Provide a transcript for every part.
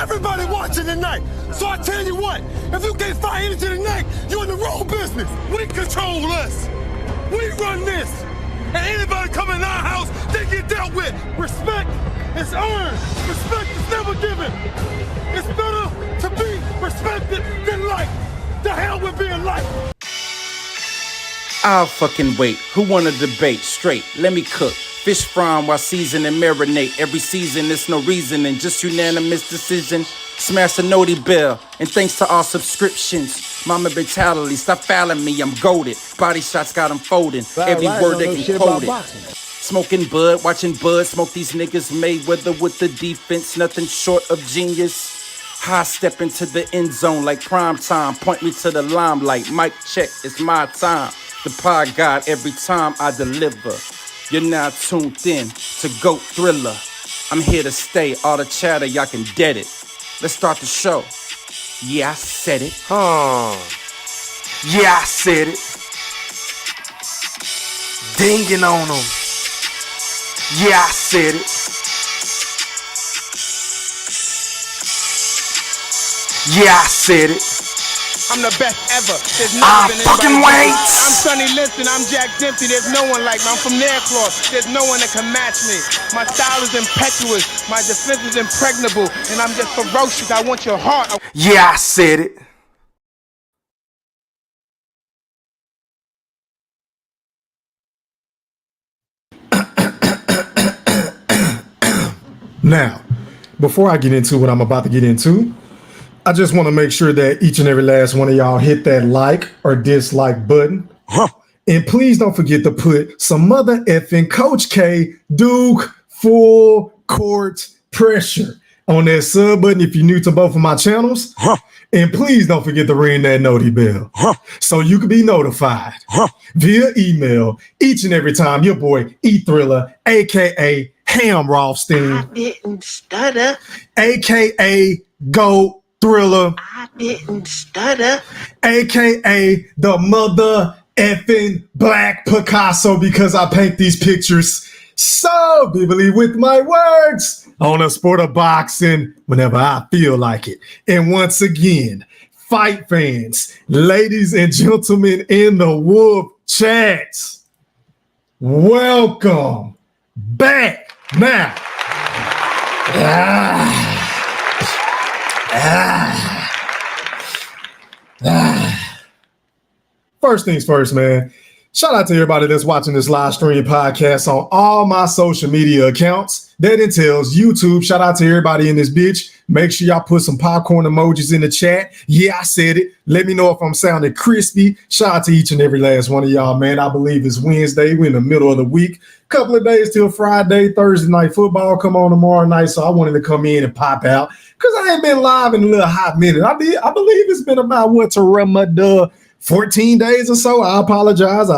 Everybody watching tonight. So I tell you what, if you can't find energy tonight, you're in the wrong business. We control us. We run this. And anybody coming in our house, they get dealt with. Respect is earned. Respect is never given. It's better to be respected than liked. The hell with being liked. I'll fucking wait. Who wanna debate? Straight, let me cook. Fish frying while season and marinate. Every season, there's no reasoning, just unanimous decision. Smash the noti bell, and thanks to all subscriptions. Mama mentality, stop fouling me, I'm goated. Body shots got them folding. Every word they can quote it. Smoking bud, watching bud, smoke these niggas Mayweather with the defense, nothing short of genius. High step into the end zone like prime time. Point me to the limelight. Mic check, it's my time. The pod god every time I deliver. You're now tuned in to GOAT Thriller. I'm here to stay. All the chatter, y'all can dead it. Let's start the show. Yeah, I said it. Yeah, I said it. Dinging on them. Yeah, I said it. Yeah, I said it. I'm the best ever. There's never been fucking anybody. wait. I'm Sonny Liston. I'm Jack Dempsey. There's no one like me. I'm from Nairclaw. There's no one that can match me. My style is impetuous. My defense is impregnable. And I'm just ferocious. I want your heart. Yeah, I said it. Now, before I get into what I'm about to get into, I just want to make sure that each and every last one of y'all hit that like or dislike button. And please don't forget to put some mother effing Coach K Duke full court pressure on that sub button if you're new to both of my channels. And please don't forget to ring that noti bell so you can be notified via email each and every time your boy E-Thriller, aka Ham Rothstein, I didn't stutter. aka GOAT Thriller, I didn't stutter. aka the mother effing Black Picasso, because I paint these pictures so vividly with my words on a sport of boxing whenever I feel like it. And once again, fight fans, ladies and gentlemen in the Wolf chats, welcome back. Now, first things first, man. Shout out to everybody that's watching this live stream podcast on all my social media accounts. That entails YouTube. Shout out to everybody in this bitch. Make sure y'all put some popcorn emojis in the chat. Yeah, I said it. Let me know if I'm sounding crispy. Shout out to each and every last one of y'all, man. I believe it's Wednesday. We're in the middle of the week. Couple of days till Friday. Thursday night football come on tomorrow night. So I wanted to come in and pop out because I ain't been live in a little hot minute. I believe it's been about what to Ramadan 14 days or so. I apologize.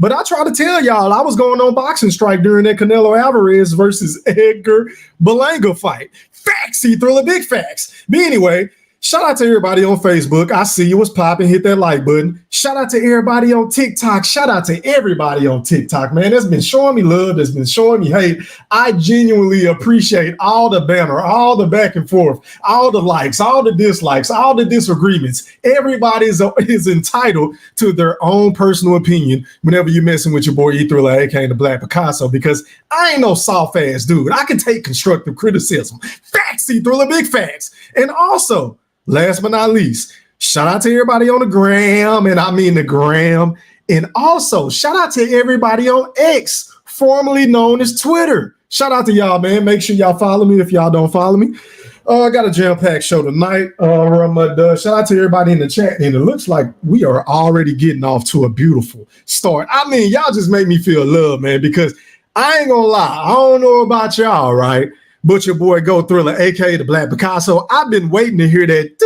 But I try to tell y'all I was going on boxing strike during that Canelo Alvarez versus Edgar Berlanga fight. Facts, E-Thriller, big facts. But anyway, shout out to everybody on Facebook. I see you was popping. Hit that like button. Shout out to everybody on TikTok. Shout out to everybody on TikTok, man. That's been showing me love. That's been showing me hate. I genuinely appreciate all the banner, all the back and forth, all the likes, all the dislikes, all the disagreements. Everybody is entitled to their own personal opinion whenever you're messing with your boy E-Thriller, aka the Black Picasso, because I ain't no soft ass dude. I can take constructive criticism. Facts, E-Thriller, big facts. And also, last but not least, shout out to everybody on the gram, and I mean the gram. And also, shout out to everybody on X, formerly known as Twitter. Shout out to y'all, man. Make sure y'all follow me if y'all don't follow me. I got a jam-packed show tonight. Shout out to everybody in the chat. And it looks like we are already getting off to a beautiful start. I mean, y'all just make me feel love, man, because I ain't gonna lie. I don't know about y'all, right? But your boy GOAT Thriller, aka the Black Picasso, I've been waiting to hear that.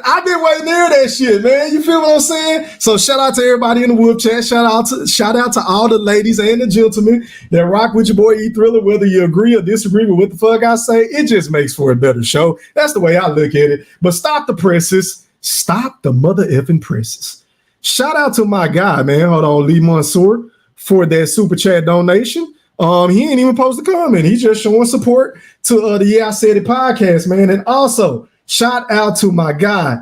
I've been waiting to hear that shit, man. You feel what I'm saying? So shout out to everybody in the Wolf chat. Shout out to all the ladies and the gentlemen that rock with your boy E-Thriller. Whether you agree or disagree with what the fuck I say, it just makes for a better show. That's the way I look at it. But stop the presses. Stop the mother effing presses. Shout out to my guy, man. Hold on, Lee Mansour. for that super chat donation. He ain't even posted a comment. He's just showing support to the Yeah I Said It podcast, man. And also, shout out to my guy,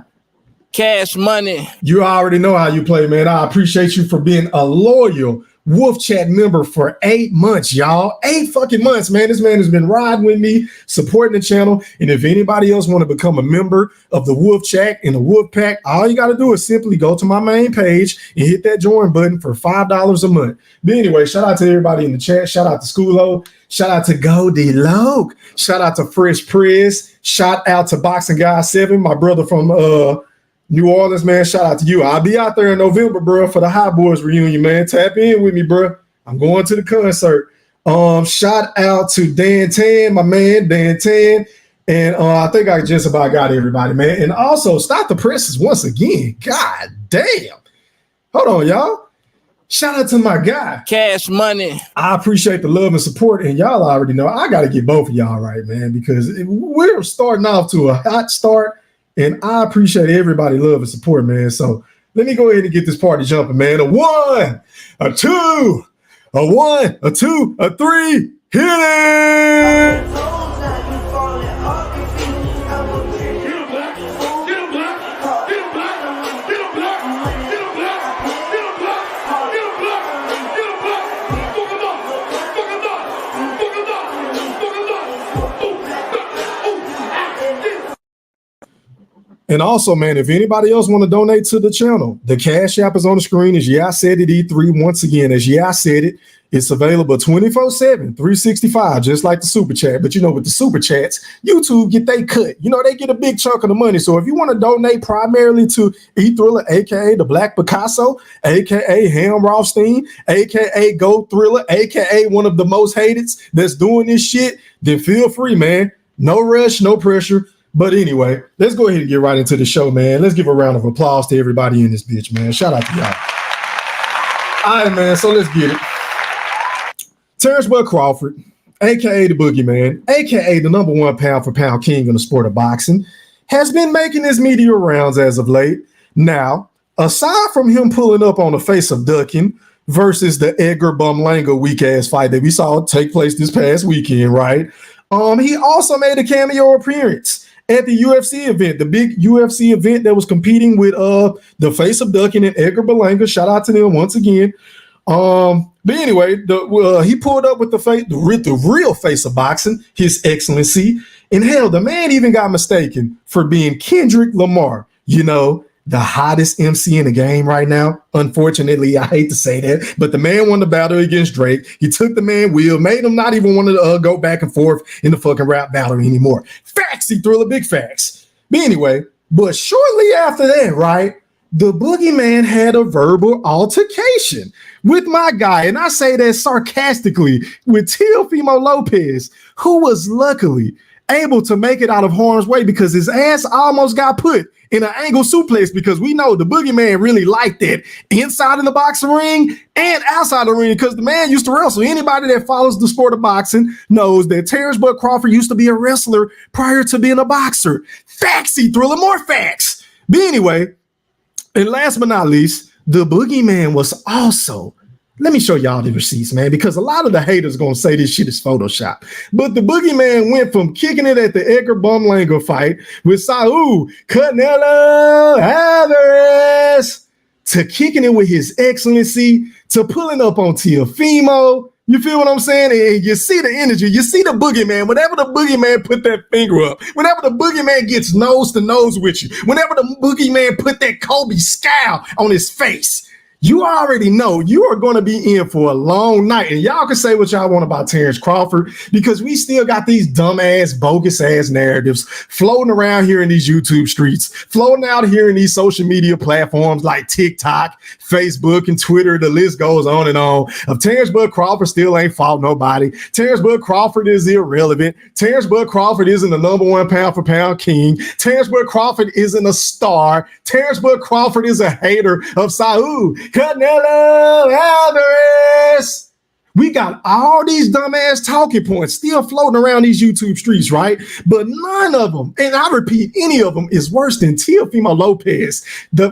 Cash Money. You already know how you play, man. I appreciate you for being a loyal Wolf Chat member for 8 months, y'all. 8 fucking months, man. This man has been riding with me, supporting the channel. And if anybody else want to become a member of the Wolf Chat and the Wolf Pack, all you got to do is simply go to my main page and hit that join button for $5 a month. But anyway, shout out to everybody in the chat. Shout out to Schoolo. Shout out to Goldie Loke. Shout out to Fresh Press. Shout out to Boxing Guy 7, my brother from New Orleans, man. Shout out to you. I'll be out there in November, bro, for the Hot Boys reunion, man. Tap in with me, bro. I'm going to the concert. Shout out to Dan Tan, my man, Dan Tan. And I think I just about got everybody, man. And also, stop the presses once again. God damn. Hold on, y'all. Shout out to my guy, Cash Money. I appreciate the love and support. And y'all already know I got to get both of y'all right, man, because we're starting off to a hot start. And I appreciate everybody love and support, man. So let me go ahead and get this party jumping, man. A 1, a 2, a 1, a 2, a 3. Hit it! And also, man, if anybody else want to donate to the channel, the Cash App is on the screen. Is Yeah I Said It E3. Once again, as Yeah I Said It, it's available 24/7, 365, just like the Super Chat. But, you know, with the Super Chats, YouTube get they cut. You know, they get a big chunk of the money. So if you want to donate primarily to E-Thriller, a.k.a. the Black Picasso, a.k.a. Ham Rothstein, a.k.a. Go Thriller, a.k.a. one of the most hated that's doing this shit, then feel free, man. No rush, no pressure. But anyway, let's go ahead and get right into the show, man. Let's give a round of applause to everybody in this bitch, man. Shout out to y'all. All right, man, so let's get it. Terence Crawford, a.k.a. the Boogeyman, a.k.a. the #1 pound-for-pound king in the sport of boxing, has been making his media rounds as of late. Now, aside from him pulling up on the face of ducking versus the Edgar Bumlango weak-ass fight that we saw take place this past weekend, right? He also made a cameo appearance at the UFC event, the big UFC event that was competing with the face of ducking and Edgar Berlanga. Shout out to them once again. But anyway, he pulled up with the real face of boxing, His Excellency. And hell, the man even got mistaken for being Kendrick Lamar, you know, the hottest MC in the game right now. Unfortunately, I hate to say that, but the man won the battle against Drake. He took the man wheel, made him not even want to go back and forth in the fucking rap battle anymore. Facts, he Thriller, big facts. But anyway, but shortly after that, right, the Boogeyman had a verbal altercation with my guy, and I say that sarcastically, with Teofimo Lopez, who was luckily able to make it out of harm's way because his ass almost got put in an angle suplex, because we know the Boogeyman really liked that inside of the boxing ring and outside the ring, because the man used to wrestle. Anybody that follows the sport of boxing knows that Terence Crawford used to be a wrestler prior to being a boxer. Factsy Thriller, more facts. But anyway, and last but not least, the Boogeyman was also, let me show y'all the receipts, man, because a lot of the haters going to say this shit is Photoshop. But the Boogeyman went from kicking it at the Edgar Bumlango fight with Saul Canelo Alvarez to kicking it with His Excellency to pulling up on Teofimo. You feel what I'm saying? And you see the energy. You see the Boogeyman. Whenever the Boogeyman put that finger up, whenever the Boogeyman gets nose to nose with you, whenever the Boogeyman put that Kobe scowl on his face, you already know you are going to be in for a long night. And y'all can say what y'all want about Terence Crawford, because we still got these dumbass, bogus-ass narratives floating around here in these YouTube streets, floating out here in these social media platforms like TikTok, Facebook, and Twitter. The list goes on and on. Of Terence Crawford still ain't fought nobody. Terence Crawford is irrelevant. Terence Crawford isn't the #1 pound-for-pound king. Terence Crawford isn't a star. Terence Crawford is a hater of Saul Canelo Alvarez. We got all these dumbass talking points still floating around these YouTube streets, right? But none of them, and I repeat, any of them is worse than Teofimo Lopez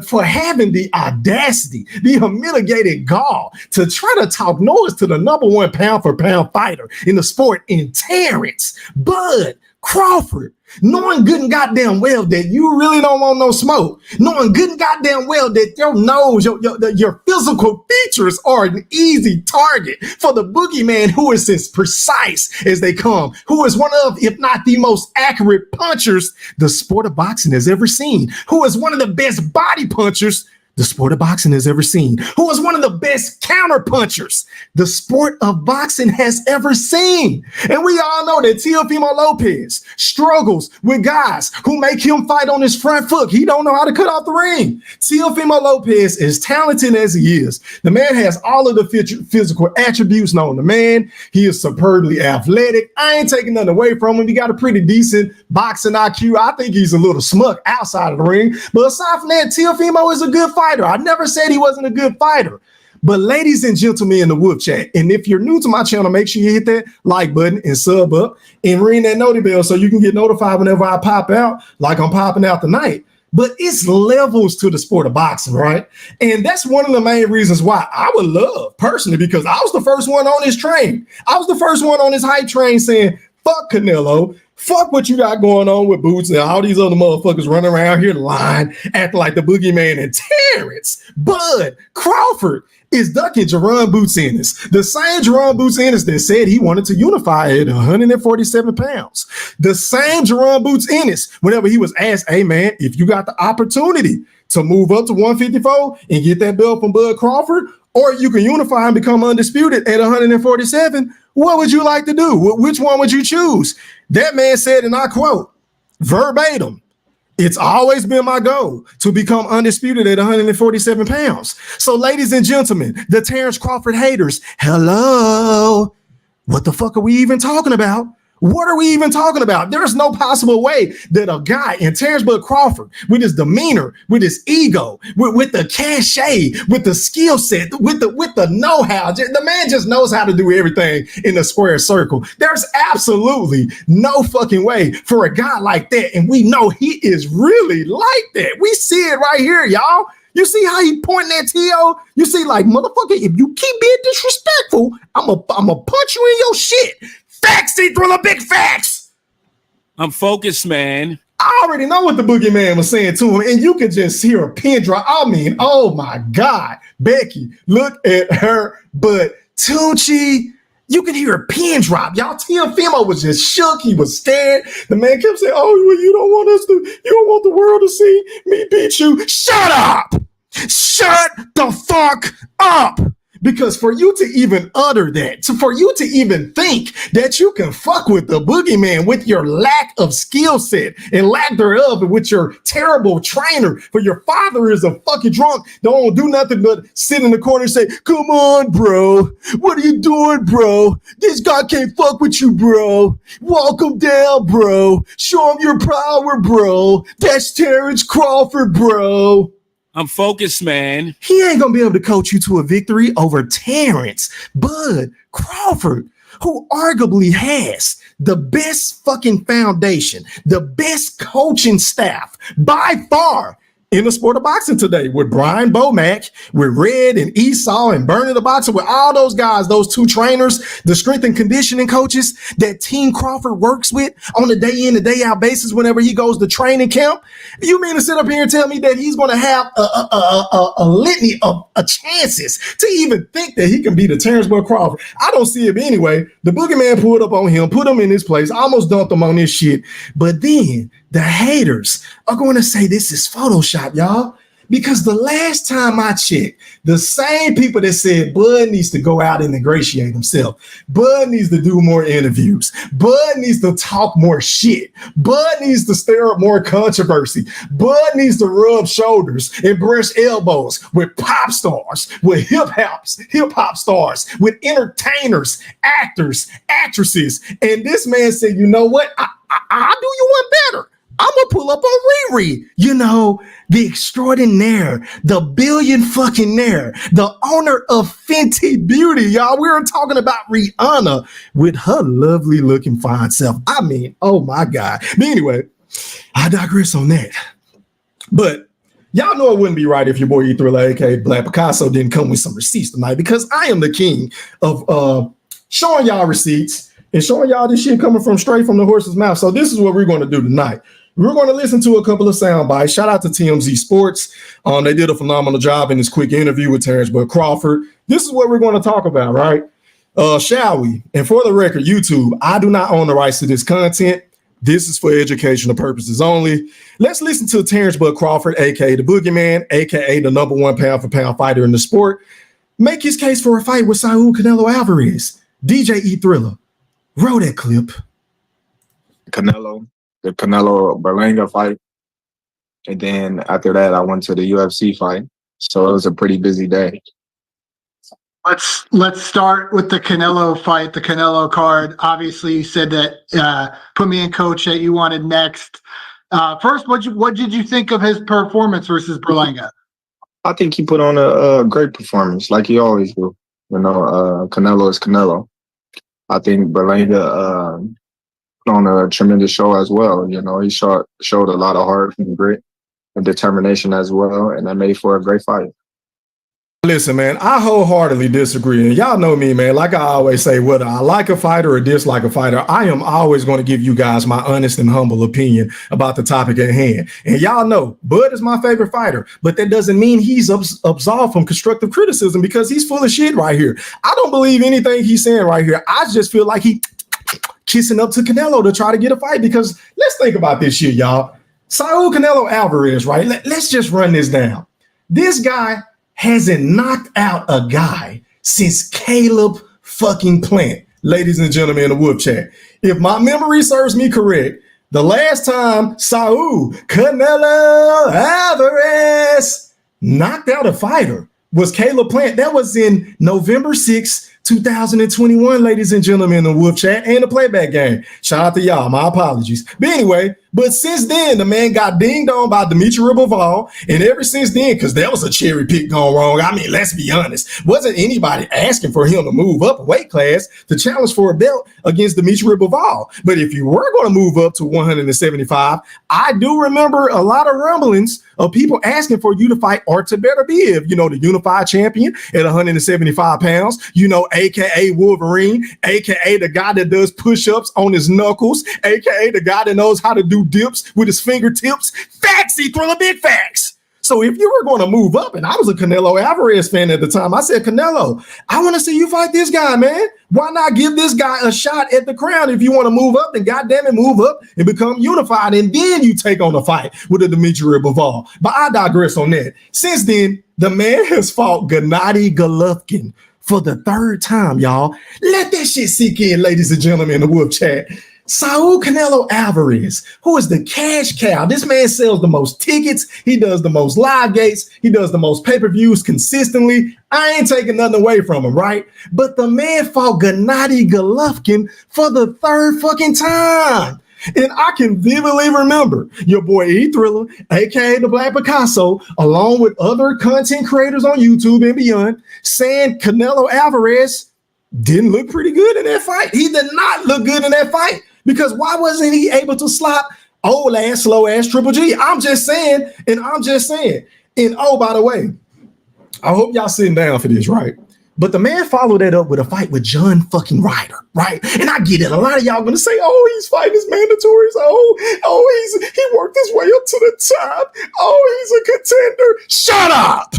for having the audacity, the humiliated gall to try to talk noise to the number one pound for pound fighter in the sport in Terence Bud Crawford, knowing good and goddamn well that you really don't want no smoke, knowing good and goddamn well that your nose, your physical features are an easy target for the boogeyman, who is as precise as they come, who is one of, if not the most accurate punchers the sport of boxing has ever seen, who is one of the best body punchers the sport of boxing has ever seen, who is one of the best counter punchers the sport of boxing has ever seen. And we all know that Teofimo Lopez struggles with guys who make him fight on his front foot. He don't know how to cut off the ring. Teofimo Lopez, as talented as he is, the man has all of the physical attributes known to man. He is superbly athletic. I ain't taking nothing away from him. He got a pretty decent boxing IQ. I think he's a little smug outside of the ring. But aside from that, Teofimo is a good fighter. I never said he wasn't a good fighter. But ladies and gentlemen in the Wolf Chat, and if you're new to my channel, make sure you hit that like button and sub up and ring that noti bell so you can get notified whenever I pop out, like I'm popping out tonight. But it's levels to the sport of boxing, right? And that's one of the main reasons why I would love, personally, because I was the first one on this train. I was the first one on this hype train saying, fuck Canelo. Fuck what you got going on with Boots and all these other motherfuckers running around here lying, acting like the boogeyman. And Terence Bud Crawford is ducking Jerron Boots Ennis, the same Jerron Boots Ennis that said he wanted to unify at 147 pounds. The same Jerron Boots Ennis, whenever he was asked, hey man, if you got the opportunity to move up to 154 and get that belt from Bud Crawford, or you can unify and become undisputed at 147, what would you like to do? Which one would you choose? That man said, and I quote, verbatim, it's always been my goal to become undisputed at 147 pounds. So, ladies and gentlemen, the Terence Crawford haters, hello. What the fuck are we even talking about? What are we even talking about? There's no possible way that a guy in Terence Bud Crawford, with his demeanor, with his ego, with the cachet, with the skill set, with the know-how, the man just knows how to do everything in the square circle. There's absolutely no fucking way for a guy like that, and we know he is really like that. We see it right here, y'all. You see how he pointing at T.O.? You see, like, motherfucker, if you keep being disrespectful, I'm a punch you in your shit. Facts, Thriller, big facts. I'm focused, man. I already know what the boogeyman was saying to him, and you could just hear a pin drop. I mean, oh my God, Becky, look at her butt. Tucci, you can hear a pin drop. Y'all, Teofimo was just shook. He was scared. The man kept saying, oh, you don't want the world to see me beat you. Shut up. Shut the fuck up. Because for you to even utter that, for you to even think that you can fuck with the boogeyman with your lack of skill set and lack thereof, and with your terrible trainer, for your father is a fucking drunk, don't do nothing but sit in the corner and say, come on, bro. What are you doing, bro? This guy can't fuck with you, bro. Walk him down, bro. Show him your power, bro. That's Terence Crawford, bro. I'm focused, man. He ain't gonna be able to coach you to a victory over Terence Bud Crawford, who arguably has the best fucking foundation, the best coaching staff by far in the sport of boxing today, with Brian Bomack, with Red and Esau and Bernie the Boxer, with all those guys, those two trainers, the strength and conditioning coaches that Team Crawford works with on a day in and day out basis whenever he goes to training camp. You mean to sit up here and tell me that he's going to have a litany of chances to even think that he can beat a Terence Bud Crawford? I don't see him anyway. The boogeyman pulled up on him, put him in his place, almost dumped him on this shit. But then the haters are going to say this is Photoshop, y'all. Because the last time I checked, the same people that said Bud needs to go out and ingratiate himself, Bud needs to do more interviews, Bud needs to talk more shit, Bud needs to stir up more controversy, Bud needs to rub shoulders and brush elbows with pop stars, with hip hop stars, with entertainers, actors, actresses. And this man said, you know what? I'll do you one better. I'm gonna pull up on Riri. You know, the extraordinaire, the billion fucking nair, the owner of Fenty Beauty, y'all. We were talking about Rihanna with her lovely looking fine self. I mean, oh my God. But anyway, I digress on that. But y'all know it wouldn't be right if your boy E Thriller, aka Black Picasso, didn't come with some receipts tonight, because I am the king of showing y'all receipts and showing y'all this shit coming from straight from the horse's mouth. So this is what we're going to do tonight. We're going to listen to a couple of sound bites. Shout out to TMZ Sports. They did a phenomenal job in this quick interview with Terence Crawford. This is what we're going to talk about, right? Shall we? And for the record, YouTube, I do not own the rights to this content. This is for educational purposes only. Let's listen to Terence Crawford, aka the Boogeyman, aka the #1 pound-for-pound fighter in the sport, make his case for a fight with Saul Canelo Alvarez. DJ E Thriller, roll that clip. The Canelo Berlanga fight. And then after that, I went to the UFC fight. So it was a pretty busy day. Let's start with the Canelo fight, the Canelo card. Obviously, you said that put me in, coach, that you wanted next. First, what did you think of his performance versus Berlanga? I think he put on a great performance, like he always do. You know, Canelo is Canelo. I think Berlanga put on a tremendous show as well. You know, he showed a lot of heart and grit and determination as well, and that made for a great fight. Listen, man, I wholeheartedly disagree. And y'all know me, man. Like I always say, whether I like a fighter or dislike a fighter, I am always going to give you guys my honest and humble opinion about the topic at hand. And y'all know Bud is my favorite fighter, but that doesn't mean he's absolved from constructive criticism, because he's full of shit right here. I don't believe anything he's saying right here. I just feel like he kissing up to Canelo to try to get a fight, because let's think about this shit, y'all. Saul Canelo Alvarez, right? Let's just run this down. This guy hasn't knocked out a guy since Caleb fucking Plant, ladies and gentlemen in the Wolf Chat. If my memory serves me correct, the last time Saul Canelo Alvarez knocked out a fighter was Caleb Plant. That was in November 6th, 2021, ladies and gentlemen in the Wolf Chat and the playback game. Shout out to y'all. My apologies. But anyway, but since then, the man got dinged on by Dimitri Bivol. And ever since then, because that was a cherry pick gone wrong. I mean, let's be honest. Wasn't anybody asking for him to move up a weight class to challenge for a belt against Dimitri Bivol. But if you were going to move up to 175, I do remember a lot of rumblings of people asking for you to fight Artur Beterbiev, you know, the unified champion at 175 pounds, you know, AKA Wolverine, AKA the guy that does push-ups on his knuckles, AKA the guy that knows how to do dips with his fingertips. Facts, he thriller big facts. So if you were going to move up, and I was a Canelo Alvarez fan at the time, I said, Canelo, I want to see you fight this guy, man. Why not give this guy a shot at the crown? If you want to move up, then goddamn it, move up and become unified, and then you take on a fight with the Dimitri Bivol. But I digress on that. Since then, the man has fought Gennady Golovkin for the third time, y'all. Let that shit sink in, ladies and gentlemen in the Wolf Chat. Saul Canelo Alvarez, who is the cash cow. This man sells the most tickets. He does the most live gates. He does the most pay-per-views consistently. I ain't taking nothing away from him, right? But the man fought Gennady Golovkin for the third fucking time. And I can vividly remember your boy E Thriller, aka the Black Picasso, along with other content creators on YouTube and beyond, saying Canelo Alvarez didn't look pretty good in that fight. He did not look good in that fight, because why wasn't he able to slap old ass, slow ass Triple G? I'm just saying. And oh, by the way, I hope y'all sitting down for this, right? But the man followed that up with a fight with John fucking Ryder, right? And I get it. A lot of y'all gonna say, oh, he's fighting his mandatories. He worked his way up to the top. Oh, he's a contender. Shut up.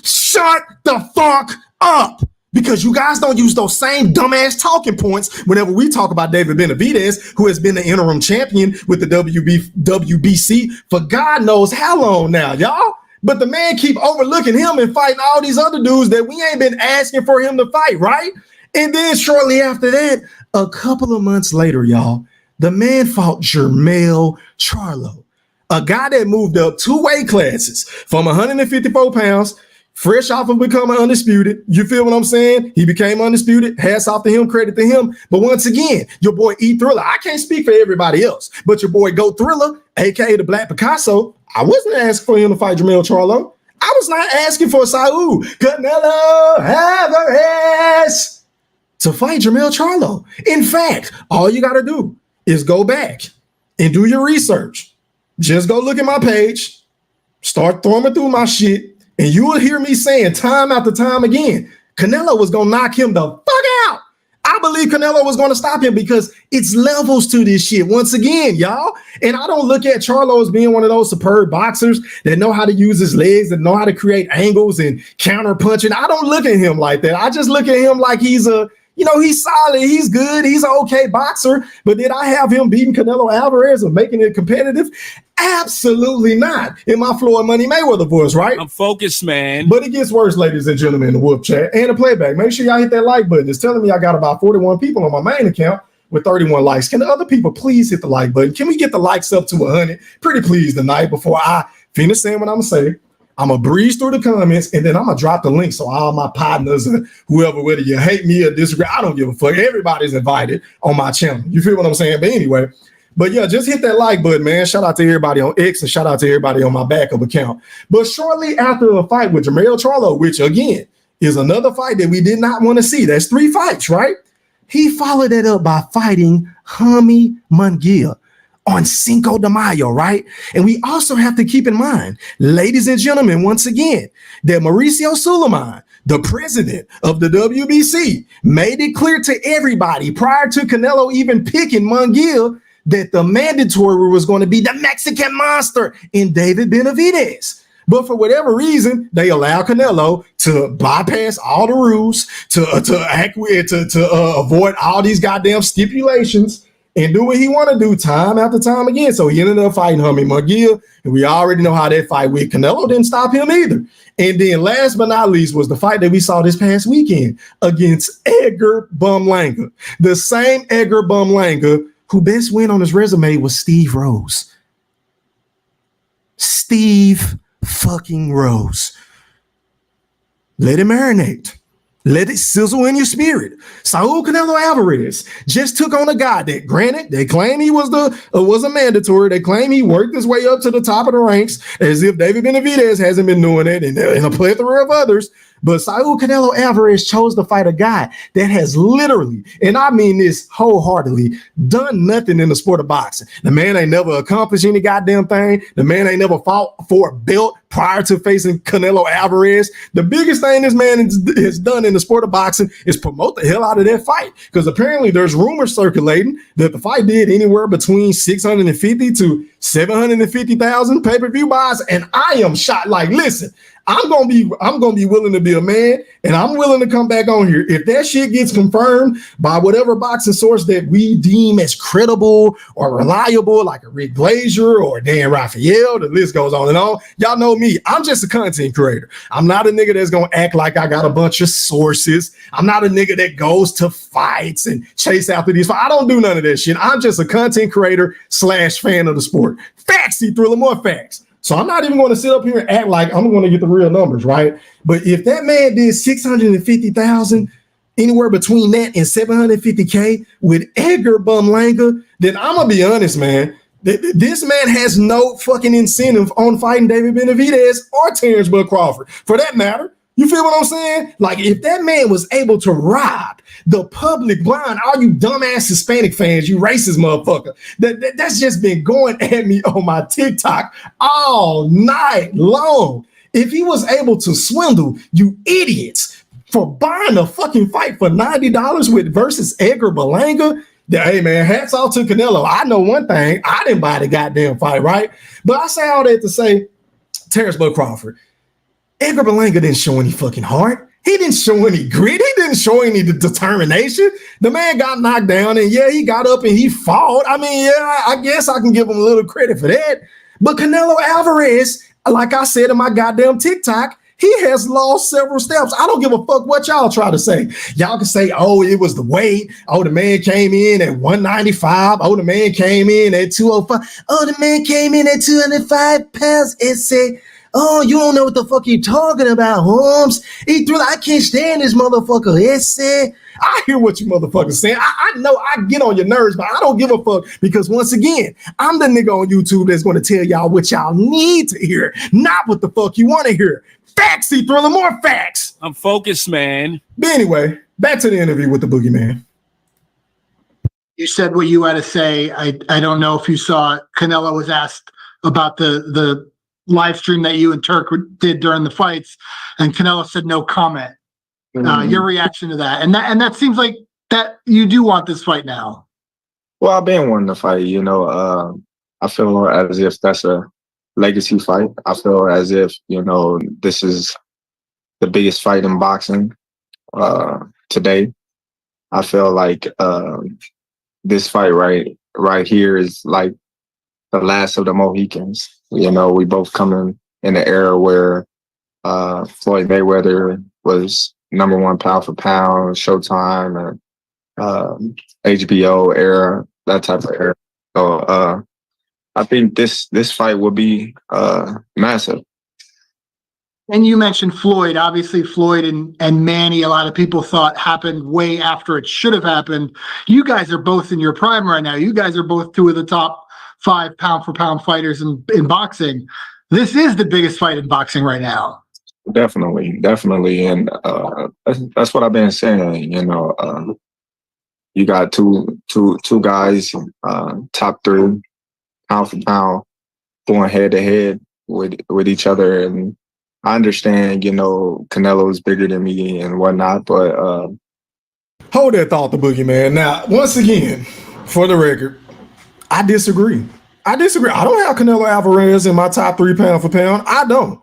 Shut the fuck up. Because you guys don't use those same dumbass talking points whenever we talk about David Benavidez, who has been the interim champion with the WBC for God knows how long now, y'all. But the man keep overlooking him and fighting all these other dudes that we ain't been asking for him to fight, right? And then shortly after that, a couple of months later, y'all, the man fought Jermell Charlo, a guy that moved up 2 weight classes from 154 pounds fresh off of becoming undisputed. You feel what I'm saying? He became undisputed. Hats off to him, credit to him. But once again, your boy E Thriller, I can't speak for everybody else, but your boy Go Thriller, aka the Black Picasso, I wasn't asking for him to fight Jermell Charlo. I was not asking for Saul Canelo Alvarez to fight Jermell Charlo. In fact, all you got to do is go back and do your research. Just go look at my page, start throwing through my shit, and you will hear me saying time after time again, Canelo was going to knock him the fuck out. I believe Canelo was going to stop him because it's levels to this shit once again, y'all. And I don't look at Charlo as being one of those superb boxers that know how to use his legs, that know how to create angles and counter punching. I don't look at him like that. I just look at him like he's he's solid, he's good, he's an okay boxer. But did I have him beating Canelo Alvarez and making it competitive? Absolutely not. In my Floyd Money Mayweather voice, right? I'm focused, man. But it gets worse, ladies and gentlemen, in the whoop chat and the playback. Make sure y'all hit that like button. It's telling me I got about 41 people on my main account with 31 likes. Can the other people please hit the like button? Can we get the likes up to 100? Pretty please tonight before I finish saying what I'm going to say. I'm going to breeze through the comments, and then I'm going to drop the link so all my partners and whoever, whether you hate me or disagree, I don't give a fuck. Everybody's invited on my channel. You feel what I'm saying? But anyway, but yeah, just hit that like button, man. Shout out to everybody on X and shout out to everybody on my backup account. But shortly after the fight with Jermell Charlo, which again is another fight that we did not want to see. That's 3 fights, right? He followed it up by fighting Jaime Munguia on Cinco de Mayo, right? And we also have to keep in mind, ladies and gentlemen, once again, that Mauricio Suleiman, the president of the WBC, made it clear to everybody prior to Canelo even picking Munguia that the mandatory was going to be the Mexican monster in David Benavidez. But for whatever reason, they allow Canelo to bypass all the rules, to avoid all these goddamn stipulations and do what he want to do time after time again. So he ended up fighting Jaime Munguia, and we already know how that fight with Canelo didn't stop him either. And then last but not least was the fight that we saw this past weekend against Edgar Bumlanga. The same Edgar Bumlanga who best win on his resume was Steve Rose. Steve fucking Rose. Let it marinate. Let it sizzle in your spirit. Saul Canelo Alvarez just took on a guy that, granted, they claim he was a mandatory. They claim he worked his way up to the top of the ranks, as if David Benavidez hasn't been doing it, and a plethora of others. But Saul Canelo Alvarez chose to fight a guy that has literally, and I mean this wholeheartedly, done nothing in the sport of boxing. The man ain't never accomplished any goddamn thing. The man ain't never fought for a belt prior to facing Canelo Alvarez. The biggest thing this man has done in the sport of boxing is promote the hell out of that fight. Because apparently there's rumors circulating that the fight did anywhere between 650 to 750,000 pay-per-view buys. And I am shocked. Like, listen, I'm gonna be willing to be a man, and I'm willing to come back on here if that shit gets confirmed by whatever boxing source that we deem as credible or reliable, like a Rick Glazier or Dan Raphael. The list goes on and on. Y'all know me. I'm just a content creator. I'm not a nigga that's gonna act like I got a bunch of sources. I'm not a nigga that goes to fights and chase after these. I don't do none of that shit. I'm just a content creator / fan of the sport. Facts, Thriller, more facts. So I'm not even going to sit up here and act like I'm going to get the real numbers, right? But if that man did 650,000, anywhere between that and 750K with Edgar Bumlanga, then I'm going to be honest, man. This man has no fucking incentive on fighting David Benavidez or Terence Crawford, for that matter. You feel what I'm saying? Like, if that man was able to rob the public blind, all you dumbass Hispanic fans, you racist motherfucker, that's just been going at me on my TikTok all night long. If he was able to swindle you idiots for buying a fucking fight for $90 with versus Edgar Bumlanga, hey man, hats off to Canelo. I know one thing, I didn't buy the goddamn fight, right? But I say all that to say, Terence Crawford, Edgar Bumlanga didn't show any fucking heart. He didn't show any grit. He didn't show any determination. The man got knocked down, and yeah, he got up and he fought. I mean, yeah, I guess I can give him a little credit for that. But Canelo Alvarez, like I said in my goddamn TikTok, he has lost several steps. I don't give a fuck what y'all try to say. Y'all can say, oh, it was the weight. Oh, the man came in at 195. Oh, the man came in at 205. Oh, the man came in at 205 pounds. It said, Oh, you don't know what the fuck you talking about, Holmes. I can't stand this motherfucker. I hear what you motherfuckers saying. I know I get on your nerves, but I don't give a fuck because once again, I'm the nigga on YouTube that's going to tell y'all what y'all need to hear, not what the fuck you want to hear. Facts, Thriller, more facts. I'm focused, man. But anyway, back to the interview with the Boogeyman. You said what you had to say. I don't know if you saw it. Canelo was asked about the live stream that you and Turk did during the fights, and Canelo said no comment. Your reaction to that, and that seems like that you do want this fight now. Well, I've been wanting to fight. I feel as if that's a legacy fight. I feel as if this is the biggest fight in boxing today. I feel like this fight right here is like the last of the Mohicans. We both come in an era where Floyd Mayweather was #1 pound for pound, Showtime, and HBO era, that type of era. So I think this fight will be massive. And you mentioned Floyd. Obviously, Floyd and Manny, a lot of people thought happened way after it should have happened. You guys are both in your prime right now. You guys are both 2 of the top 5 pound-for-pound fighters in boxing. This is the biggest fight in boxing right now. Definitely. And that's what I've been saying. You got two guys, top 3 pound for pound, going head to head with each other. And I understand, Canelo is bigger than me and whatnot, but hold that thought, the Boogeyman. Now, once again, for the record, I disagree. I don't have Canelo Alvarez in my top 3 pound for pound. I don't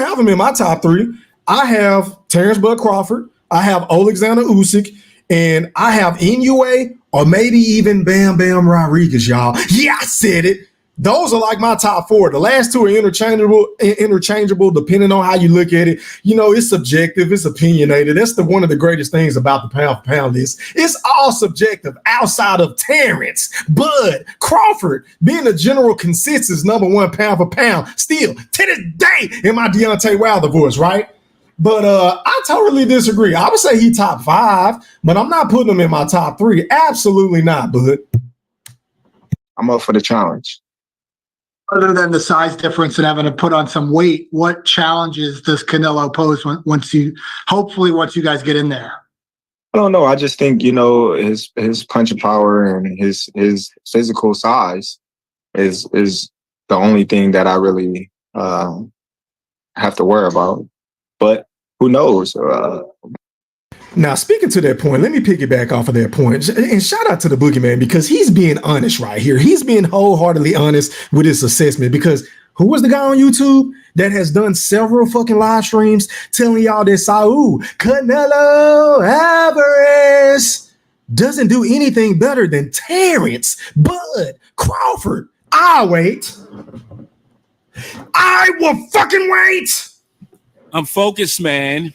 have him in my top 3. I have Terence Bud Crawford. I have Alexander Usyk, and I have Inoue or maybe even Bam Bam Rodriguez, y'all. Yeah, I said it. Those are like my top 4. The last 2 are interchangeable depending on how you look at it. It's subjective, it's opinionated. That's one of the greatest things about the pound for pound list. It's all subjective outside of Terence, Bud, Crawford being the general consensus #1 pound for pound. Still, to this day, in my Deontay Wilder voice, right? But I totally disagree. I would say he top 5, but I'm not putting him in my top 3. Absolutely not, Bud. I'm up for the challenge. Other than the size difference and having to put on some weight, what challenges does Canelo pose once you guys get in there? I don't know. I just think, his punching power and his physical size is the only thing that I really have to worry about. But who knows? Now, speaking to that point, let me piggyback off of that point. And shout out to the Boogeyman because he's being honest right here. He's being wholeheartedly honest with his assessment because who was the guy on YouTube that has done several fucking live streams telling y'all that Saul Canelo Alvarez doesn't do anything better than Terence Bud Crawford? I'll wait. I will fucking wait. I'm focused, man.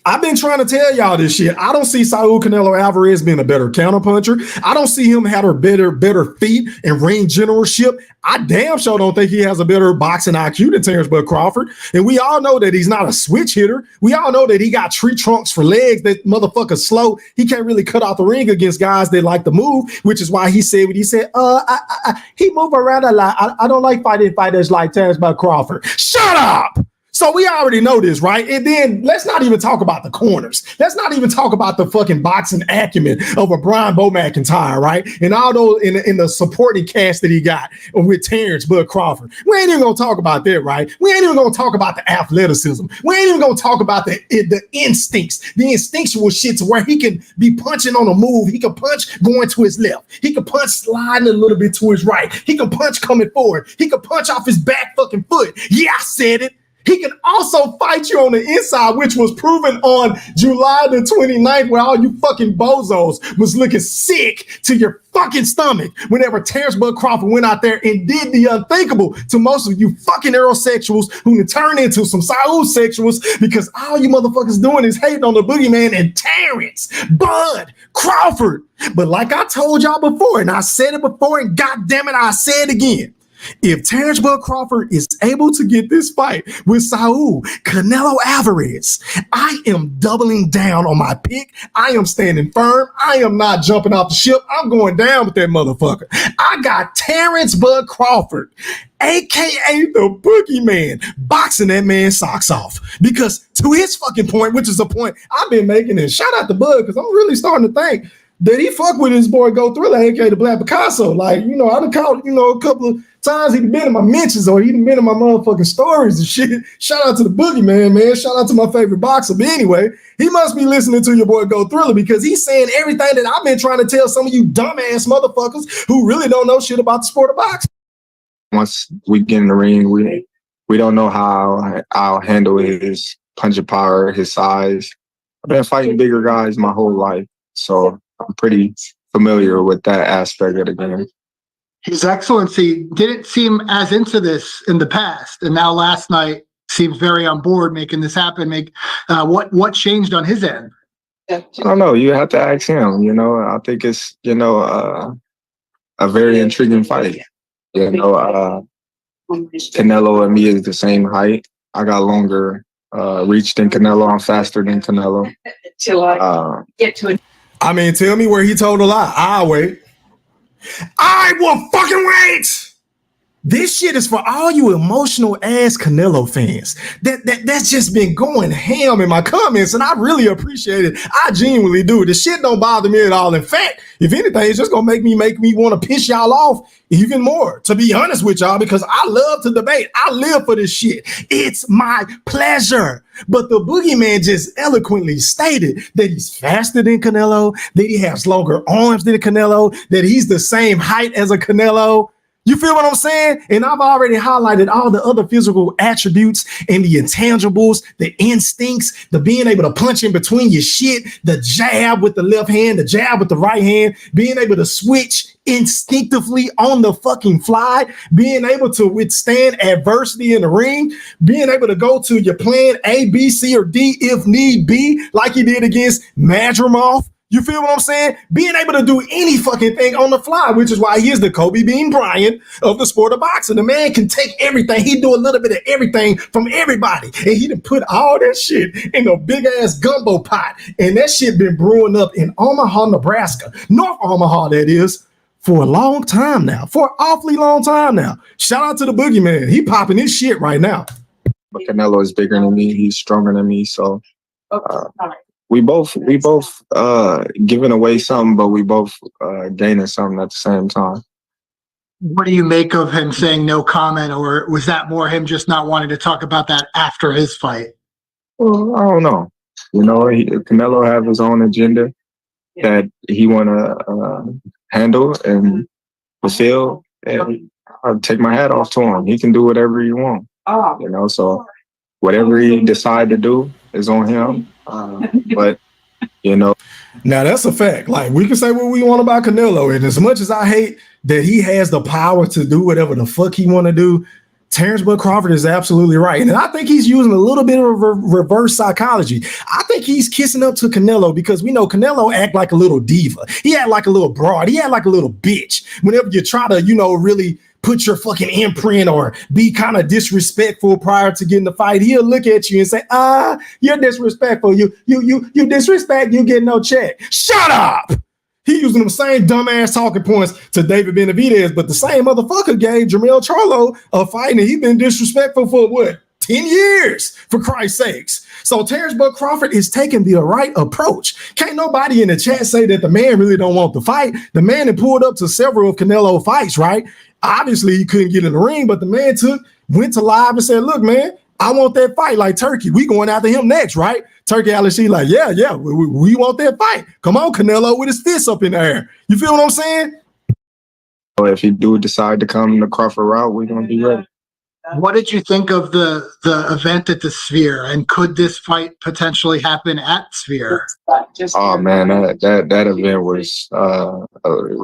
I've been trying to tell y'all this shit. I don't see Saul Canelo Alvarez being a better counterpuncher. I don't see him having better feet and ring generalship. I damn sure don't think he has a better boxing IQ than Terence Bud Crawford. And we all know that he's not a switch hitter. We all know that he got tree trunks for legs. That motherfucker's slow. He can't really cut out the ring against guys that like to move, which is why he said what he said. He move around a lot. I don't like fighting fighters like Terence Bud Crawford. Shut up. So we already know this, right? And then let's not even talk about the corners. Let's not even talk about the fucking boxing acumen of a Brian Bo McIntyre, right? And all those in the supporting cast that he got with Terence Bud Crawford. We ain't even gonna talk about that, right? We ain't even gonna talk about the athleticism. We ain't even gonna talk about the instincts, the instinctual shit to where he can be punching on a move. He can punch going to his left. He can punch sliding a little bit to his right. He can punch coming forward. He can punch off his back fucking foot. Yeah, I said it. He can also fight you on the inside, which was proven on July the 29th, where all you fucking bozos was looking sick to your fucking stomach whenever Terence Bud Crawford went out there and did the unthinkable to most of you fucking aerosexuals who can turn into some Saul sexuals because all you motherfuckers doing is hating on the Boogeyman and Terence Bud Crawford. But like I told y'all before, and I said it before, and goddamn it, I say it again. If Terence Bud Crawford is able to get this fight with Saul Canelo Alvarez, I am doubling down on my pick. I am standing firm. I am not jumping off the ship. I'm going down with that motherfucker. I got Terence Bud Crawford, aka the Boogeyman, boxing that man's socks off. Because to his fucking point, which is a point I've been making, and shout out to Bud, because I'm really starting to think that he fuck with his boy Go Thriller, aka the Black Picasso. Like, you know, I done caught, you know, a couple of times he'd been in my mentions or he'd been in my motherfucking stories and shit. Shout out to the Boogeyman, man. Shout out to my favorite boxer. But anyway, he must be listening to your boy Go Thriller because he's saying everything that I've been trying to tell some of you dumbass motherfuckers who really don't know shit about the sport of boxing. Once we get in the ring, we don't know how I'll handle his punching power, his size. I've been fighting bigger guys my whole life, so I'm pretty familiar with that aspect of the game. His Excellency didn't seem as into this in the past, and now last night seems very on board making this happen. What changed on his end? I don't know. You have to ask him. You know, I think it's a very intriguing fight. You know, Canelo and me is the same height. I got longer reach than Canelo. I'm faster than Canelo. Till I get to it. I mean, tell me where he told a lie. I'll wait. I will fucking wait. This shit is for all you emotional ass Canelo fans. That's just been going ham in my comments, and I really appreciate it. I genuinely do. The shit don't bother me at all. In fact, if anything, it's just gonna make me want to piss y'all off even more, to be honest with y'all, because I love to debate. I live for this shit. It's my pleasure. But the Boogeyman just eloquently stated that he's faster than Canelo, that he has longer arms than Canelo, that he's the same height as a Canelo. You feel what I'm saying? And I've already highlighted all the other physical attributes and the intangibles, the instincts, the being able to punch in between your shit, the jab with the left hand, the jab with the right hand, being able to switch instinctively on the fucking fly, being able to withstand adversity in the ring, being able to go to your plan A, B, C, or D if need be, like he did against Madrimov. You feel what I'm saying? Being able to do any fucking thing on the fly, which is why he is the Kobe Bean Bryant of the sport of boxing. The man can take everything. He do a little bit of everything from everybody. And he done put all that shit in a big ass gumbo pot. And that shit been brewing up in Omaha, Nebraska. North Omaha, that is, for a long time now. For an awfully long time now. Shout out to the Boogeyman. He popping his shit right now. But Canelo is bigger than me. He's stronger than me. So we both giving away something, but we both gaining something at the same time. What do you make of him saying no comment, or was that more him just not wanting to talk about that after his fight? Well, I don't know. You know, Canelo have his own agenda that he want to handle and fulfill, and I'll take my hat off to him. He can do whatever he wants. You know, so whatever he decide to do is on him. But you know, now that's a fact. Like, we can say what we want about Canelo, and as much as I hate that he has the power to do whatever the fuck he want to do, Terence Bud Crawford is absolutely right. And I think he's using a little bit of reverse psychology. I think he's kissing up to Canelo because we know Canelo act like a little diva. He act like a little broad. He act like a little bitch. Whenever you try to, you know, really put your fucking imprint or be kind of disrespectful prior to getting the fight, he'll look at you and say, you're disrespectful. You disrespect, you get no check. Shut up. He using them same dumbass talking points to David Benavidez, but the same motherfucker gave Jermell Charlo a fight, and he's been disrespectful for what? 10 years, for Christ's sakes. So Terence Bud Crawford is taking the right approach. Can't nobody in the chat say that the man really don't want the fight. The man had pulled up to several of Canelo fights, right? Obviously, he couldn't get in the ring, but the man went to live and said, look, man, I want that fight like Turkey. We going after him next, right? Turkey Alishi like, yeah, we want that fight. Come on, Canelo, with his fists up in the air. You feel what I'm saying? If he do decide to come the Crawford route, we're going to be ready. What did you think of the event at the Sphere, and could this fight potentially happen at Sphere? Oh man, that event was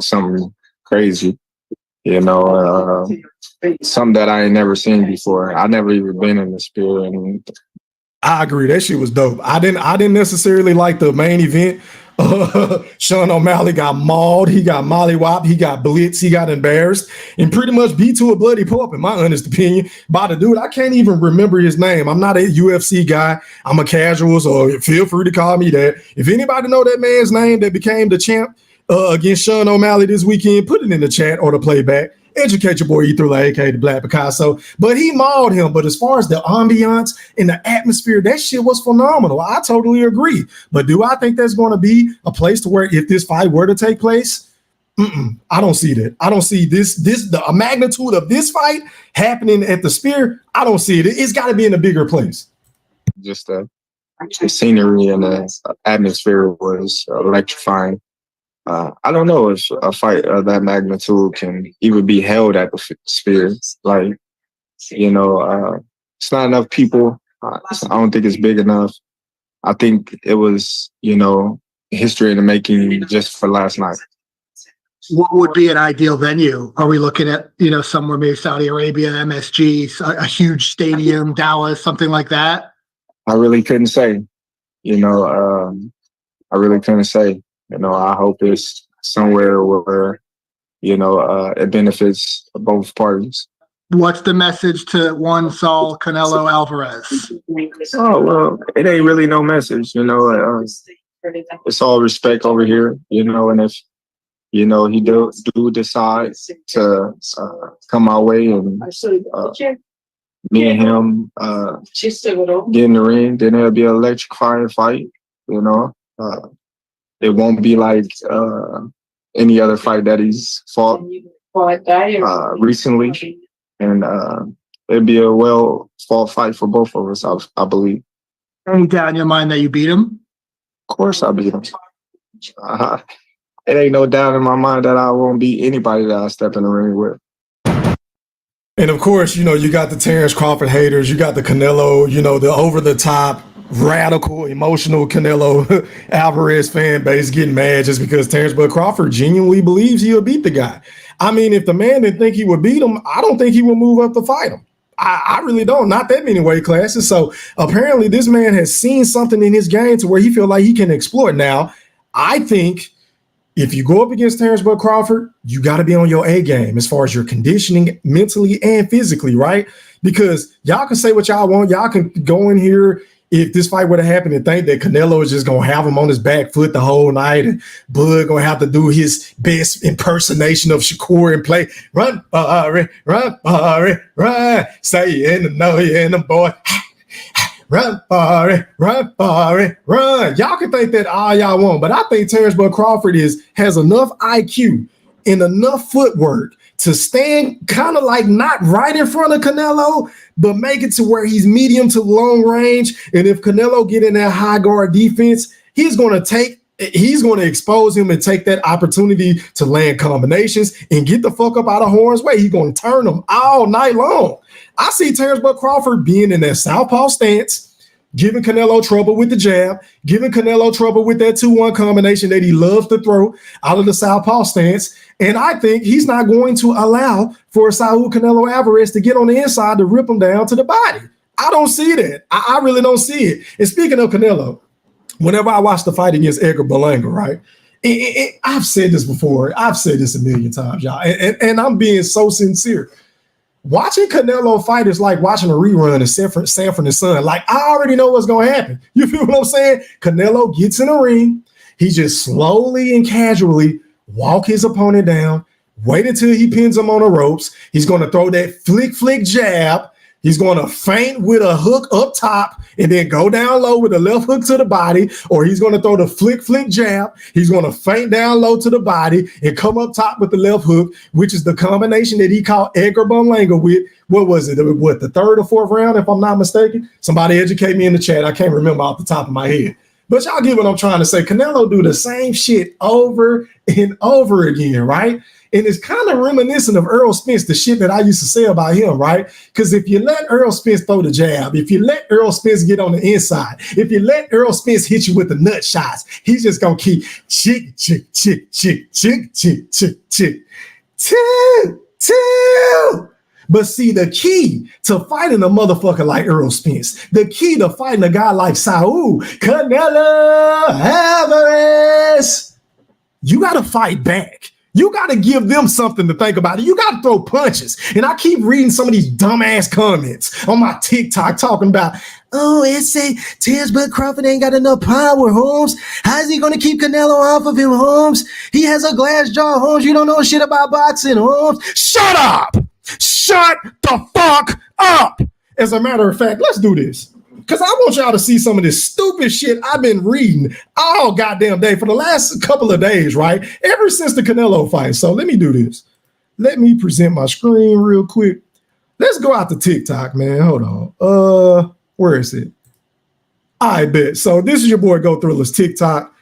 something crazy. You know, something that I ain't never seen before. I never even been in the Sphere, and I agree. That shit was dope. I didn't necessarily like the main event Sean O'Malley got mauled, he got mollywopped, he got blitzed, he got embarrassed, and pretty much beat to a bloody pulp, in my honest opinion, by the dude. I can't even remember his name. I'm not a UFC guy. I'm a casual, so feel free to call me that. If anybody know that man's name that became the champ against Sean O'Malley this weekend, put it in the chat or the playback. Educate your boy Ether, aka the Black Picasso. But he mauled him. But as far as the ambiance and the atmosphere, that shit was phenomenal. I totally agree. But do I think there's going to be a place to where if this fight were to take place? I don't see that. I don't see the magnitude of this fight happening at the Sphere. I don't see it. It's got to be in a bigger place. Just the scenery and the atmosphere was electrifying. I don't know if a fight of that magnitude can even be held at the Sphere. Like, it's not enough people. I don't think it's big enough. I think it was, history in the making just for last night. What would be an ideal venue? Are we looking at, somewhere maybe Saudi Arabia, MSG, a huge stadium, Dallas, something like that? I really couldn't say. I really couldn't say. I hope it's somewhere where, it benefits both parties. What's the message to one Saul Canelo Alvarez? Oh, well, it ain't really no message, it's all respect over here, and if, he do decide to come my way and me and him get in the ring, then it'll be an electrifying fight, It won't be like any other fight that he's fought recently. And it'll be a well-fought fight for both of us, I believe. Any doubt in your mind that you beat him? Of course I beat him. It ain't no doubt in my mind that I won't beat anybody that I step in the ring with. And of course, you got the Terence Crawford haters, you got the Canelo, the over-the-top, radical, emotional Canelo Alvarez fan base getting mad just because Terence Crawford genuinely believes he'll beat the guy. I mean, if the man didn't think he would beat him, I don't think he would move up to fight him. I really don't. Not that many weight classes. So apparently this man has seen something in his game to where he feels like he can exploit. Now, I think if you go up against Terence Crawford, you got to be on your A game as far as your conditioning mentally and physically, right? Because y'all can say what y'all want. Y'all can go in here if this fight would have happened and think that Canelo is just going to have him on his back foot the whole night and Bud going to have to do his best impersonation of Shakur and play, run, Barry, run, Barry, run. Say you in the know, you in the boy. Run, Barry, run, Barry, run. Y'all can think that all y'all want, but I think Terence Crawford has enough IQ and enough footwork to stand kind of like not right in front of Canelo, but make it to where he's medium to long range. And if Canelo get in that high guard defense, he's going to expose him and take that opportunity to land combinations and get the fuck up out of harm's way. He's going to turn them all night long. I see Terence Crawford being in that southpaw stance, giving Canelo trouble with the jab, giving Canelo trouble with that 2-1 combination that he loves to throw out of the southpaw stance. And I think he's not going to allow for Saul Canelo Alvarez to get on the inside to rip him down to the body. I don't see that. I really don't see it. And speaking of Canelo, whenever I watch the fight against Edgar Berlanga, right? I've said this before. I've said this a million times, y'all. And I'm being so sincere. Watching Canelo fight is like watching a rerun of Sanford and Son. Like, I already know what's going to happen. You feel what I'm saying? Canelo gets in the ring. He just slowly and casually walk his opponent down, wait until he pins him on the ropes. He's going to throw that flick jab. He's going to feint with a hook up top and then go down low with a left hook to the body, or he's going to throw the flick jab. He's going to feint down low to the body and come up top with the left hook, which is the combination that he caught Edgar Berlanga with. What was it? What, the third or fourth round, if I'm not mistaken? Somebody educate me in the chat. I can't remember off the top of my head. But y'all get what I'm trying to say. Canelo do the same shit over and over again, right? And it's kind of reminiscent of Earl Spence, the shit that I used to say about him, right? Because if you let Earl Spence throw the jab, if you let Earl Spence get on the inside, if you let Earl Spence hit you with the nut shots, he's just going to keep chick. But see, the key to fighting a motherfucker like Earl Spence, the key to fighting a guy like Saul Canelo Alvarez you got to fight back. You got to give them something to think about. You got to throw punches. And I keep reading some of these dumbass comments on my TikTok talking about, oh, it's say Terence Crawford ain't got enough power, Holmes. How's he going to keep Canelo off of him, Holmes? He has a glass jaw, Holmes. You don't know shit about boxing, Holmes. Shut up. Shut the fuck up. As a matter of fact, let's do this. Because I want y'all to see some of this stupid shit I've been reading all goddamn day for the last couple of days, right? Ever since the Canelo fight. So let me do this. Let me present my screen real quick. Let's go out to TikTok, man. Hold on. Where is it? I bet. So this is your boy Go Thriller's TikTok.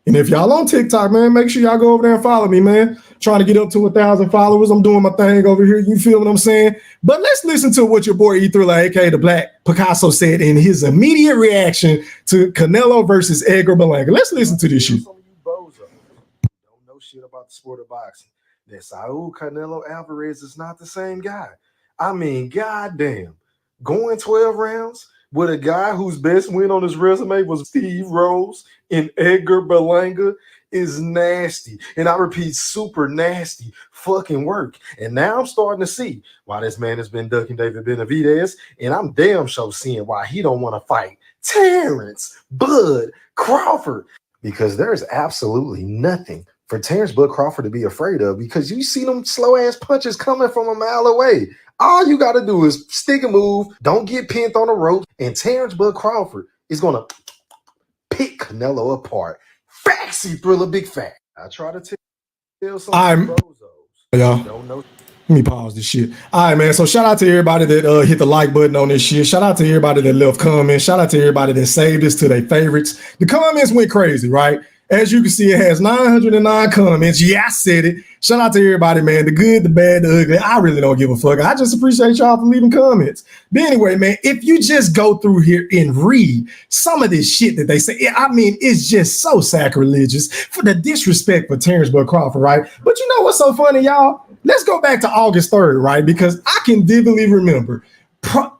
And if y'all on TikTok, man, make sure y'all go over there and follow me, man. Trying to get up to 1,000 followers. I'm doing my thing over here. You feel what I'm saying? But let's listen to what your boy E Thriller, aka the Black Picasso, said in his immediate reaction to Canelo versus Edgar Berlanga. Let's listen to this shit. Some of you bozos don't know shit about the sport of boxing. That Saul Canelo Alvarez is not the same guy. I mean, goddamn, going 12 rounds with a guy whose best win on his resume was Steve Rose and Edgar Berlanga is nasty. And I repeat, super nasty fucking work. And now I'm starting to see why this man has been ducking David Benavidez. And I'm damn sure seeing why he don't want to fight Terence Bud Crawford. Because there's absolutely nothing for Terence Bud Crawford to be afraid of, because you see them slow ass punches coming from a mile away. All you got to do is stick and move. Don't get pinned on the rope. And Terence Bud Crawford is going to pick Canelo apart. Faxy Thriller, big fact. I try to tell some bozos. Y'all. Don't know. Let me pause this shit. All right, man. So shout out to everybody that hit the like button on this shit. Shout out to everybody that left comments. Shout out to everybody that saved this to their favorites. The comments went crazy, right? As you can see, it has 909 comments. Yeah, I said it. Shout out to everybody, man. The good, the bad, the ugly. I really don't give a fuck. I just appreciate y'all for leaving comments. But anyway, man, if you just go through here and read some of this shit that they say, I mean, it's just so sacrilegious for the disrespect for Terence Bud Crawford, right? But you know what's so funny, y'all? Let's go back to August 3rd, right? Because I can vividly remember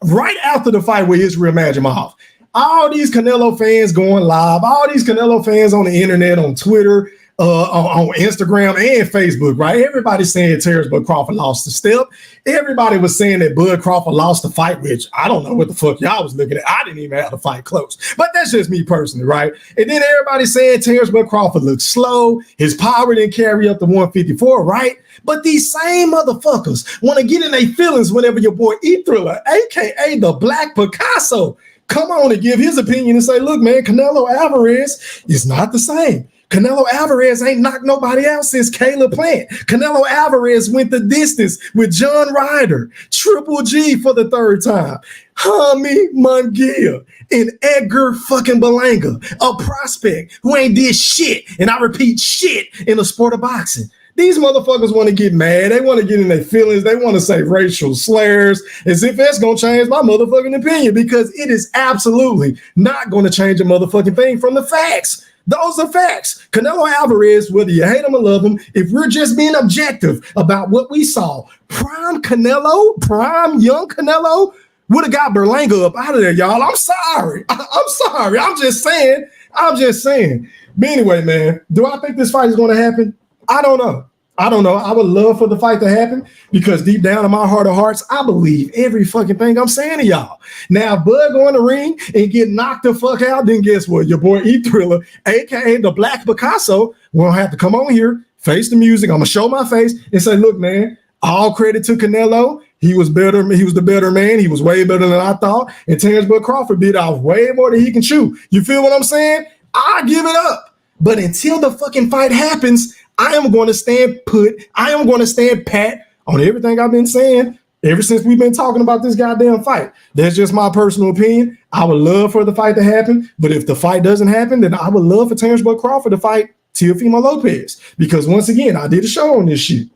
right after the fight with Israel Madrimov, all these Canelo fans going live, all these Canelo fans on the internet, on Twitter, on Instagram and Facebook, right? Everybody saying Terence Bud Crawford lost the step. Everybody was saying that Bud Crawford lost the fight, which I don't know what the fuck y'all was looking at. I didn't even have the fight close. But that's just me personally, right? And then everybody saying Terence Bud Crawford looked slow. His power didn't carry up to 154, right? But these same motherfuckers want to get in their feelings whenever your boy E Thriller, aka the Black Picasso, come on and give his opinion and say, look, man, Canelo Alvarez is not the same. Canelo Alvarez ain't knocked nobody out since Caleb Plant. Canelo Alvarez went the distance with John Ryder, Triple G for the third time, Jaime Munguia, and Edgar fucking Berlanga, a prospect who ain't did shit, and I repeat, shit, in the sport of boxing. These motherfuckers want to get mad. They want to get in their feelings. They want to say racial slurs as if that's going to change my motherfucking opinion, because it is absolutely not going to change a motherfucking thing from the facts. Those are facts. Canelo Alvarez, whether you hate him or love him, if we're just being objective about what we saw, prime Canelo, prime young Canelo would have got Berlanga up out of there, y'all. I'm sorry. I'm sorry. I'm just saying. But anyway, man, do I think this fight is going to happen? I don't know. I would love for the fight to happen, because deep down in my heart of hearts, I believe every fucking thing I'm saying to y'all. Now, if Bud go in the ring and get knocked the fuck out, then guess what? Your boy E Thriller, aka the Black Picasso, will have to come on here, face the music. I'm gonna show my face and say, look, man, all credit to Canelo. He was better. He was the better man. He was way better than I thought. And Terence Bud Crawford did off way more than he can chew. You feel what I'm saying? I give it up. But until the fucking fight happens, I am going to stand put. I am going to stand pat on everything I've been saying ever since we've been talking about this goddamn fight. That's just my personal opinion. I would love for the fight to happen, but if the fight doesn't happen, then I would love for Terence Bud Crawford to fight Teofimo Lopez, because once again, I did a show on this shit.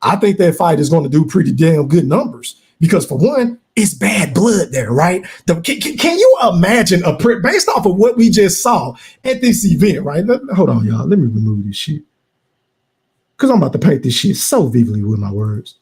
I think that fight is going to do pretty damn good numbers, because for one, it's bad blood there, right? Can you imagine based off of what we just saw at this event, right? Hold on, y'all. Let me remove this shit, because I'm about to paint this shit so vividly with my words.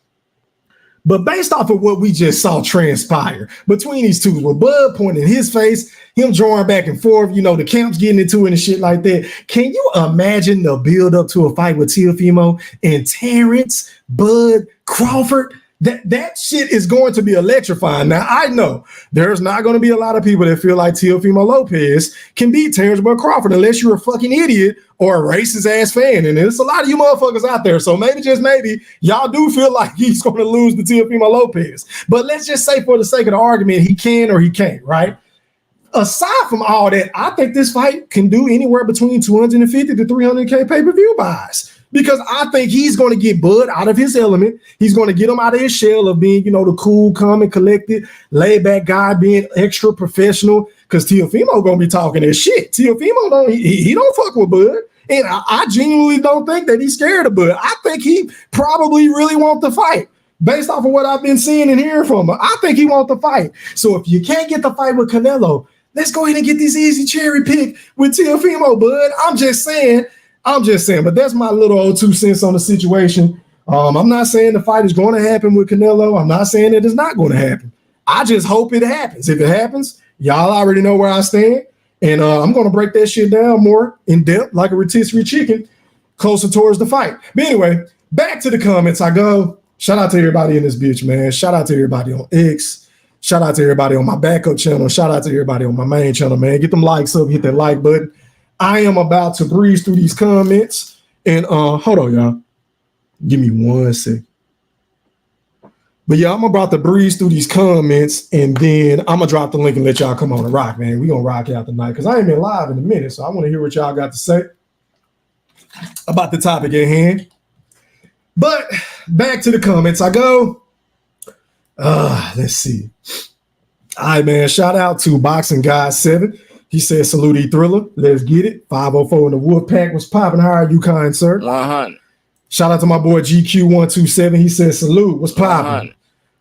But based off of what we just saw transpire between these two, with Bud pointing in his face, him drawing back and forth, the camps getting into it and shit like that. Can you imagine the build up to a fight with Teofimo and Terence, Bud, Crawford? That shit is going to be electrifying. Now, I know there's not going to be a lot of people that feel like Teofimo Lopez can beat Terence Bud Crawford unless you're a fucking idiot or a racist ass fan. And there's a lot of you motherfuckers out there. So maybe, just maybe, y'all do feel like he's going to lose to Teofimo Lopez. But let's just say, for the sake of the argument, he can or he can't, right? Aside from all that, I think this fight can do anywhere between 250 to 300K pay-per-view buys. Because I think he's going to get Bud out of his element. He's going to get him out of his shell of being, the cool, calm, and collected, laid-back guy, being extra professional. Because Teofimo going to be talking that shit. Teofimo, he don't fuck with Bud. And I genuinely don't think that he's scared of Bud. I think he probably really wants to fight. Based off of what I've been seeing and hearing from him, I think he wants to fight. So if you can't get the fight with Canelo, let's go ahead and get this easy cherry pick with Teofimo, Bud. I'm just saying, but that's my little old 2 cents on the situation. I'm not saying the fight is going to happen with Canelo. I'm not saying that it's not going to happen. I just hope it happens. If it happens, y'all already know where I stand. And I'm going to break that shit down more in depth like a rotisserie chicken closer towards the fight. But anyway, back to the comments I go. Shout out to everybody in this bitch, man. Shout out to everybody on X. Shout out to everybody on my backup channel. Shout out to everybody on my main channel, man. Get them likes up. Hit that like button. I am about to breeze through these comments. And hold on, y'all. Give me 1 second. But yeah, I'm about to breeze through these comments, and then I'm gonna drop the link and let y'all come on and rock, man. We gonna rock out tonight because I ain't been live in a minute, so I want to hear what y'all got to say about the topic at hand. But back to the comments I go. Let's see. All right, man. Shout out to Boxing Guy 7. He said, salute E-Thriller. Let's get it. 504 in the Wolf Pack was popping. How are you, kind sir? 100. Shout out to my boy GQ127. He said, salute. What's popping?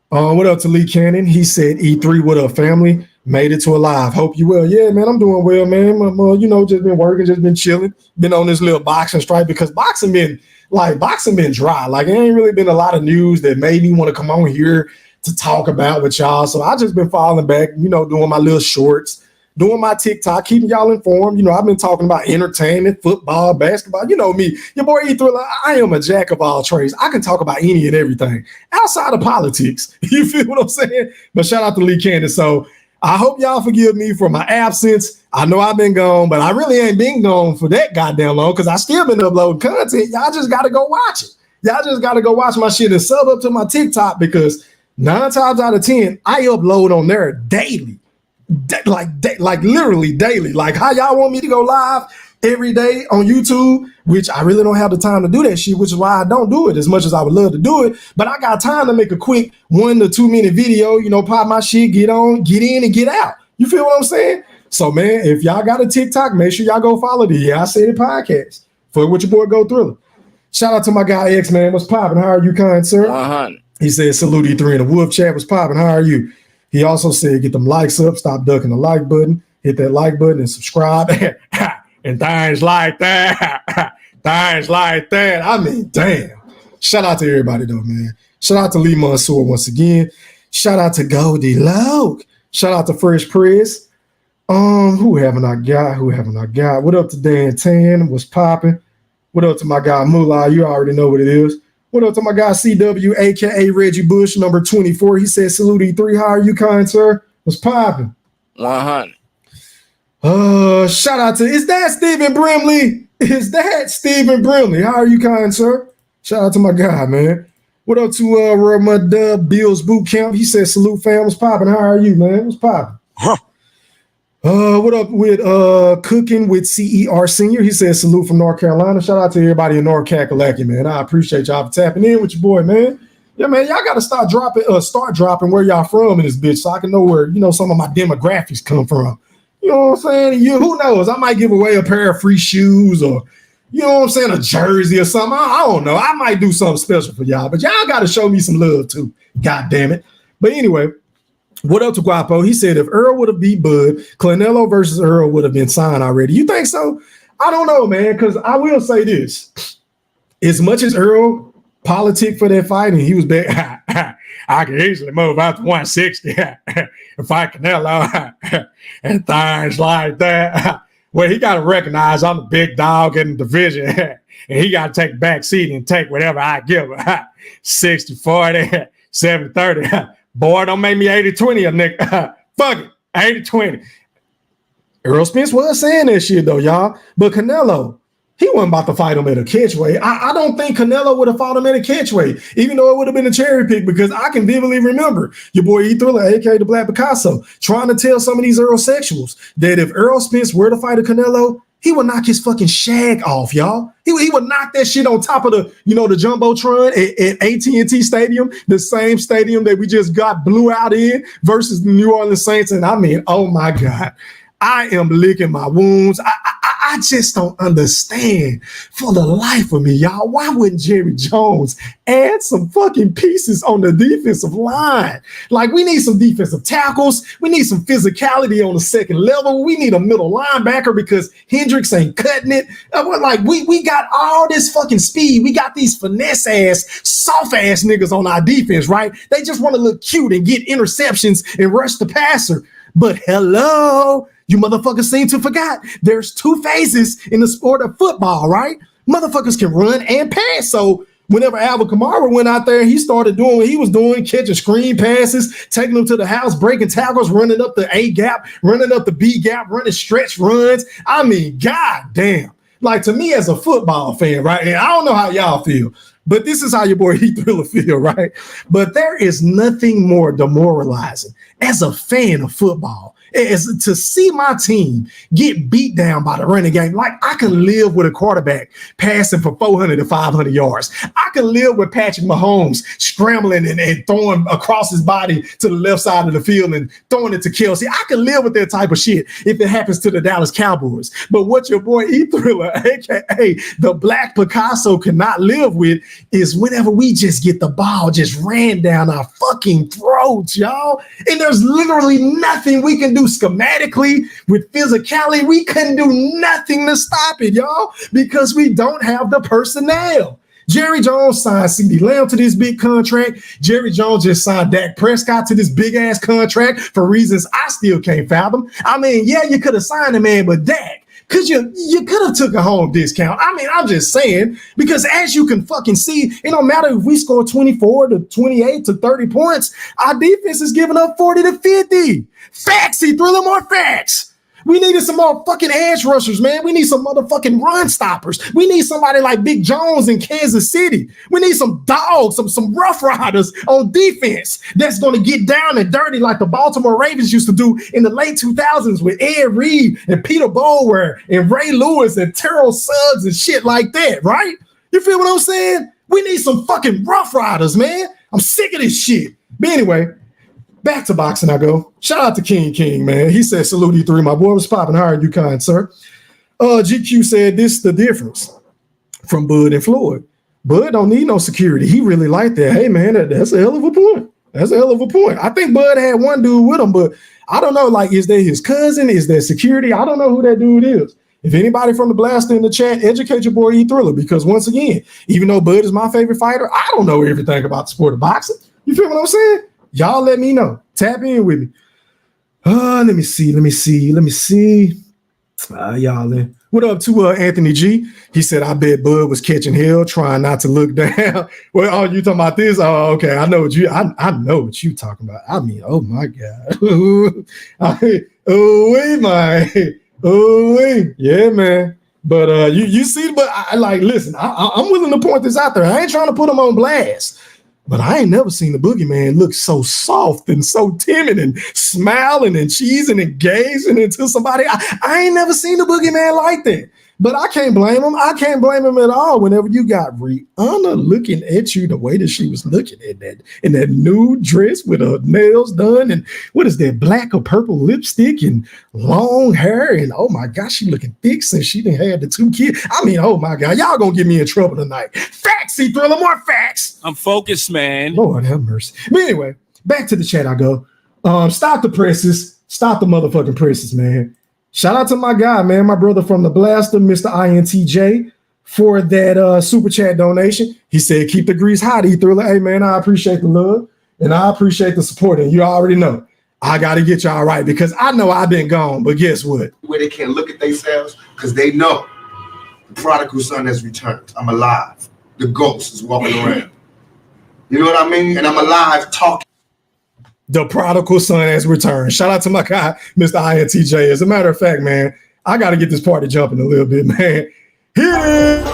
What up to Lee Cannon? He said, E3, what up, family? Made it to alive. Hope you well. Yeah, man, I'm doing well, man. Just been working, just been chilling. Been on this little boxing strike because boxing been dry. Like, it ain't really been a lot of news that made me want to come on here to talk about with y'all. So I just been falling back, doing my little shorts, doing my TikTok, keeping y'all informed. I've been talking about entertainment, football, basketball. You know me, your boy E-Thriller. I am a jack of all trades. I can talk about any and everything outside of politics. You feel what I'm saying? But shout out to Lee Cannon. So I hope y'all forgive me for my absence. I know I've been gone, but I really ain't been gone for that goddamn long because I still been uploading content. Y'all just got to go watch it. Y'all just got to go watch my shit and sub up to my TikTok because 9 times out of 10, I upload on there daily. Like literally daily. Like how y'all want me to go live every day on YouTube, which I really don't have the time to do that shit, which is why I don't do it as much as I would love to do it. But I got time to make a quick 1 to 2 minute video, pop my shit, get on, get in and get out. You feel what I'm saying? So man, if y'all got a TikTok, make sure y'all go follow the I Said It podcast. Fuck with your boy Go Thriller. Shout out to my guy X, man. What's popping? How are you, kind sir? 100. He said, salute E3 in the Wolf Chat. What's popping? How are you? He also said, get them likes up, stop ducking the like button, hit that like button and subscribe. And things like that. Things like that. I mean, damn. Shout out to everybody though, man. Shout out to Lee Mansour once again. Shout out to Goldie Loke. Shout out to Fresh Press. Who haven't I got? What up to Dan Tan? What's popping? What up to my guy Moolah? You already know what it is. What up to my guy CW, aka Reggie Bush, number 24? He said, salute E3. How are you, kind sir? What's popping? 100. Shout out to, is that Stephen Brimley? How are you, kind sir? Shout out to my guy, man. What up to Ramadub Bills Boot Camp? He said, salute fam. What's popping? How are you, man? What's popping? What up with Cooking with CER Senior? He says salute from North Carolina. Shout out to everybody in North Kakalaki, man. I appreciate y'all for tapping in with your boy, man. Yeah, man, y'all got to start dropping where y'all from in this bitch so I can know where, some of my demographics come from. You know what I'm saying? Who knows? I might give away a pair of free shoes or, a jersey or something. I don't know. I might do something special for y'all, but y'all got to show me some love too. God damn it. But anyway, what up to Guapo? He said if Earl would have beat Bud, Canelo versus Earl would have been signed already. You think so? I don't know, man, because I will say this. As much as Earl politic for that fight and he was back, I can easily move up to 160 and fight Canelo and things like that. Well, he got to recognize I'm the big dog in the division, and he got to take a back seat and take whatever I give him. 60-40, 70-30. Boy, don't make me 80-20 a nigga. Fuck it, 80-20. Earl Spence was saying that shit, though, y'all. But Canelo, he wasn't about to fight him at a catchweight. I don't think Canelo would have fought him at a catchweight, even though it would have been a cherry pick, because I can vividly remember your boy E Thriller, aka the Black Picasso, trying to tell some of these Earl-sexuals that if Earl Spence were to fight a Canelo, he would knock his fucking shag off, y'all. He would knock that shit on top of the Jumbotron at AT&T Stadium, the same stadium that we just got blew out in versus the New Orleans Saints. And I mean, oh my God, I am licking my wounds. I just don't understand for the life of me, y'all. Why wouldn't Jerry Jones add some fucking pieces on the defensive line? Like, we need some defensive tackles. We need some physicality on the second level. We need a middle linebacker because Hendricks ain't cutting it. Like, we got all this fucking speed. We got these finesse ass, soft ass niggas on our defense, right? They just want to look cute and get interceptions and rush the passer. But hello, you motherfuckers seem to forgot there's two phases in the sport of football, right? Motherfuckers can run and pass. So whenever Alvin Kamara went out there, he started doing what he was doing, catching screen passes, taking them to the house, breaking tackles, running up the A gap, running up the B gap, running stretch runs. I mean, goddamn. Like, to me as a football fan, right? And I don't know how y'all feel, but this is how your boy Heath Thriller feel, right? But there is nothing more demoralizing as a fan of football is to see my team get beat down by the running game. Like, I can live with a quarterback passing for 400 to 500 yards. I can live with Patrick Mahomes scrambling and throwing across his body to the left side of the field and throwing it to Kelsey. I can live with that type of shit if it happens to the Dallas Cowboys. But what your boy E Thriller, aka the Black Picasso, cannot live with is whenever we just get the ball just ran down our fucking throats, y'all. And there's literally nothing we can do schematically with physicality. We couldn't do nothing to stop it, y'all, because we don't have the personnel. Jerry Jones signed CeeDee Lamb to this big contract. Jerry Jones just signed Dak Prescott to this big ass contract for reasons I still can't fathom. I mean, yeah, you could have signed a man, but Dak, because you could have took a home discount. I mean, I'm just saying, because as you can fucking see, it don't matter if we score 24 to 28 to 30 points, our defense is giving up 40 to 50. Facts, he threw them more facts. We needed some more fucking edge rushers, man. We need some motherfucking run stoppers. We need somebody like Big Jones in Kansas City. We need some dogs, some rough riders on defense that's going to get down and dirty like the Baltimore Ravens used to do in the late 2000s with Ed Reed and Peter Boulware and Ray Lewis and Terrell Suggs and shit like that, right? You feel what I'm saying? We need some fucking rough riders, man. I'm sick of this shit. But anyway, back to boxing I go. Shout out to King, man. He said, salute E3. My boy was popping. How are you, kind sir? GQ said, this is the difference from Bud and Floyd. Bud don't need no security. He really like that. Hey, man, that's a hell of a point. That's a hell of a point. I think Bud had one dude with him, but I don't know, like, is that his cousin? Is that security? I don't know who that dude is. If anybody from the Blaster in the chat, educate your boy E Thriller, because once again, even though Bud is my favorite fighter, I don't know everything about the sport of boxing. You feel what I'm saying? Y'all let me know. Tap in with me. Let me see. Y'all. What up to Anthony G? He said, I bet Bud was catching hell, trying not to look down. Well, oh, you talking about this? Oh, okay. I know what you talking about. I mean, oh my God. Yeah, man. But you see, but I like, listen, I'm willing to point this out there. I ain't trying to put him on blast. But I ain't never seen the boogeyman look so soft and so timid and smiling and cheesing and gazing into somebody. I ain't never seen the boogeyman like that. But I can't blame him. I can't blame him at all whenever you got Rihanna looking at you the way that she was looking at that in that nude dress with her nails done and what is that, black or purple lipstick and long hair, and oh my gosh, she looking thick since she done had the two kids. I mean, oh my God, y'all gonna get me in trouble tonight. Facts, he Thriller, more facts. I'm focused, man. Lord have mercy. But anyway, back to the chat I go. Stop the presses. Stop the motherfucking presses, man. Shout out to my guy, man, my brother from the Blaster, Mr. INTJ, for that super chat donation. He said, keep the grease hot, E Thriller. Hey, man, I appreciate the love. and I appreciate the support. And you already know I got to get y'all right because I know I've been gone. But guess what? Where they can't look at themselves because they know the prodigal son has returned. I'm alive. The ghost is walking around. You know what I mean? And I'm alive talking. The prodigal son has returned. Shout out to my guy, Mr. INTJ. As a matter of fact, man, I got to get this party jumping a little bit, man. Here it is.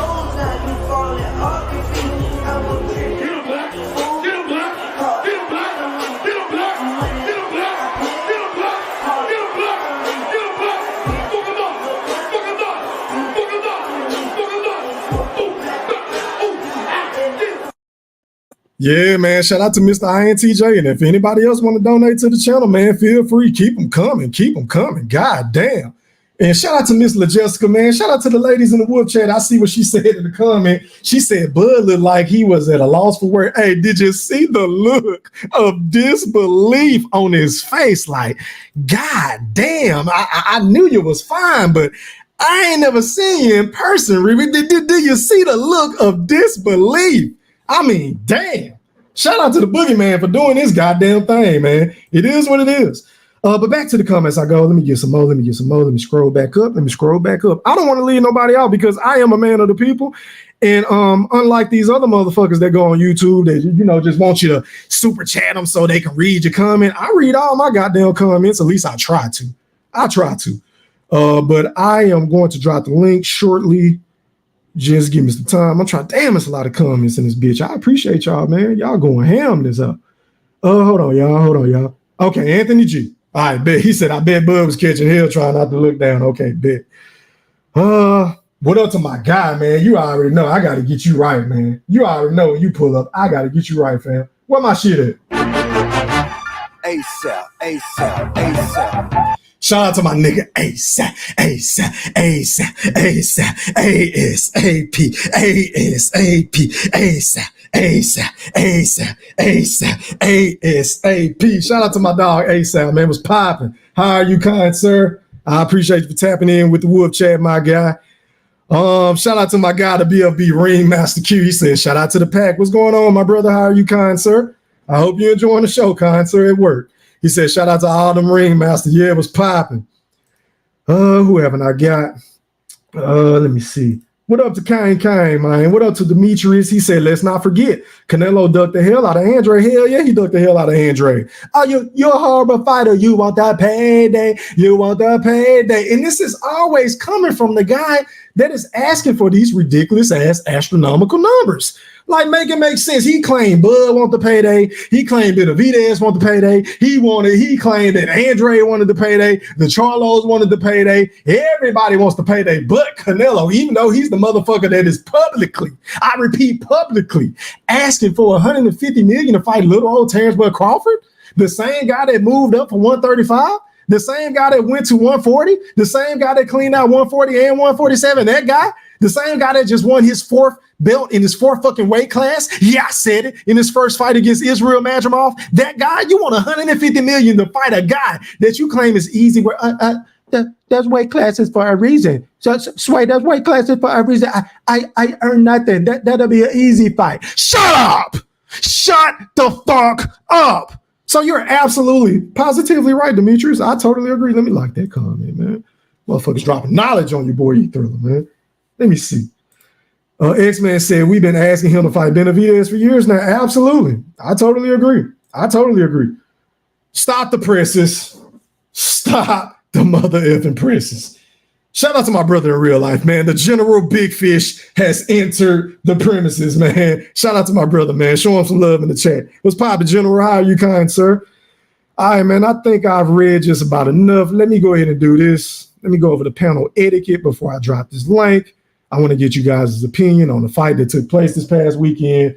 Yeah, man. Shout out to Mr. INTJ. And if anybody else want to donate to the channel, man, feel free. Keep them coming. Keep them coming. God damn. And shout out to Miss LaJessica, man. Shout out to the ladies in the Wolf chat. I see what she said in the comment. She said Bud looked like he was at a loss for words. Hey, did you see the look of disbelief on his face? Like, God damn, I knew you was fine, but I ain't never seen you in person, Ruby. Did you see the look of disbelief? I mean, damn. Shout out to the boogeyman for doing this goddamn thing, man. It is what it is. But back to the comments I go. Let me get some more. Let me scroll back up. I don't want to leave nobody out because I am a man of the people. And unlike these other motherfuckers that go on YouTube that, you know, just want you to super chat them so they can read your comment, I read all my goddamn comments. At least I try to. But I am going to drop the link shortly. Just give me some time. I'm trying. Damn, it's a lot of comments in this bitch. I appreciate y'all, man. Y'all going ham this up. Hold on, y'all. Okay, Anthony G. All right, bet. He said, I bet Bud was catching hell trying not to look down. Okay, bet. What up to my guy, man? You already know I got to get you right, man. You already know when you pull up, I got to get you right, fam. Where my shit at? ASAP. Shout out to my nigga ASAP. Shout out to my dog ASAP, man. Was popping. How are you, kind sir? I appreciate you for tapping in with the Wolf chat, my guy. Shout out to my guy, the BFB Ring Master Q. He said, shout out to the pack. What's going on, my brother? How are you, kind sir? I hope you're enjoying the show, kind sir, at work. He said, shout out to all them ring masters. Yeah, it was popping. Who haven't I got? Let me see. What up to Kane, man? What up to Demetrius? He said, let's not forget, Canelo ducked the hell out of Andre. Hell yeah, he ducked the hell out of Andre. Oh, you're a horrible fighter. You want that payday. And this is always coming from the guy that is asking for these ridiculous ass astronomical numbers. Like, make it make sense. He claimed Bud want the payday. He claimed Benavidez want the payday. He claimed that Andre wanted the payday. The Charlos wanted the payday. Everybody wants the payday but Canelo, even though he's the motherfucker that is publicly, I repeat, publicly asking for $150 million to fight little old Terence Crawford, the same guy that moved up from 135. The same guy that went to 140, the same guy that cleaned out 140 and 147, that guy, the same guy that just won his fourth belt in his fourth fucking weight class. Yeah, I said it. In his first fight against Israel Madrimov, that guy, you want $150 million to fight a guy that you claim is easy. That's weight classes for a reason. So Sway, that's weight classes for a reason. I earn nothing. That'll be an easy fight. Shut up! Shut the fuck up! So you're absolutely, positively right, Demetrius. I totally agree. Let me like that comment, man. Motherfuckers dropping knowledge on you, boy, you thriller, man. Let me see. X-Man said, we've been asking him to fight Benavidez for years now. Absolutely. I totally agree. Stop the presses. Stop the mother effing presses. Shout out to my brother in real life, man. The General Big Fish has entered the premises, man. Shout out to my brother, man. Show him some love in the chat. What's poppin', General? How are you, kind sir? All right, man. I think I've read just about enough. Let me go ahead and do this. Let me go over the panel etiquette before I drop this link. I want to get you guys' opinion on the fight that took place this past weekend.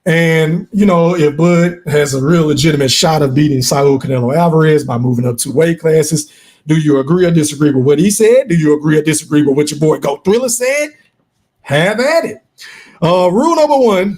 And, you know, if Bud has a real legitimate shot of beating Saul Canelo Alvarez by moving up 2 weight classes, do you agree or disagree with what he said? Do you agree or disagree with what your boy Go Thriller said? Have at it. Rule number 1,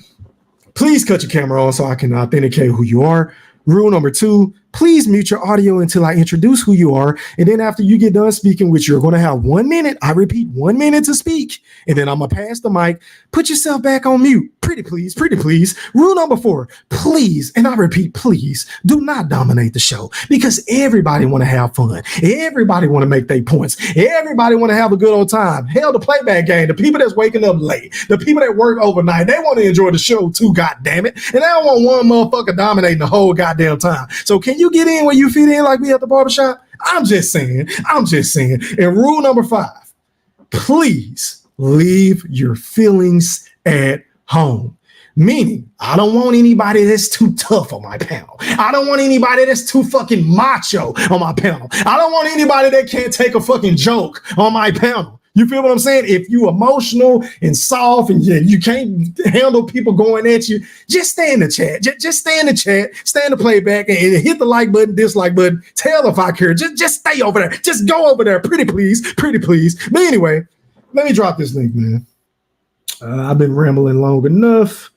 please cut your camera on so I can authenticate who you are. Rule number 2, please mute your audio until I introduce who you are. And then after you get done speaking, which you're going to have 1 minute, I repeat, 1 minute to speak. And then I'm going to pass the mic. Put yourself back on mute. Pretty please, pretty please. Rule number 4, please, and I repeat, please, do not dominate the show because everybody want to have fun. Everybody want to make their points. Everybody want to have a good old time. Hell, the playback game, the people that's waking up late, the people that work overnight, they want to enjoy the show too, God damn it. And I don't want one motherfucker dominating the whole goddamn time. So can you get in where you fit in like we at the barbershop? I'm just saying. And rule number 5, please leave your feelings at home. Meaning, I don't want anybody that's too tough on my panel. I don't want anybody that's too fucking macho on my panel. I don't want anybody that can't take a fucking joke on my panel. You feel what I'm saying? If you emotional and soft and you can't handle people going at you, just stay in the chat. Just stay in the chat, stay in the playback and hit the like button, dislike button. Tell if I care. Just stay over there. Just go over there. Pretty please. Pretty please. But anyway, let me drop this link, man. I've been rambling long enough.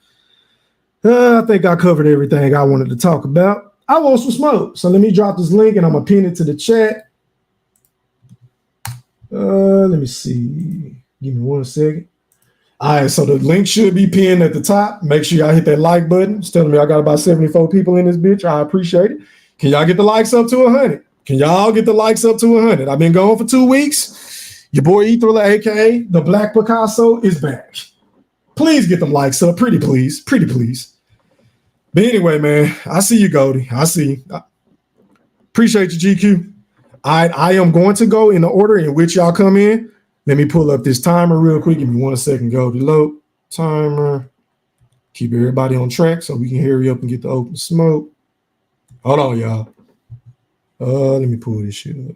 I think I covered everything I wanted to talk about. I want some smoke. So let me drop this link and I'm going to pin it to the chat. Let me see. Give me 1 second. All right, so the link should be pinned at the top. Make sure y'all hit that like button. It's telling me I got about 74 people in this bitch. I appreciate it. Can y'all get the likes up to 100? Can y'all get the likes up to 100? I've been gone for 2 weeks. Your boy E Thriller, aka the Black Picasso, is back. Please get them likes up. Pretty please. Pretty please. But anyway, man, I see you, Goldie. I see you. Appreciate you, GQ. I am going to go in the order in which y'all come in. Let me pull up this timer real quick. Give me 1 second. Goldie, load timer. Keep everybody on track so we can hurry up and get the open smoke. Hold on, y'all. Let me pull this shit up.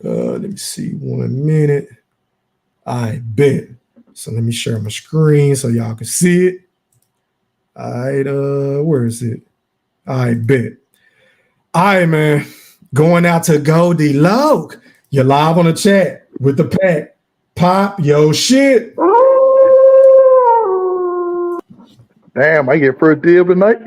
Let me see. 1 minute. I bet. So let me share my screen so y'all can see it. All right, where is it? I bet. All right, man. Going out to Goldie Loke. You're live on the chat with the pack. Pop your shit. Damn, I get first deal tonight?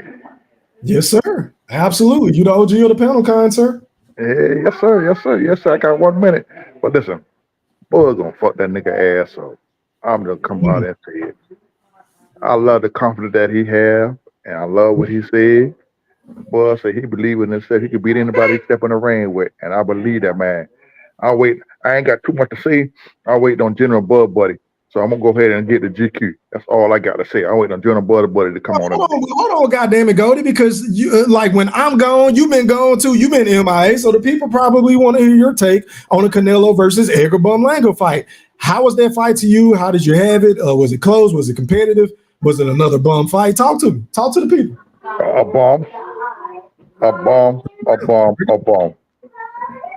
Yes, sir. Absolutely. You the OG of the panel, kind sir. Hey, yes, sir. Yes, sir. Yes, sir. I got 1 minute. But listen, boy's gonna fuck that nigga ass up. I'm gonna come out and say it. I love the confidence that he have, and I love what he said. Boy, I say he believe in himself. He could beat anybody he step in the ring with, and I believe that, man. I'll wait. I ain't got too much to say. I'll wait on General Bud Buddy. So I'm gonna go ahead and get the GQ. That's all I got to say. I'll wait on General Bud Buddy to come on. Hold on, goddamn it, Goldie, because you like when I'm gone, you've been gone too. You've been MIA, so the people probably want to hear your take on the Canelo versus Edgar Bumlango fight. How was that fight to you? How did you have it? Was it close? Was it competitive? Was it another bum fight? Talk to me. Talk to the people. A bomb.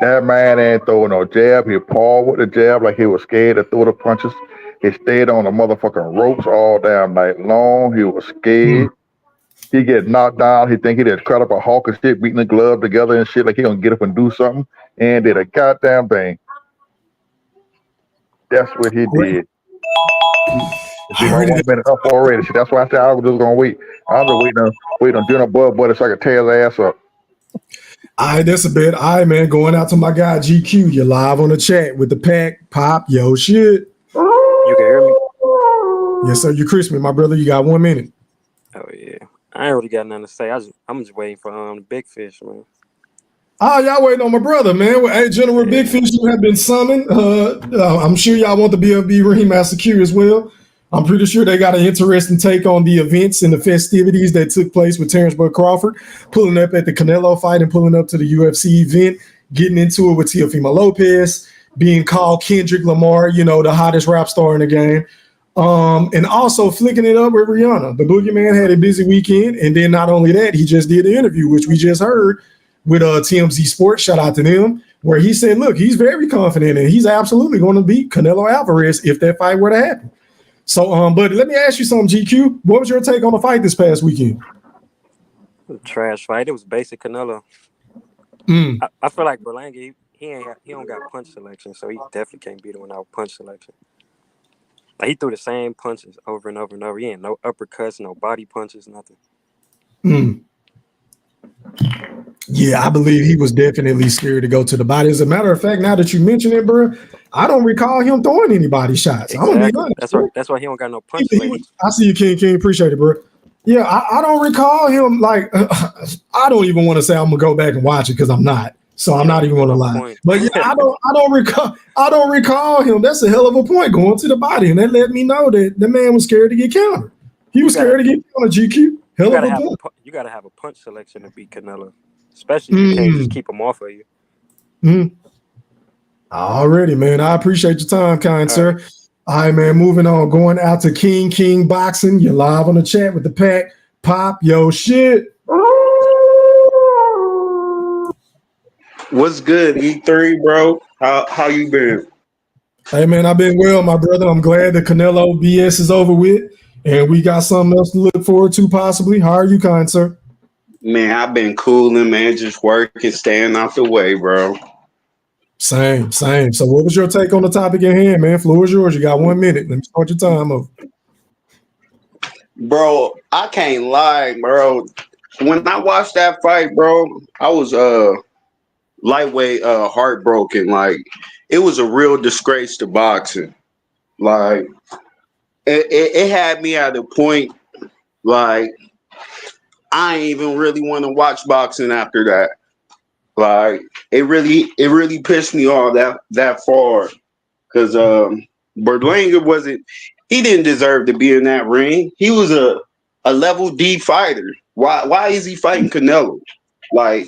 That man ain't throwing no jab. He paused with the jab like he was scared to throw the punches. He stayed on the motherfucking ropes all damn night long. He was scared. He get knocked down. He think he did cut up a hawk and shit, beating the glove together and shit like he gonna get up and do something. And did a goddamn thing. That's what he did. He got 1 minute up already. That's why I said I was just gonna wait. I was waiting on General Bud Buddy so I could tear his ass up. All right, that's a bit. All right, man. Going out to my guy GQ. You're live on the chat with the pack. Pop yo shit. You can hear me? Yes, sir. You crispy, my brother. You got 1 minute. Oh yeah. I ain't really got nothing to say. I'm just waiting for the big fish, man. Oh, y'all waiting on my brother, man. Well, hey, General Big Fish, you have been summoned. I'm sure y'all want the BLB Remaster Q as well. I'm pretty sure they got an interesting take on the events and the festivities that took place with Terence Crawford, pulling up at the Canelo fight and pulling up to the UFC event, getting into it with Teofimo Lopez, being called Kendrick Lamar, you know, the hottest rap star in the game. And also flicking it up with Rihanna. The Boogeyman had a busy weekend. And then not only that, he just did the interview, which we just heard with TMZ Sports, shout out to them, where he said, look, he's very confident and he's absolutely going to beat Canelo Alvarez if that fight were to happen. So, but let me ask you something, GQ. What was your take on the fight this past weekend? Trash fight. It was basic Canelo. I feel like Berlanga, he don't got punch selection, so he definitely can't beat him without punch selection. Like, he threw the same punches over and over and over. He ain't no uppercuts, no body punches, nothing. Yeah, I believe he was definitely scared to go to the body. As a matter of fact, now that you mention it, bro, I don't recall him throwing anybody shots. I'm gonna be Exactly. honest. That's why he don't got no punch legs. I see you, King. Appreciate it, bro. Yeah, I don't recall him like. I don't even want to say I'm gonna go back and watch it because I'm not. So I'm not even gonna lie. Point. But yeah, I don't recall him. That's a hell of a point going to the body, and that let me know that the man was scared to get countered. He was scared to get countered. GQ. Hell of a point. You gotta have a punch selection to beat Canelo, especially if you can't just keep him off of you. Already, man. I appreciate your time, kind sir. All right, man. Moving on. Going out to King Boxing. You're live on the chat with the pack. Pop yo shit. What's good, E3, bro? How you been? Hey, man, I've been well, my brother. I'm glad the Canelo BS is over with, and we got something else to look forward to, possibly. How are you, kind sir? Man, I've been cooling, man. Just working, staying out the way, bro. Same. So what was your take on the topic at hand, man? Floor is yours. You got 1 minute. Let me start your time up. Bro, I can't lie, bro. When I watched that fight, bro, I was lightweight heartbroken. Like, it was a real disgrace to boxing. Like, it had me at a point, like, I ain't even really want to watch boxing after that. Like, it really pissed me off that far. Because Berlanga he didn't deserve to be in that ring. He was a level D fighter. Why is he fighting Canelo? Like,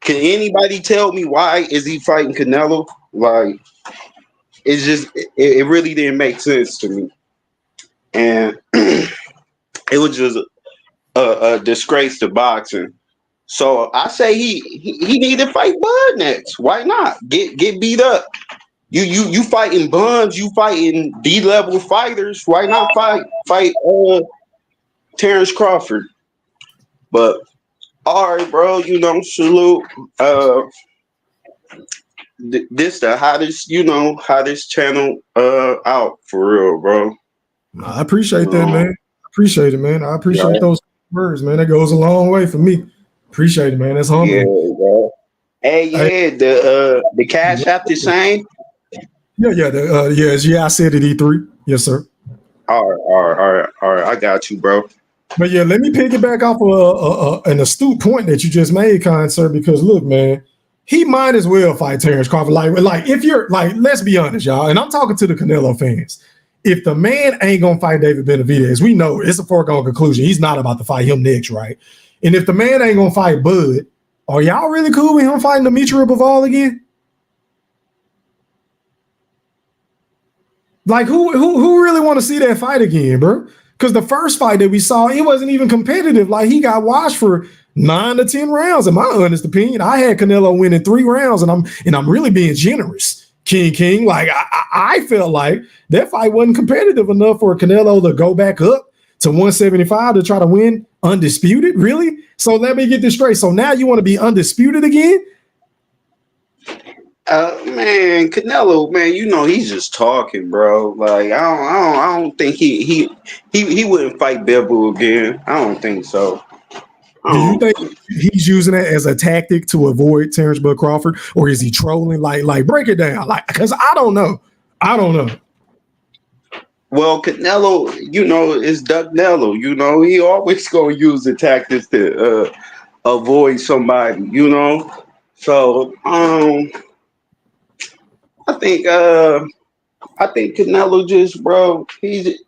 can anybody tell me why is he fighting Canelo? Like, it's just it really didn't make sense to me. And it was just a disgrace to boxing. So I say he need to fight Bud next. Why not? Get beat up. You fighting bums, you fighting D-level fighters. Why not fight Terence Crawford? But all right, bro, salute. This the hottest channel out for real, bro. I appreciate that, man. I appreciate it, man. I appreciate those words, man. That goes a long way for me. Appreciate it, man. That's humbling. Yeah, bro. Hey, the cash app the same. Yeah. I said it, E3. Yes, sir. All right. I got you, bro. But yeah, let me piggyback off an astute point that you just made, kind sir. Because look, man, he might as well fight Terence Crawford. Like if you're like, let's be honest, y'all. And I'm talking to the Canelo fans. If the man ain't gonna fight David Benavidez, we know it's a foregone conclusion. He's not about to fight him next, right? And if the man ain't gonna fight Bud, are y'all really cool with him fighting Dimitri Bivol again? Like, who really want to see that fight again, bro? Because the first fight that we saw, it wasn't even competitive. Like, he got washed for 9 to 10 rounds. In my honest opinion, I had Canelo winning 3 rounds, and I'm really being generous. King, like I felt like that fight wasn't competitive enough for Canelo to go back up to 175 to try to win undisputed. Really? So let me get this straight. So now you want to be undisputed again? Man, Canelo, man, he's just talking, bro. Like I don't think he wouldn't fight Bivol again. I don't think so. Do you think he's using it as a tactic to avoid Terence Bud Crawford, or is he trolling? Like break it down, like, because I don't know. Well, Canelo, is Doug Nello. He always gonna use the tactics to avoid somebody. So I think Canelo just, bro, he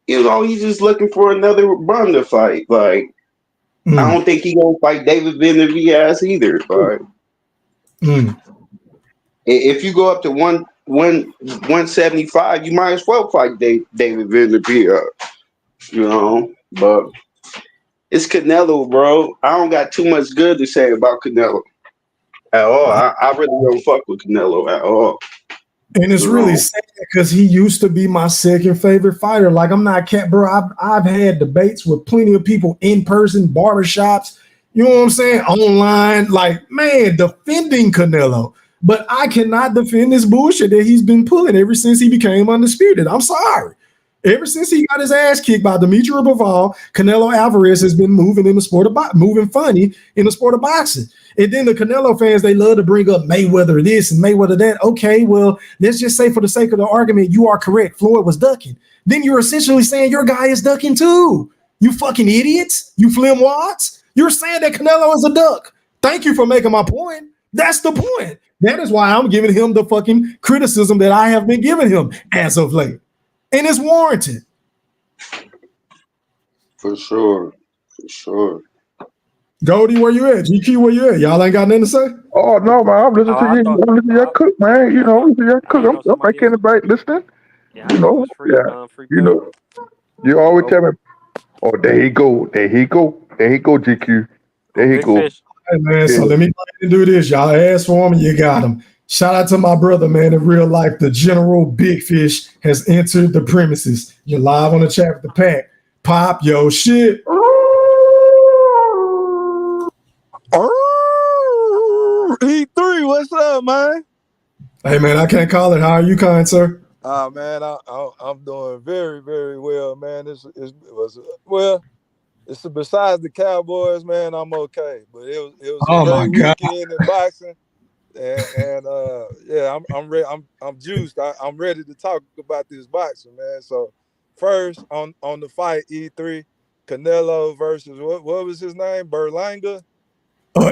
he's just looking for another bum to fight. Like, I don't think he gonna fight David Benavidez either. But if you go up to 175, you might as well fight David Benavidez. But it's Canelo, bro. I don't got too much good to say about Canelo at all. I really don't fuck with Canelo at all. And it's really sad because he used to be my second favorite fighter. Like, I'm not bro. I've had debates with plenty of people in person, barbershops, you know what I'm saying? Online, like, man, defending Canelo. But I cannot defend this bullshit that he's been pulling ever since he became undisputed. I'm sorry. Ever since he got his ass kicked by Demetrio Bivol, Canelo Alvarez has been moving in the sport of moving funny in the sport of boxing. And then the Canelo fans, they love to bring up Mayweather this and Mayweather that. Okay, well, let's just say for the sake of the argument, you are correct. Floyd was ducking. Then you're essentially saying your guy is ducking too. You fucking idiots. You flimwads. You're saying that Canelo is a duck. Thank you for making my point. That's the point. That is why I'm giving him the fucking criticism that I have been giving him as of late. And it's warranted. For sure. For sure. Goldie, where you at? GQ, where you at? Y'all ain't got nothing to say? Oh no, man! I'm listening to you. I'm listening to your cook, man. You know, listen to your cook. I'm making the right listening. Yeah, you know, free you know. You always tell me, "Oh, there he go, there he go, there he go, GQ, there he Big go." Fish. Hey, man, so let me go ahead and do this. Y'all asked for him and you got him. Shout out to my brother, man. In real life, the General Big Fish has entered the premises. You're live on the chat with the pack. Pop your shit. E3, what's up, man? Hey, man, I can't call it. How are you, kind sir? Man, I'm doing very, very well, man. It's besides the Cowboys, man, I'm okay. But it was a great weekend in boxing, and yeah, I'm ready. I'm juiced. I'm ready to talk about this boxing, man. So first on the fight, E3, Canelo versus what was his name? Berlanga.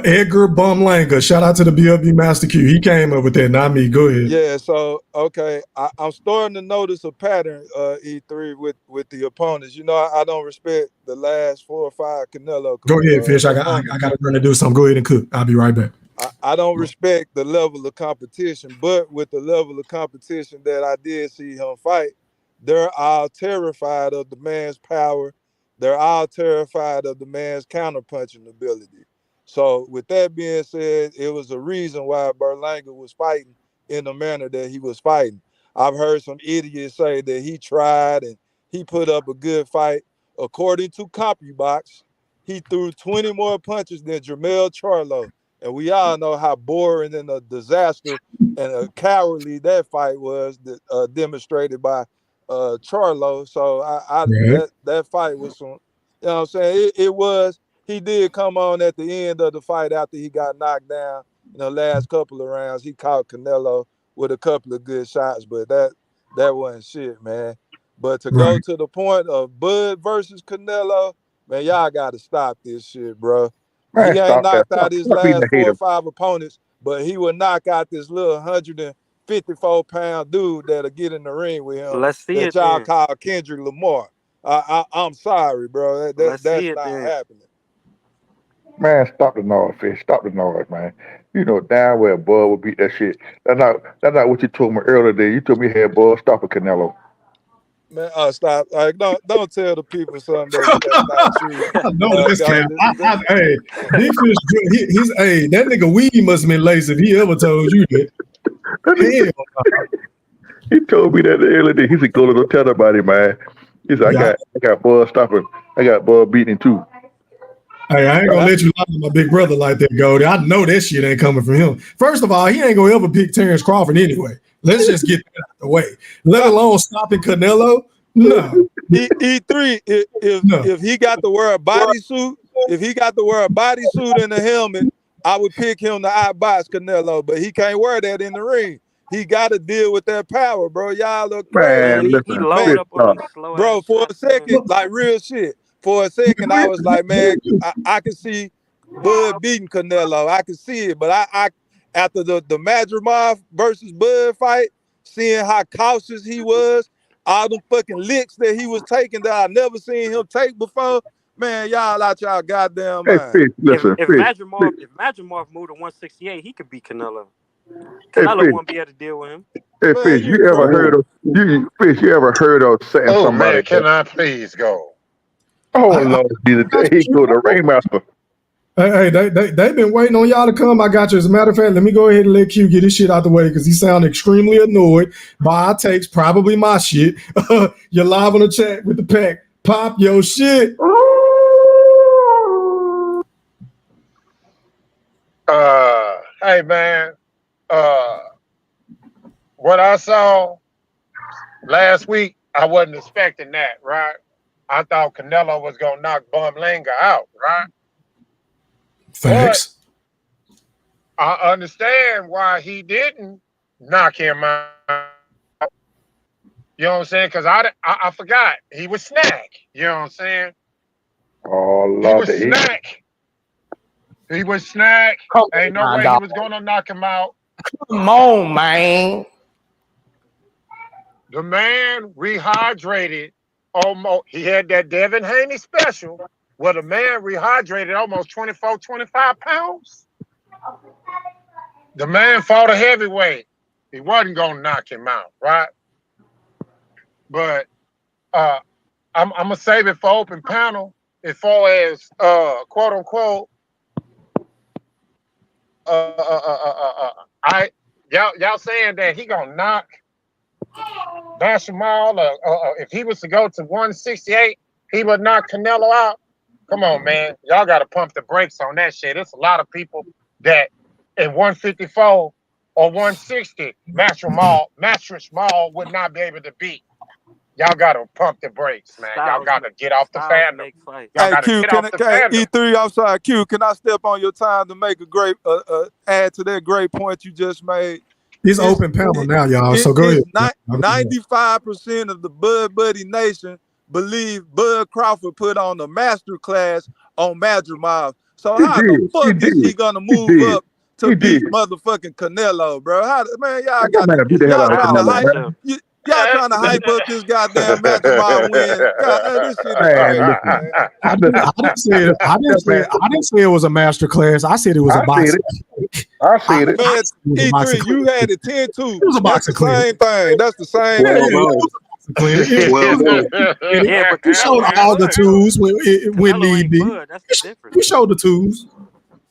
Edgar Bumlanger. Shout out to the BLB Master Q. He came up with that, not me. Go ahead. Yeah, so okay, I'm starting to notice a pattern, E3 with the opponents. You know, I don't respect the last 4 or 5 Canelo. Go ahead, Fish. I got to run to do something. Go ahead and cook. I'll be right back. I don't respect the level of competition, but with the level of competition that I did see him fight, they're all terrified of the man's power. They're all terrified of the man's counterpunching ability. So with that being said, it was a reason why Berlanga was fighting in the manner that he was fighting. I've heard some idiots say that he tried and he put up a good fight. According to CompuBox, he threw 20 more punches than Jermell Charlo. And we all know how boring and a disaster and a cowardly that fight was demonstrated by Charlo. So that fight was some, you know what I'm saying? It was. He did come on at the end of the fight after he got knocked down in the last couple of rounds. He caught Canelo with a couple of good shots, but that wasn't shit, man. But to go to the point of Bud versus Canelo, man, y'all got to stop this shit, bro. Man, He ain't knocked that. out his last 4 or 5 opponents, but he would knock out this little 154-pound dude that'll get in the ring with him. Let's see that it y'all then. call Kendrick Lamar. I'm sorry, bro. That's not happening. Man, stop the noise, Fish. Stop the noise, man. You know damn well Bud will beat that shit. That's not what you told me earlier today. You told me here, Bud, stop a Canelo. Man, stop. Don't tell the people something that's not true. I know this cat. Hey, this is he's hey, that nigga Weed must have been lazy if he ever told you that. Hell, he told me that earlier today. He said, "Go to tell nobody, man." He said, I got Bud stopping. I got Bud beating too. Hey, I ain't gonna let you lie to my big brother like that, Goldie. I know that shit ain't coming from him. First of all, he ain't gonna ever pick Terence Crawford anyway. Let's just get that out the way. Let alone stopping Canelo. No. E3, if he got to wear a bodysuit, and a helmet, I would pick him to outbox Canelo, but he can't wear that in the ring. He got to deal with that power, bro. Y'all look crazy. Man, he loaded up on them slow bro, ass for a second, like real shit. For a second, I was like, man, I can see Bud beating Canelo. I can see it, but I after the Madrimov versus Bud fight, seeing how cautious he was, all them fucking licks that he was taking that I never seen him take before, man, y'all out y'all goddamn mind. Hey, Fish, listen, if Madrimov moved to 168, he could beat Canelo. Canelo won't be able to deal with him. Hey, Fish, you ever heard of setting somebody? Man, can I please go? Oh Lord, there he go, the Ringmaster. Hey, they've been waiting on y'all to come. I got you. As a matter of fact, let me go ahead and let Q get his shit out the way because he sounded extremely annoyed by our takes, probably my shit. You're live on the chat with the pack. Pop your shit. Hey man, what I saw last week I wasn't expecting that, right? I thought Canelo was gonna knock Bumlinga out, right? Facts. But I understand why he didn't knock him out. You know what I'm saying? Because I forgot he was snack. You know what I'm saying? Oh He Lord, was snack. He was snack. Ain't no way he was gonna knock him out. Come on, man. The man rehydrated almost. He had that Devin Haney special where the man rehydrated almost 24, 25 pounds. The man fought a heavyweight. He wasn't gonna knock him out, right? But I'm gonna save it for open panel as far as quote unquote. Y'all saying that he gonna knock Bashamal, if he was to go to 168, he would knock Canelo out. Come on, man. Y'all got to pump the brakes on that shit. It's a lot of people that in 154 or 160, Mattress Mall would not be able to beat. Y'all got to pump the brakes, man. Y'all got to get off the fandom. Hey, Q, E3, I'm sorry, Q, can I step on your time to make a great, add to that great point you just made? It's open panel now, y'all. So go ahead. 95% of the Bud Buddy Nation believe Bud Crawford put on a master class on Madrimov. So how the fuck is he gonna move up to beat motherfucking Canelo, bro? Man, y'all got y'all trying to hype up this goddamn Madrimov win. God, this shit is crazy, man. I didn't say it was a master class. I said it was a boxing. I see it. Man, E3, you had it 10-2. It was a boxing same thing. That's the same thing. We showed all the tools when need be. We showed the tools.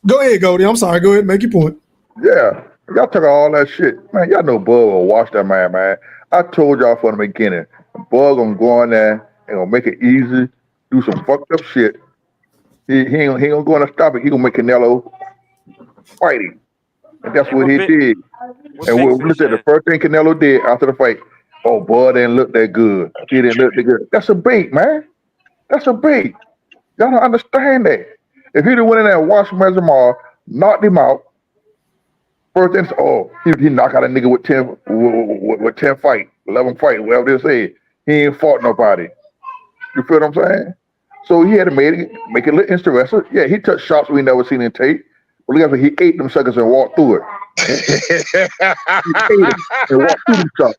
Go ahead, Goldie. I'm sorry. Go ahead, make your point. Yeah, y'all took all that shit, man. Y'all know Bud will watch that man. I told y'all from the beginning, Bud gonna go in there and gonna make it easy, do some fucked up shit. He ain't gonna go in and stop it. He gonna make Canelo fight him. And that's what he did. And what the first thing Canelo did after the fight, oh, Bud didn't look that good. He didn't look that good. That's a bait, man. That's a bait. Y'all don't understand that. If he'd have went in there and watched Mazamar, knocked him out, first thing, he knocked out a nigga with 10 fight, 11 fight, whatever they say. He ain't fought nobody. You feel what I'm saying? So he had to make it look interesting. Yeah, he touched shots we never seen in tape. But look at he ate them suckers and walked through it. He ate them and walked through them shots.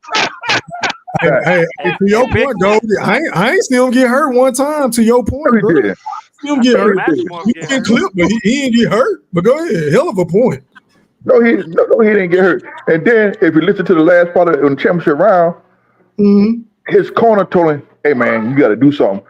Hey, to your point, Goldie, I ain't still get hurt one time. To your point, bro. Still get hurt. He get clipped, but he ain't get hurt. But go ahead, hell of a point. No, he didn't get hurt. And then if you listen to the last part of the championship round, his corner told him, "Hey man, you got to do something."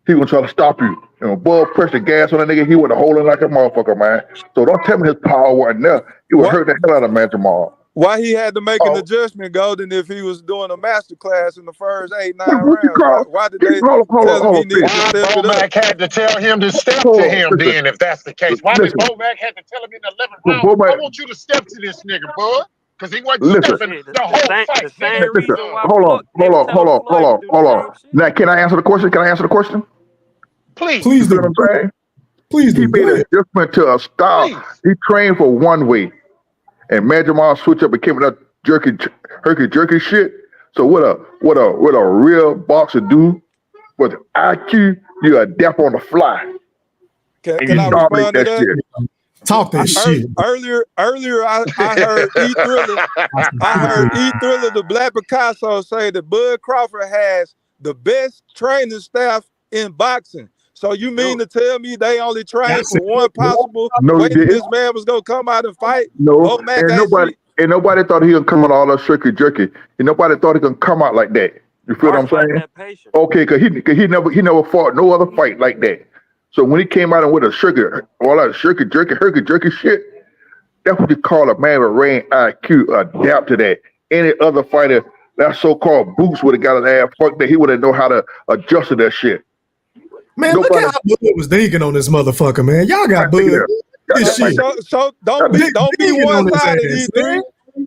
He gonna try to stop you. You know, Bud pressed the gas on that nigga. He would have holding like a motherfucker, man. So don't tell me his power wasn't there. He would hurt the hell out of man tomorrow. Why he had to make an adjustment, Golden, if he was doing a master class in the first 8-9 rounds? Why did they tell him he needed to step it up? Bomac had to tell him to step to him then, if that's the case. Why did Bomac have to tell him in the 11th round, I want you to step to this nigga, Bud? Because he wasn't stepping the whole fight. Hold on. Now, can I answer the question? Please. You know what I'm saying? Please do. He made an adjustment to a style. He trained for one way. And Madrimov switch up and came with that herky shit. So what a real boxer do with IQ, you adapt on the fly. Can I respond to that? Shit. Talk that shit. Earlier, I heard E Thriller, the Black Picasso, say that Bud Crawford has the best training staff in boxing. So you mean to tell me they only trained for one possible way this man was gonna come out and fight? No, and nobody thought he would come out all that circuit jerky. And nobody thought he could come out like that. You feel what I'm saying? Okay, because he never fought no other fight like that. So when he came out and with all that circuit jerky shit, that's what you call a man with rain IQ. Adapt to that. Any other fighter, that so-called Boots would have got his ass fucked that he would have know how to adjust to that shit. Man, look at how Bud was thinking on this motherfucker, man. Y'all got Bud. So don't be one-sided, E3.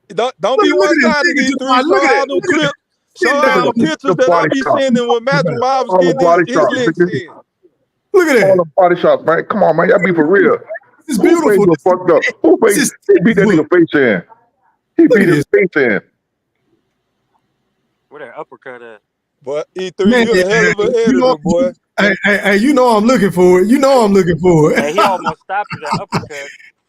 Don't be one-sided, E3. So all them clips. Show down. them pictures that I be sending when Matthew Miles All the getting body his shots. licks in. Look at All that. the body shots, man. Come on, man. Y'all be for real. This is Who beautiful. face was fucked up? Who This face? is He beat that nigga face in. He Look beat at his face in. Where that uppercut at? But E3, Man, you a hell of an editor, boy. Hey, you know I'm looking for it. You know I'm looking for Hey, it. he almost stopped you that uppercut.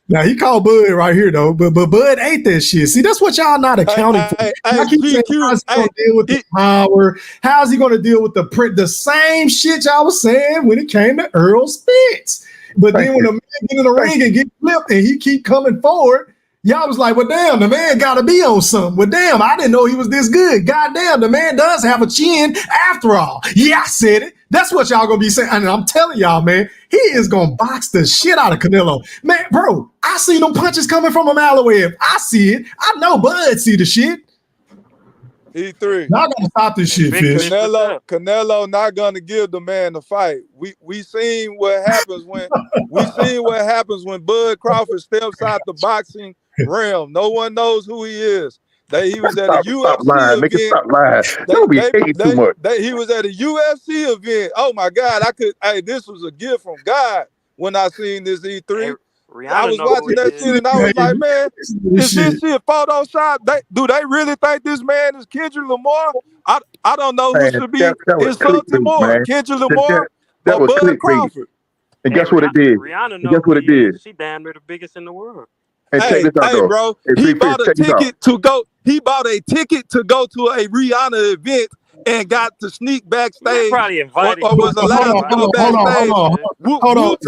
Now he called Bud right here though, but Bud ate that shit. See, that's what y'all not accounting for. I keep saying, how's he gonna deal with the power? How's he gonna deal with the same shit y'all was saying when it came to Earl Spence? But then when the man get in the ring and get flipped and he keep coming forward, y'all was like, well, damn, the man got to be on something. Well, damn, I didn't know he was this good. God damn, the man does have a chin after all. Yeah, I said it. That's what y'all gonna be saying. And I'm telling y'all, man, he is gonna box the shit out of Canelo. Man, bro, I see them punches coming from a mile away. If I see it, I know Bud see the shit. E3. Y'all gotta stop this shit, Fish. Canelo not gonna give the man the fight. We seen what happens when Bud Crawford steps out the boxing realm. No one knows who he is. He was at a UFC event. Stop lying. Don't be hating too much. He was at a UFC event. Oh my God! This was a gift from God when I seen this E3. I was watching that shit and I was like, man, is this shit Photoshop? Do they really think this man is Kendrick Lamar? I don't know who should be insulted more, Kendrick Lamar that or was Bud clickbait. Crawford. And guess what it did? Rihanna And guess what it did? She damn near the biggest in the world. And check this out, though. Bro, Hey, he Big bought Fish, a check this out. ticket to go. He bought a ticket to go to a Rihanna event and got to sneak backstage. Probably invited or was allowed to go backstage. Whoop-de-doo.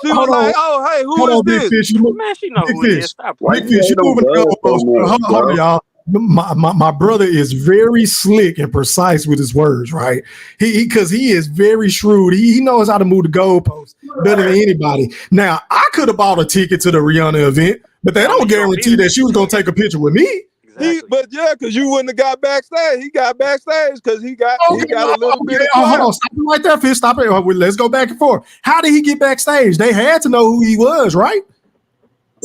She was like, "Oh, hey, who is this?" Man, she know who it is. Stop Big Fish, you moving the goalpost. Hold on, y'all. My brother is very slick and precise with his words, right? Because he is very shrewd. He knows how to move the goalposts better than anybody. Now, I could have bought a ticket to the Rihanna event, but they don't guarantee that she was gonna take a picture with me. Because you wouldn't have got backstage. He got backstage because he got a little bit of hold on, stop it right there, Fish. Stop it. Let's go back and forth. How did he get backstage? They had to know who he was, right?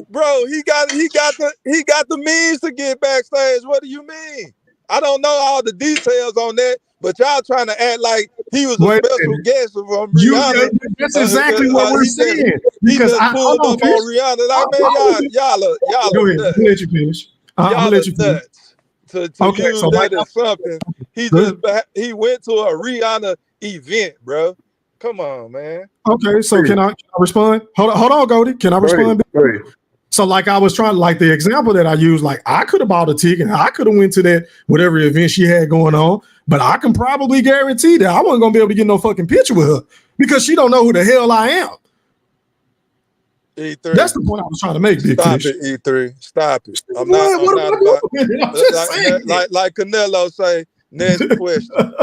Bro, he got the means to get backstage. What do you mean? I don't know all the details on that, but y'all trying to act like he was a special guest from Rihanna. That's exactly what we're saying. Because I pulled up on Rihanna. Like, man, y'all go ahead. nuts. I'll let you finish. Y'all let you nuts to use that as something. He went to a Rihanna event, bro. Come on, man. Okay, so can I respond? Hold on, Goldie. Can I respond? So like I was trying, like the example that I used, like I could have bought a ticket, I could have went to that whatever event she had going on, but I can probably guarantee that I wasn't gonna be able to get no fucking picture with her because she don't know who the hell I am. E3. That's the point I was trying to make. Big Stop Fish. it, E3. Stop it. I'm not like Canelo say. Next question.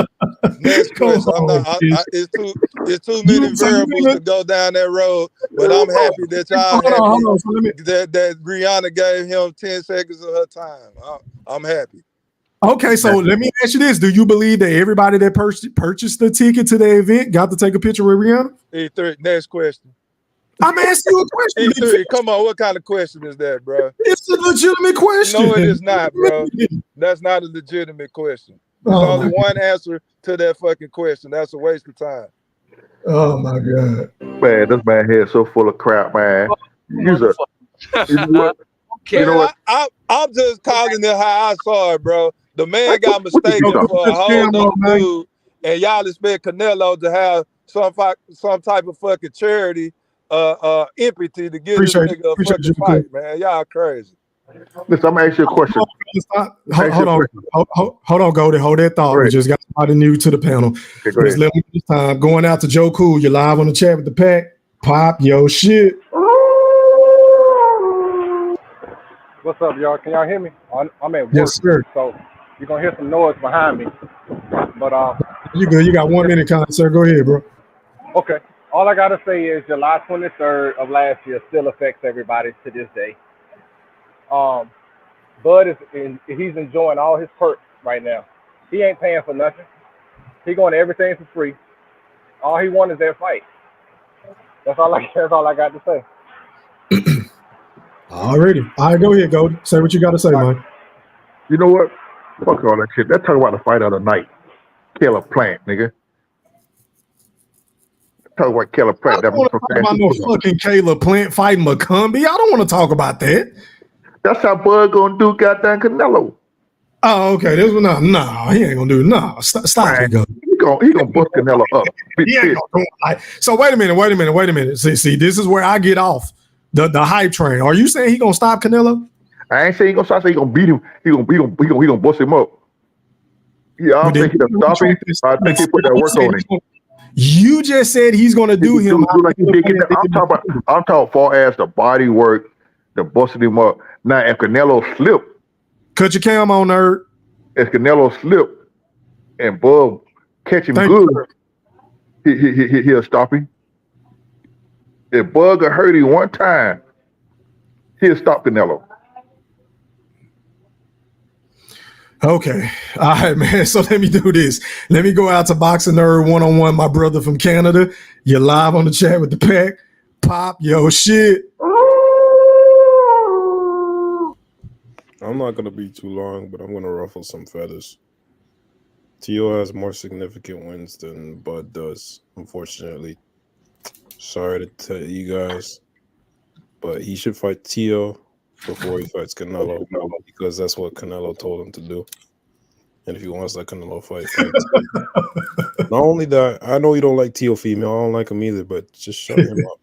Next question. It's too many variables to go down that road, but I'm happy that y'all happy that Rihanna gave him 10 seconds of her time. I'm happy. Okay, so let me ask you this: do you believe that everybody that purchased the ticket to the event got to take a picture with Rihanna? E3. Next question. I'm asking you a question. E3, come on, what kind of question is that, bro? It's a legitimate question. No, it is not, bro. That's not a legitimate question. There's only one answer to that fucking question. That's a waste of time. Oh my God. Man, this man here is so full of crap, man. You know what? You know what? I'm just calling it how I saw it, bro. The man got mistaken for a whole nother dude, and y'all expect Canelo to have some type of fucking charity, empathy to give this nigga a fucking fight, man. Y'all crazy. Listen, I'm gonna ask you a question. Hold on, Goldie. Hold that thought. We just got somebody new to the panel. Okay, go ahead. This time. Going out to Joe Cool. You're live on the chat with the pack. Pop your shit. What's up, y'all? Can y'all hear me? I'm at work, yes, sir. So you're gonna hear some noise behind me. But you good? You got 1 minute, sir. Go ahead, bro. Okay. All I gotta say is July 23rd of last year still affects everybody to this day. Bud he's enjoying all his perks right now. He ain't paying for nothing. He going to everything for free. All he wants is that fight. That's all I got to say. Alrighty. All right, go ahead, Goldie. Say what you got to say, man. You know what? Fuck all that shit. Let's talk about the fight of the night. Caleb Plant, nigga. Talk about Caleb Plant. I don't want to talk about no fucking Caleb Plant fighting McCombie. I don't want to talk about that. That's how Bud gonna do goddamn Canelo. Oh, okay. This one, no, he ain't gonna do. No, stop it, go. He gonna bust Canelo up. He ain't gonna do it. So wait a minute. See, this is where I get off the hype train. Are you saying he gonna stop Canelo? I ain't saying he gonna stop. I say he gonna beat him. He gonna bust him up. Yeah, I don't think he'll stop him. I think he put that work on him. You just said he's gonna do him. I'm talking far as the body work, the busting him up. Now, if Canelo slip, cut your cam on, nerd. If Canelo slip and Bub catch him good, he'll stop him. If Bug will hurt him one time, he'll stop Canelo. Okay. All right, man. So let me do this. Let me go out to Boxing Nerd 1-on-1, my brother from Canada. You're live on the chat with the pack. Pop your shit. I'm not going to be too long, but I'm going to ruffle some feathers. Tio has more significant wins than Bud does, unfortunately. Sorry to tell you guys, but he should fight Tio before he fights Canelo because that's what Canelo told him to do. And if he wants that Canelo fight Tio. Not only that, I know you don't like Tio female. I don't like him either, but just shut him up.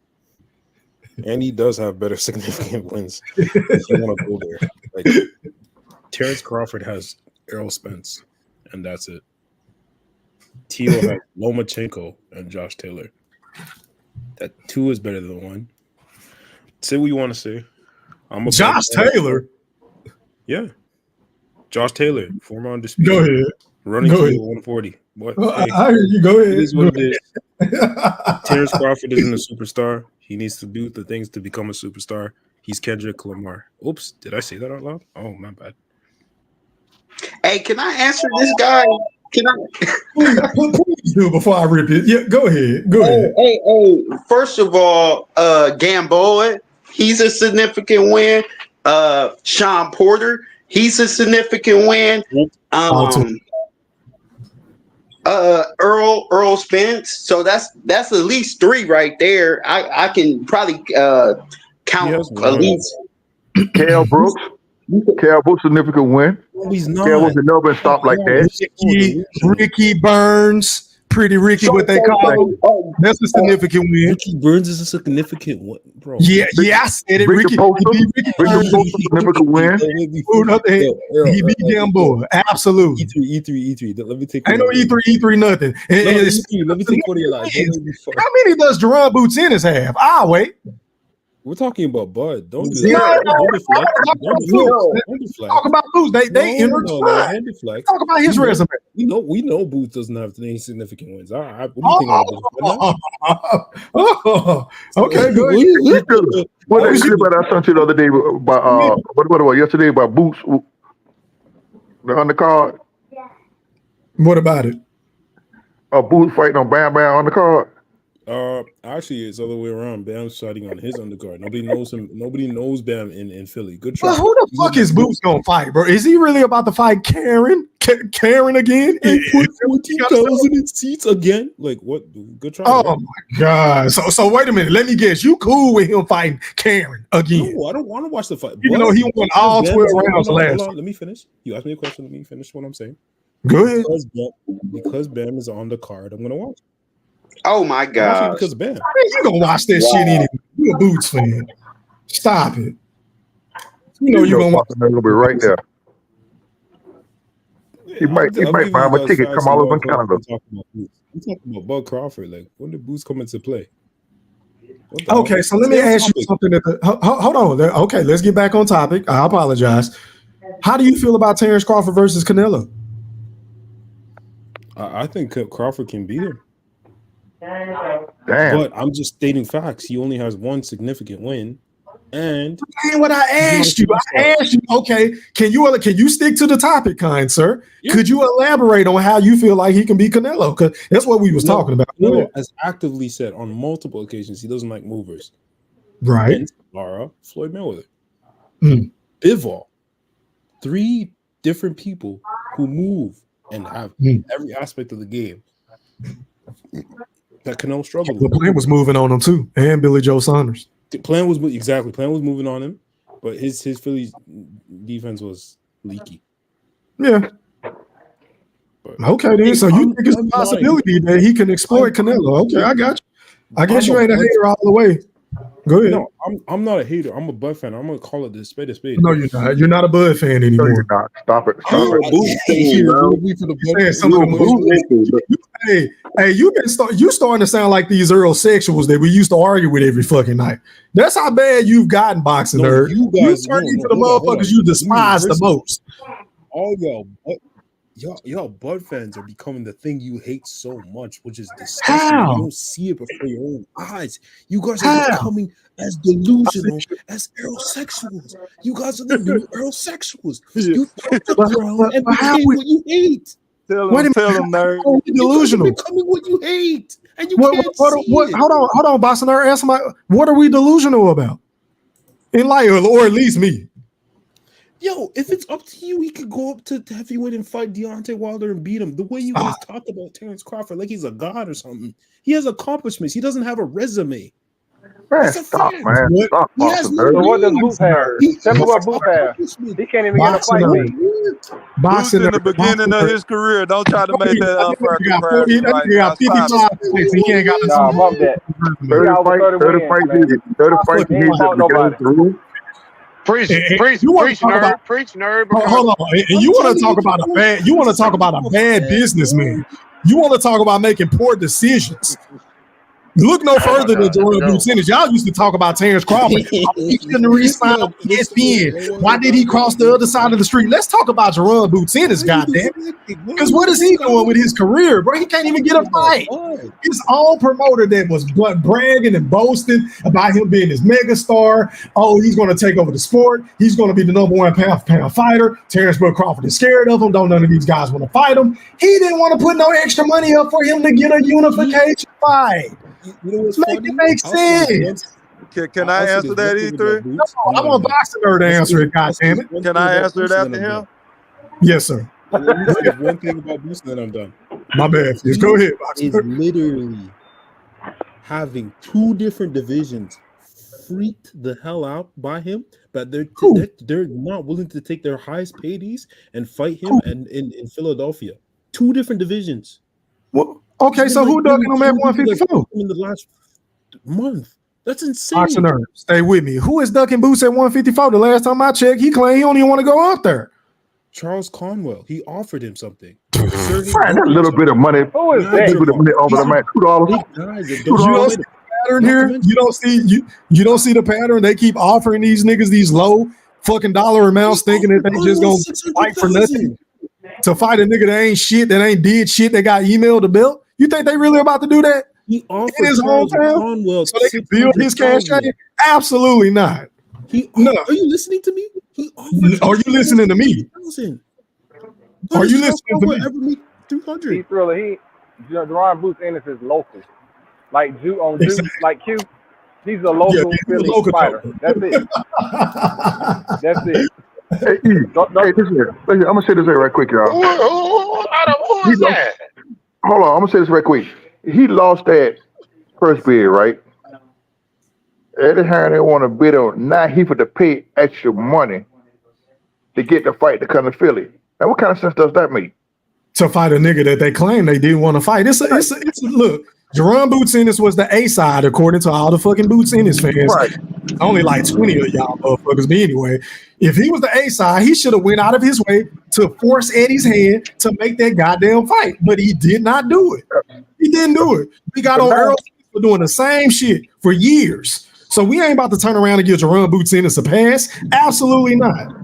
And he does have better significant wins if you want to go there. Like Terence Crawford has Errol Spence, and that's it. Tio has Lomachenko and Josh Taylor. That 2 is better than 1. Say what you want to say. I'm a Josh Taylor. Yeah, Josh Taylor, former undisputed. Go ahead. Running Go to ahead. 140. What? Hey, I hear you. Go ahead. It is what it is. Terence Crawford isn't a superstar. He needs to do the things to become a superstar. He's Kendrick Lamar. Oops, did I say that out loud? Oh, my bad. Hey, can I answer this guy? Can I? Please do before I rip it. Yeah, go ahead. Go ahead. Hey. First of all, Gamboa, he's a significant win. Sean Porter, he's a significant win. Earl Spence. So that's at least 3 right there. I can probably count at least. Cal Brooks. Cal Brooks significant win. No, he's not. Cal Brooks never been stopped like that. Ricky Burns, Pretty Ricky, what they call him. That's a significant win. Ricky Burns is a significant one, bro. Yeah, I said it. Ricky Burns, significant win. He beat Gamboa. Absolutely. E3. Let me take. Ain't no E3 nothing. Let me take one of your lives. How many does Jerron Boots Ennis have? I'll wait. We're talking about Bud. Don't do that. Don't deflect. Talk about Boots. They don't deflect. Talk about his resume. We know Boots doesn't have any significant wins. What do you think about this? Okay, good. What that clip that I sent you the other day about what yesterday about Boots, the undercard? What about it? Boots fighting on Bam undercard. Actually, it's the other way around. Bam's fighting on his undercard. Nobody knows him. Nobody knows Bam in Philly. Good try. Well, who the fuck is Boots gonna fight, bro? Is he really about to fight Karen? Karen again? 14,000 seats again? Like what? Good try. Oh my god! So wait a minute. Let me guess. You cool with him fighting Karen again? No, I don't want to watch the fight. Even though he won all 12 rounds last. Hold on, let me finish. You asked me a question. Let me finish what I'm saying. Go ahead. Because Bam is on the card, I'm gonna watch. Oh my god! Because of Bam. You gonna watch that shit anyway? You a Boots fan? Stop it. You know you gonna watch a little bit right there. He might buy him a ticket. Come all over in Canada. I'm talking about Bud Crawford. Like when did Boots come into play? Okay, so let me ask you something. Hold on. Okay, let's get back on topic. I apologize. How do you feel about Terence Crawford versus Canelo? I think Crawford can beat him. Damn. But I'm just stating facts. He only has 1 significant win. And that's what I asked you. I asked you, okay, can you stick to the topic, kind sir? Yeah. Could you elaborate on how you feel like he can beat Canelo? Because that's what we was talking about. Canelo has actively said on multiple occasions he doesn't like movers. Right. Lara, Floyd Mayweather. Bivol. 3 different people who move and have every aspect of the game that Canelo struggled The with. plan was moving on him too, and Billy Joe Saunders. Plan was moving on him, but his Phillies defense was leaky. Yeah. Okay, then. So you think it's a possibility that he can exploit Canelo? Okay, I got you. I guess you ain't a hater all the way. Go ahead. No, I'm not a hater. I'm a Bud fan. I'm gonna call it a spade a spade. No, you're not. You're not a Bud fan anymore. No, you're not. Stop it. Stop it. Hey, you starting to sound like these Earl sexuals that we used to argue with every fucking night. That's how bad you've gotten, boxing nerd. You turn into the motherfuckers you despise the most. All y'all Bud fans are becoming the thing you hate so much, which is disgusting. How? You don't see it before your own eyes. You guys are becoming as delusional as Earl-sexuals. You guys are the new Earl-sexuals. You took the throne and became what you hate. Tell him, nerd. Delusional. You're becoming what you hate, and you What, can't see it. Hold on, boxing nerd. Answer what are we delusional about? In life, or at least me. Yo, if it's up to you, he could go up to heavyweight and fight Deontay Wilder and beat him. The way you guys talk about Terence Crawford like he's a god or something. He has accomplishments. He doesn't have a resume. Man, stop, man. Stop, He has no So what does Booth have? Tell me what Booth has. accomplishments. He can't even get a fight me. Booth's in the beginning of his career. Don't try to make that unfair comparison. He got 55 points. He ain't got Nah, bump that. 30 fights, 30 fights, he ain't got nobody. Preach, nerd. Hold on, and you want to talk about a bad? You want to talk about a bad businessman? You want to talk about making poor decisions? Look no further than Joel Buchanan. Y'all used to talk about Terence Crawford. He shouldn't re-sign up with ESPN. Why did he cross the other side of the street? Let's talk about Jerome Buchanan, goddamn. Because what is he doing with his career, bro? He can't even get a fight. His own promoter that was bragging and boasting about him being this megastar. Oh, he's going to take over the sport. He's going to be the number one pound fighter. Terence Crawford is scared of him. Don't none of these guys want to fight him. He didn't want to put no extra money up for him to get a unification fight. You know what's Make funny? it make sense. Can I answer that, E3? No, I'm a boxing nerd to answer it, goddammit. Can I answer it after him? Yes, sir. There's one thing about Boost that I'm done. My bad. Just go ahead, boxing Is nerd. literally having two different divisions freaked the hell out by him, but they're not willing to take their highest paydays and fight him and in Philadelphia. Two different divisions. Well, okay, so who ducking him at 154? In the last month. That's insane. Boxing nerd, stay with me. Who is ducking Boots at 154? The last time I checked, he claimed he don't even want to go up there. Charles Conwell. He offered him something. Man, that little bit of money. Who is That that? little bit of money over the man. $2. You don't see the pattern here. You don't see the pattern. They keep offering these niggas these low fucking dollar amounts, thinking that they just gonna fight for nothing. To fight a nigga that ain't shit, that ain't did shit, that got emailed the belt. You think they really about to do that He offered in his Charles hometown Conwell so they can build his cash chain? Absolutely not. No. Are you listening to me? He offered Are you listening to me? Are you listening to me? Ever make 300? He thriller. Jerron Booth Ennis is local. Like Jew on Jew, like Q. He's a local Philly fighter. That's it. That's it. Hey, listen, I'm gonna say this right quick, y'all. Who is that? Hold on, I'm gonna say this right quick. He lost that first bid, right? Every time they want to bid on, now he for to pay extra money to get the fight to come to Philly. Now, what kind of sense does that make? To fight a nigga that they claim they didn't want to fight. It's a look. Jerron Boots Ennis was the A side, according to all the fucking Boots Ennis fans. Right. Only like 20 of y'all motherfuckers. But anyway, if he was the A side, he should have went out of his way to force Eddie's hand to make that goddamn fight. But he did not do it. He didn't do it. We got on Earl for doing the same shit for years. So we ain't about to turn around and give Jerron Boots Ennis a pass. Absolutely not.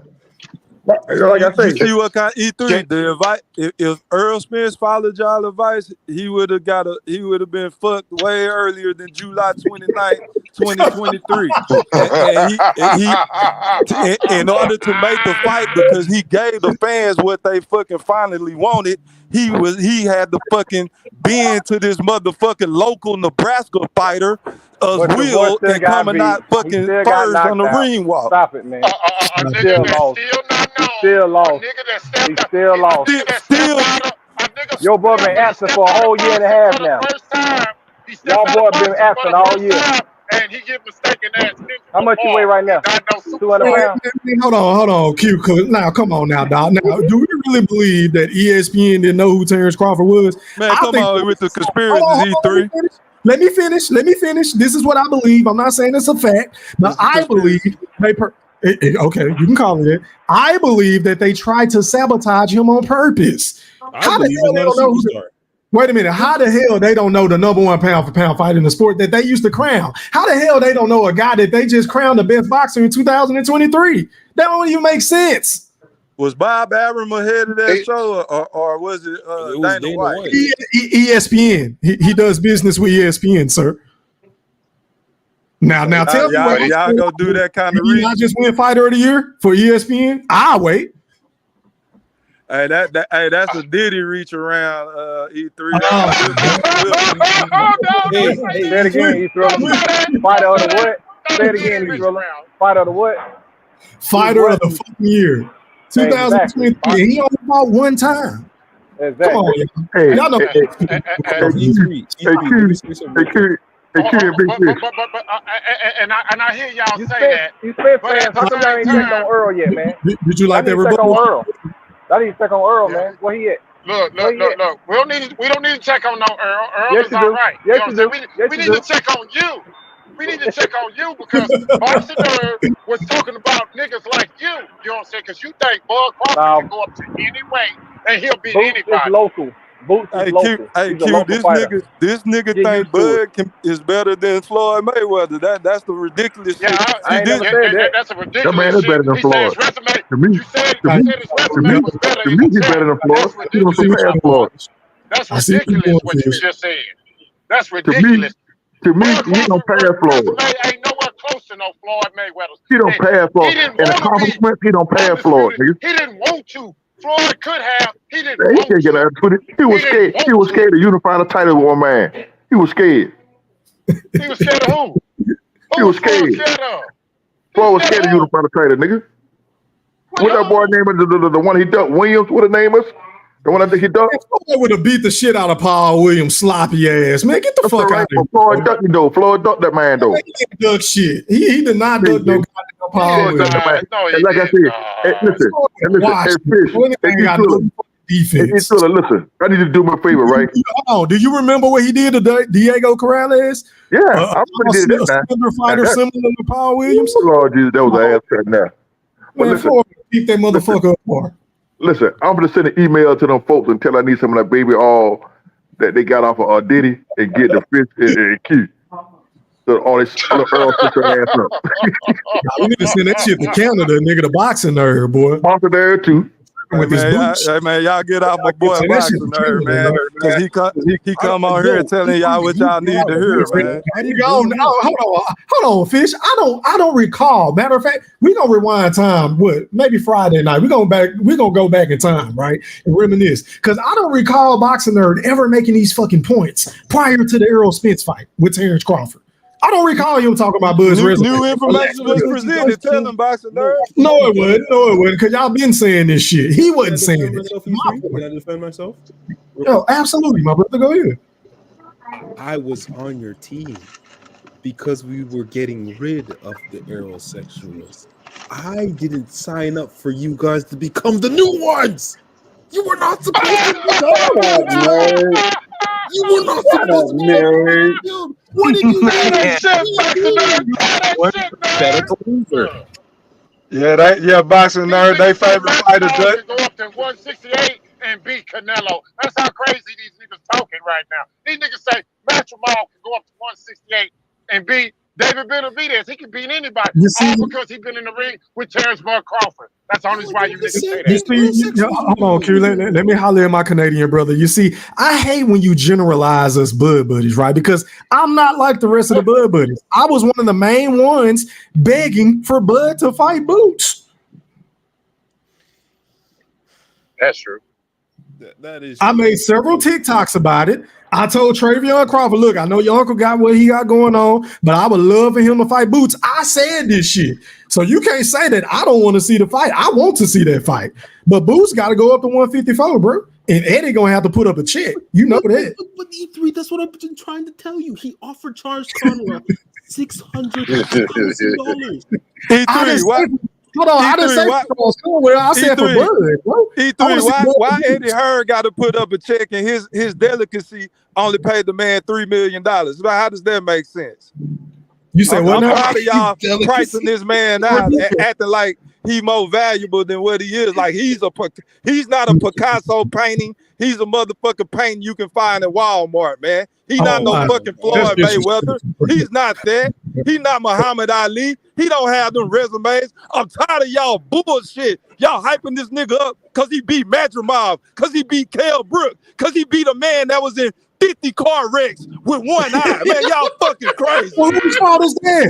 Like I say, you see what kind of E3 the advice? If Earl Smith followed y'all advice, he would have been fucked way earlier than July 29th, 2023. In order to make the fight, because he gave the fans what they fucking finally wanted, he had to fucking bend to this motherfucking local Nebraska fighter Will and coming out fucking first on the ring walk. Stop it, man. Still not He still lost. He still lost. Your boy been absent for a whole year and a half now. Y'all boy been absent all year. And he get mistaken as How much you weigh right now? 200 pounds. Hold on, Q. Now, come on now, dog. Now, do we really believe that ESPN didn't know who Terence Crawford was? Man, come on with the conspiracies, E3. Let me finish. This is what I believe. I'm not saying it's a fact, but I believe they. Okay, you can call it that. I believe that they tried to sabotage him on purpose. How the hell they don't know who? Wait a minute. How the hell they don't know the number one pound for pound fighter in the sport that they used to crown? How the hell they don't know a guy that they just crowned the best boxer in 2023? That don't even make sense. Was Bob Arum ahead of that show, or was it Dana White? ESPN. He does business with ESPN, sir. Now tell me y'all go do that kind of research. I just win Fighter of the Year for ESPN. I'll wait. Hey, that's a Diddy reach around E3. Say it again, E3. Fighter of the what? Say it again, E3. Fighter of the what? Fighter of the fucking year. 2023. Exactly. He only fought one time. Exactly. Come on, y'all know. And I hear y'all say that. You spent fans. How come y'all ain't checked on Earl yet, man? Did you like that rebuttal? I need to check on Earl, man. Where he at? Look. We don't need to check on no Earl. Earl is all right. Yes, you do. We need to check on you. We need to check on you because Boxing Nerd was talking about niggas like you. You know what I'm saying? Because you think Bud Crawford can go up to any weight and he'll beat anybody. Boots is local. This nigga think Bud is better than Floyd Mayweather. That's the ridiculous shit. I ain't never said that. That's a ridiculous that man is better than Floyd. To me, he's better than Floyd. He don't compare Floyd. That's ridiculous what you just said. That's ridiculous. To me, he don't pass Floyd. Ain't nowhere close to no Floyd Mayweather. He don't pass Floyd. In accomplishment, he don't pass Floyd. He didn't want to. Floyd could have. He didn't. He can't get out of it. He was scared. He was scared to unify the title with one man. He was scared. He was scared of who? He was scared. Floyd was scared to unify the title, nigga. What that boy name is? The one he ducked? Williams? What the name is? The one I think he ducked? Floyd would have beat the shit out of Paul Williams, sloppy ass. Man, get the fuck out of here. Floyd ducked him, though. Floyd ducked that man, though. He didn't duck shit. He did not duck no goddamn Paul Williams. Like I said, listen, listen, I need to do my favor, right? Do you remember what he did to Diego Corrales? Yeah, I did that. A fighter similar to Paul Williams? Lord Jesus, that was an ass right now. Man, Floyd keep that motherfucker apart. Listen, I'm gonna send an email to them folks and tell I need some of that baby all that they got off of Diddy and get the fish and Q. So all this Earl sit your ass up. We need to send that shit to Canada, nigga, the boxing nerd, boy. Boxing nerd too. Hey man, y'all get out my boy Boxing Nerd, man. Because he come on here telling y'all what y'all need to hear, man. Hold on, Fish. I don't recall. Matter of fact, we're gonna rewind time. Maybe Friday night. We're gonna go back in time, right? And reminisce. Because I don't recall Boxing Nerd ever making these fucking points prior to the Errol Spence fight with Terence Crawford. I don't recall him talking about Bud's resume. New information was presented. Tell him, Boxing Nerd. No, it wouldn't. Because y'all been saying this shit. He wasn't saying it. Can I defend myself? Yo, absolutely, my brother. Go ahead. I was on your team because we were getting rid of the aerosexuals. I didn't sign up for you guys to become the new ones. You were not supposed to be the You were not supposed to be the What did you do? Yeah, Boxing Nerd, they favorite fighter. Go up to 168 and beat Canelo. That's how crazy these niggas talking right now. These niggas say Match Jamal can go up to 168 and beat David Benavidez. He can beat anybody. All because he been in the ring with Terence Crawford. That's the only why you niggas say that. Hold on, Q. Let me holler at my Canadian brother. You see, I hate when you generalize us Bud buddies, right? Because I'm not like the rest of the Bud buddies. I was one of the main ones begging for Bud to fight Boots. That's true. That is. I made several TikToks about it. I told Travion Crawford, look, I know your uncle got what he got going on, but I would love for him to fight Boots. I said this shit. So you can't say that I don't want to see the fight. I want to see that fight. But Boots got to go up to 154, bro. And Eddie going to have to put up a check. You know that. But E3, that's what I've been trying to tell you. He offered Charles Conwell $600,000. E3, why? Hold on, I didn't say for Conwell. I said for Bud, bro. E3, why Eddie Hearn got to put up a check and his delicacy only paid the man $3 million? How does that make sense? You said what? I'm tired of y'all pricing this man out and acting like he more valuable than what he is. Like he's not a Picasso painting. He's a motherfucking painting you can find at Walmart, man. He's not no fucking Floyd Mayweather. He's not that. He's not Muhammad Ali. He don't have them resumes. I'm tired of y'all bullshit. Y'all hyping this nigga up because he beat Madrimov, because he beat Kell Brook, because he beat a man that was in 50 car wrecks with one eye. Man, y'all fucking crazy. Well, whose fault is that?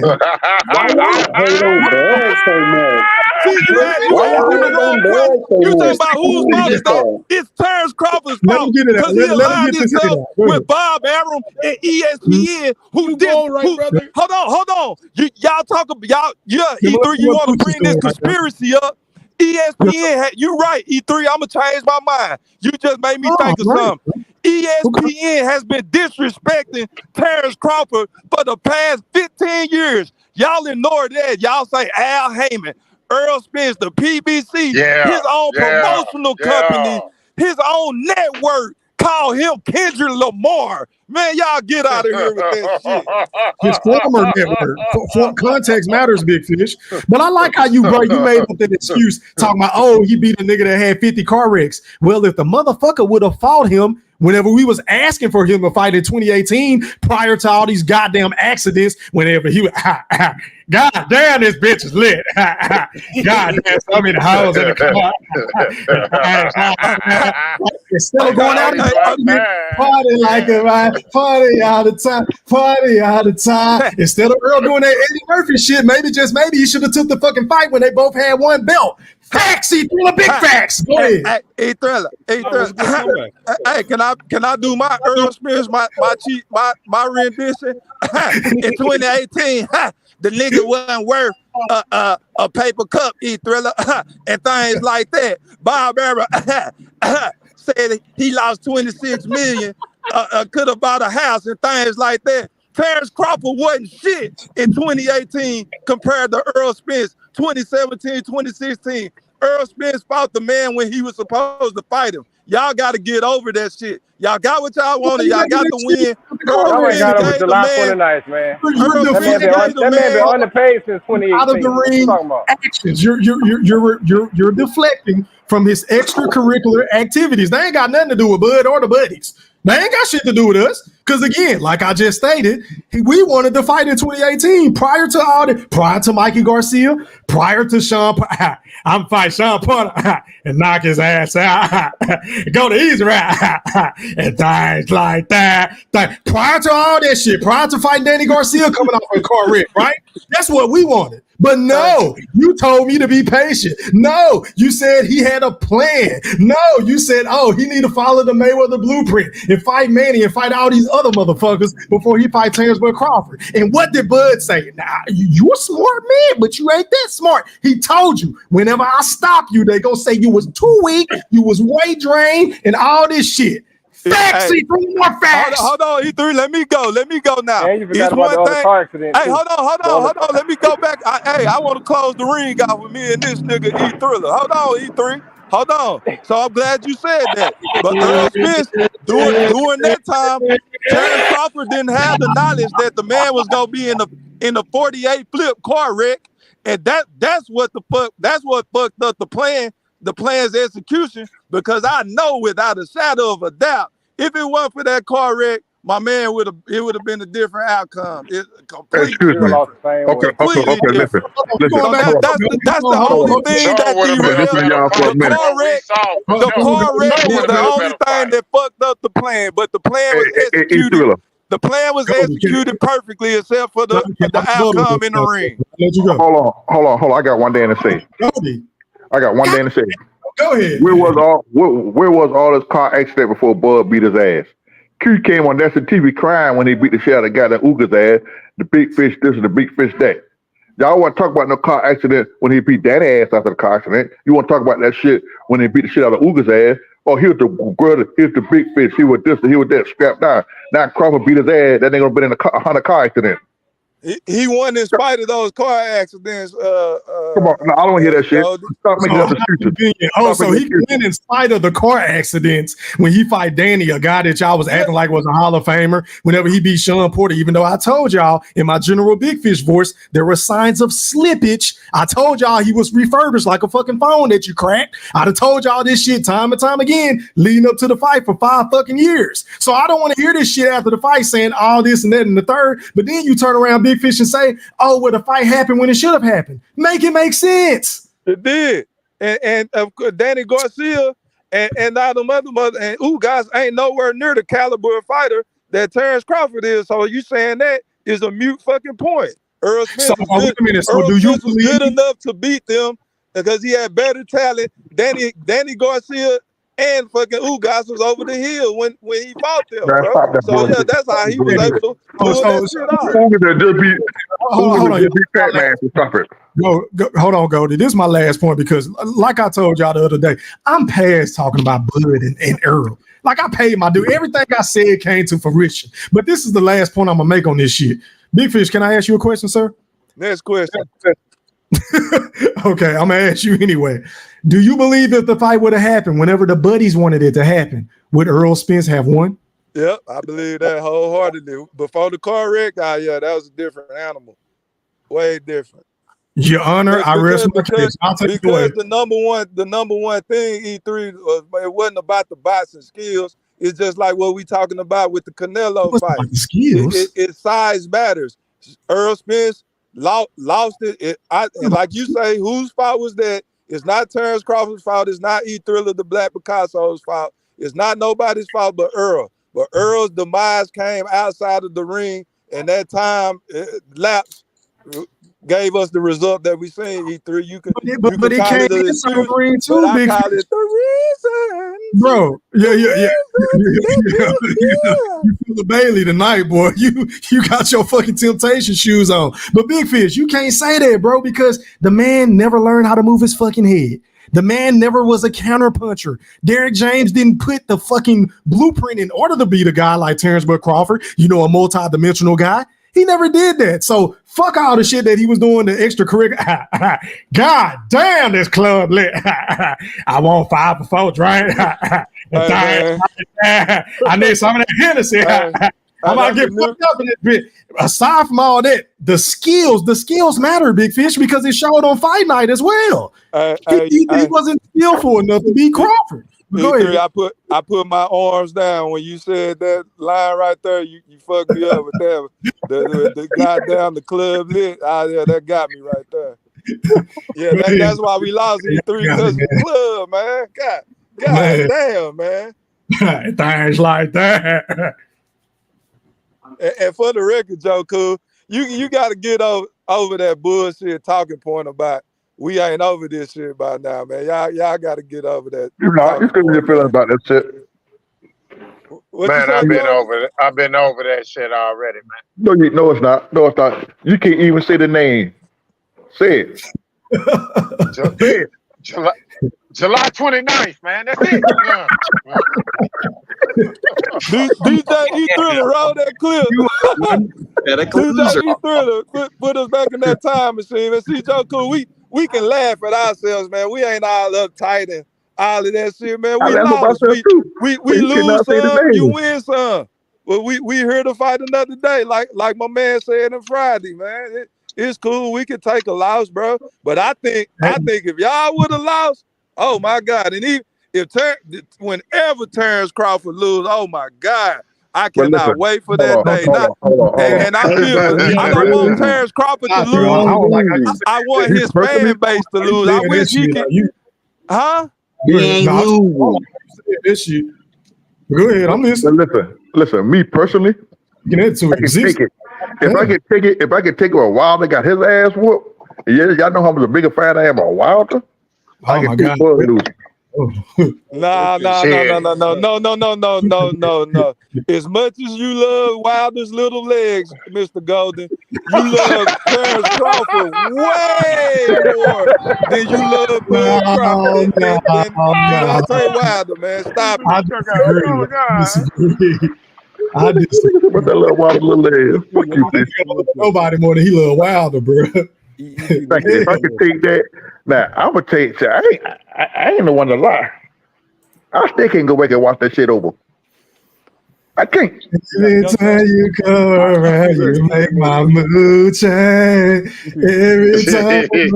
You talking about whose fault is that? It's Terence Crawford's fault because he aligned himself with Bob Arum and ESPN, who did. Hold on. Y'all talk about E3. You want to bring this conspiracy up? ESPN, you right, E3. I'm gonna change my mind. You just made me think of something. ESPN has been disrespecting Terence Crawford for the past 15 years. Y'all ignore that. Y'all say Al Heyman, Earl Spence, the PBC, his own promotional company, his own network, call him Kendrick Lamar. Man, y'all get out of here with that shit. His former network. For context matters, Big Fish. But I like how you, bro, you made up that excuse talking about, oh, he beat a nigga that had 50 car wrecks. Well, if the motherfucker would have fought him whenever we was asking for him to fight in 2018, prior to all these goddamn accidents, whenever he was, God damn, this bitch is lit. God damn, so many hoes in the car. Instead of going out and party like a party all the time, party all the time. Instead of Earl doing that Eddie Murphy shit, maybe he should have took the fucking fight when they both had one belt. Facts, he threw a big facts. Go ahead. Hey, Thriller. Hey, can I do my Earl Spears, my rendition? In 2018, the nigga wasn't worth a paper cup, Thriller, and things like that. Bob Arum said he lost 26 million, could have bought a house and things like that. Terence Crawford wasn't shit in 2018 compared to Earl Spence 2017, 2016. Earl Spence fought the man when he was supposed to fight him. Y'all got to get over that shit. Y'all got what y'all wanted. Y'all got the win. Y'all ain't got over July 29th, man. That man been underpaid since 2018. Out of the ring actions. You're deflecting from his extracurricular activities. They ain't got nothing to do with Bud or the buddies. They ain't got shit to do with us. Because again, like I just stated, we wanted to fight in 2018 prior to Mikey Garcia, prior to Sean. I'm fighting Sean Porter and knock his ass out. Go to easy right and things like that. Prior to all that shit, prior to fighting Danny Garcia coming off a car wreck, right? That's what we wanted. But no, you told me to be patient. No, you said he had a plan. No, you said, oh, he need to follow the Mayweather blueprint and fight Manny and fight all these other motherfuckers before he fight Terence Crawford. And what did Bud say? Nah, you a smart man, but you ain't that smart. He told you, whenever I stop you, they gonna say you was too weak, you was weight drained, and all this shit. Facts, Hey, more facts. Hold on, E3. Let me go now. And you forgot It's about the one other thing. car accident, Hey, too. hold on. Let me go back. I want to close the ring out with me and this nigga E-Thriller. Hold on, E3. Hold on. So I'm glad you said that. But Earl Spence, during that time, Terence Crawford didn't have the knowledge that the man was gonna be in the 48 flip car wreck, and that's what fucked up the plan's execution. Because I know without a shadow of a doubt, if it wasn't for that car wreck, my man it would have been a different outcome. It's completely Excuse me. different. Okay, listen. So that's the only thing that Listen, y'all, for a minute. the car wreck is the only thing that fucked up the plan. But the plan was executed. The plan was executed perfectly, except for the outcome in the ring. Hold on. I got one thing to say. Go ahead. Where was all this car accident before Bud beat his ass? Q came on national TV crying when he beat the shit out of the guy that Uga's ass. The big fish this and the big fish that. Y'all want to talk about no car accident when he beat that ass after the car accident. You want to talk about that shit when he beat the shit out of Uga's ass. Oh, here's the brother, here's the big fish. He was this and he was that, strapped down. Now Crawford beat his ass. That nigga gonna been in a Honda car accident. He won in spite of those car accidents. Come on, no, I don't hear that shit. Stop making up excuses. So he can win in spite of the car accidents when he fight Danny, a guy that y'all was acting like was a Hall of Famer. Whenever he beat Sean Porter, even though I told y'all in my General Big Fish voice there were signs of slippage. I told y'all he was refurbished like a fucking phone that you cracked. I'd have told y'all this shit time and time again leading up to the fight for 5 fucking years. So I don't want to hear this shit after the fight saying all this and that and the third. But then you turn around, Big Fish, and say, "Oh, well, the fight happened when it should have happened." Make it make sense. It did, and of course, Danny Garcia and now the mother and guys ain't nowhere near the caliber of fighter that Terence Crawford is. So you saying that is a mute fucking point. Earl Spence was good enough to beat them because he had better talent. Danny Garcia and fucking Ugas was over the hill when he fought them, bro. So yeah, that's how he was able to pull that shit off. Hold on, Goldie. This is my last point because, like I told y'all the other day, I'm past talking about Bud and Earl. Like I paid my due. Everything I said came to fruition. But this is the last point I'm gonna make on this shit. Big Fish, can I ask you a question, sir? Next question. Okay, I'm gonna ask you anyway. Do you believe if the fight would have happened whenever the buddies wanted it to happen, would Earl Spence have won? Yep, I believe that wholeheartedly. Before the car wreck, that was a different animal. Way different. Your Honor, I rest my case. I'll take it away. Because the number one thing, E3, it wasn't about the boxing skills. It's just like what we talking about with the Canelo fight. Like the skills. It size matters. Earl Spence lost it. And like you say, whose fault was that? It's not Terence Crawford's fault. It's not E Thriller, the Black Picasso's fault. It's not nobody's fault but Earl. But Earl's demise came outside of the ring, and that time lapse gave us the result that we seen. E3, you can, but it came inside the ring too, but Big I call it the reason, bro. Yeah. You feel the Bailey tonight, boy. You got your fucking Temptation shoes on. But Big Fish, you can't say that, bro, because the man never learned how to move his fucking head. The man never was a counterpuncher. Derrick James didn't put the fucking blueprint in order to beat a guy like Terence Crawford, a multi-dimensional guy. He never did that. So fuck all the shit that he was doing, the extracurricular. God damn, this club lit. I want 5 for 4, right? I need some of that Hennessy. I'm about to get fucked up in this bit. Aside from all that, the skills matter, Big Fish, because it showed on fight night as well. He wasn't skillful enough to beat Crawford. Go ahead. I put my arms down when you said that line right there. You fucked me up with that. The goddamn the club lit. Yeah, that got me right there. Yeah, that's why we lost E3 because of the club, man. God damn, man. Things like that. And for the record, Joe Cool, you got to get over that bullshit talking point about we ain't over this shit by now, man. Y'all got to get over that. You still your feelings about that shit. Man, I've been over that shit already, man. No, it's not. No, it's not. You can't even say the name. Say it. Say it. July 29th, man. That's it. DJ E Thriller, roll that clip. DJ E Thriller, put us back in that time machine. And see, Joe Cool, we can laugh at ourselves, man. We ain't all uptight and all of that shit, man. We lost. We lose some, you win some. But we here to fight another day, like my man said on Friday, man. It's cool. We can take a loss, bro. But I think if y'all would have lost, oh my God. And whenever Terence Crawford lose, oh my God. I cannot wait for that day. And I don't want Terence Crawford to lose. I want his fan base to lose. I wish he could. Huh? He ain't losing. Go ahead. I'm listening. Listen. Me personally, if I could take it a Wilder got his ass whooped. Yeah, y'all know how much a bigger fan I am of Wilder. I can take Bud losing. No. As much as you love Wilder's little legs, Mr. Golden, you love Terence Crawford way more than you love Bud Crawford than Deontay Wilder, man. Stop I it. disagree. I disagree. But that little Wilder little leg. Fuck you, I bitch. love nobody more than he love Wilder, bro. Thank you. If I could take that, now I'm gonna take. I ain't the one to lie. I still can't go back and watch that shit over. I can't. Every time you come around, you make my mood change. Every time you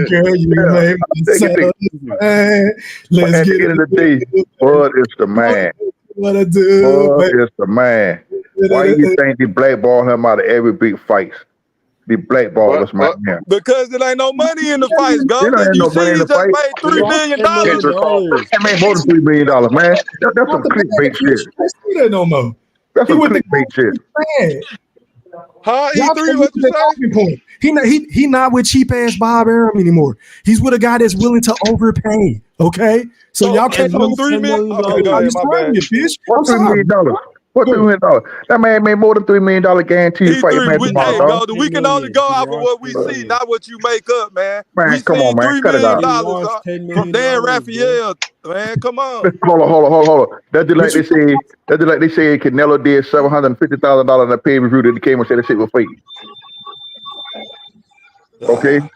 girl, you make my soul change. Let's At get the end of the it. day, Bud is the man. What I do, Bud is the man. Why you think they blackball him out of every big fight? They blackball us right now. Because there ain't no money in the fights, There Golden. ain't You no money see, in he the just fight. made $3 million. That made more than $3 million, man. That's some clickbait shit. Can't see that no more. That's He some with the clickbait shit. man. Huh? Y'all E3, what you say? point. He not with cheap ass Bob Arum anymore. He's with a guy that's willing to overpay. Okay, so y'all can't So $3 million. Okay, go ahead, my bad. What's $3 million? What $3 million? That man made more than $3 million guaranteed fight. Hey, Golden, we can only go off of what we see, not what you make up, man. Man, We come seen on, man. $3 Cut it million out. from Dan Raphael, man. Come on. Hold on. That's just like they say. That's just like they say Canelo did $750,000 in a pay-per-view that came and said that shit was fake. Okay, a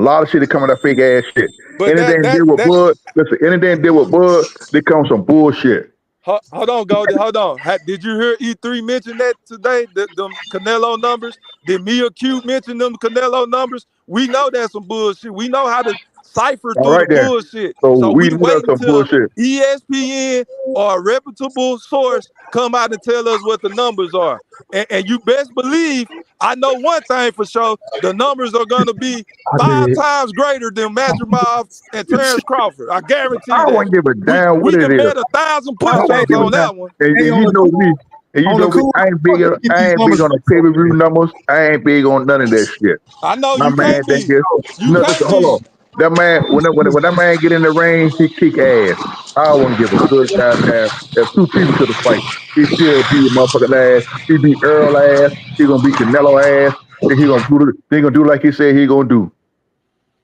lot of shit that come with that fake ass shit. But anything deal with Bud, listen. Anything deal with Bud, they come some bullshit. Hold on, Golden. Hold on. Did you hear E3 mention that today? Them Canelo numbers? Did Mia Q mention them Canelo numbers? We know that's some bullshit. We know how to cipher All through right the then. bullshit. So we we know wait that's some until bullshit. ESPN or a reputable source come out and tell us what the numbers are. And you best believe, I know one thing for sure, the numbers are going to be 5 times greater than Madrimov and Terence Crawford. I guarantee I that. won't give a damn what We it can is. bet 1,000 I won't push-ups give a on damn. that one. And you know me. And you know me. I ain't big on the pay-per-view numbers. I ain't big on none of that shit. I know My you man, can't be. listen, hold on. That man, when that man get in the ring, he kick ass. I won't give a good goddamn. There's 2 people to the fight. He still beat motherfucking ass. He beat Earl ass. He gonna beat Canelo ass. And he gonna do like he said he gonna do.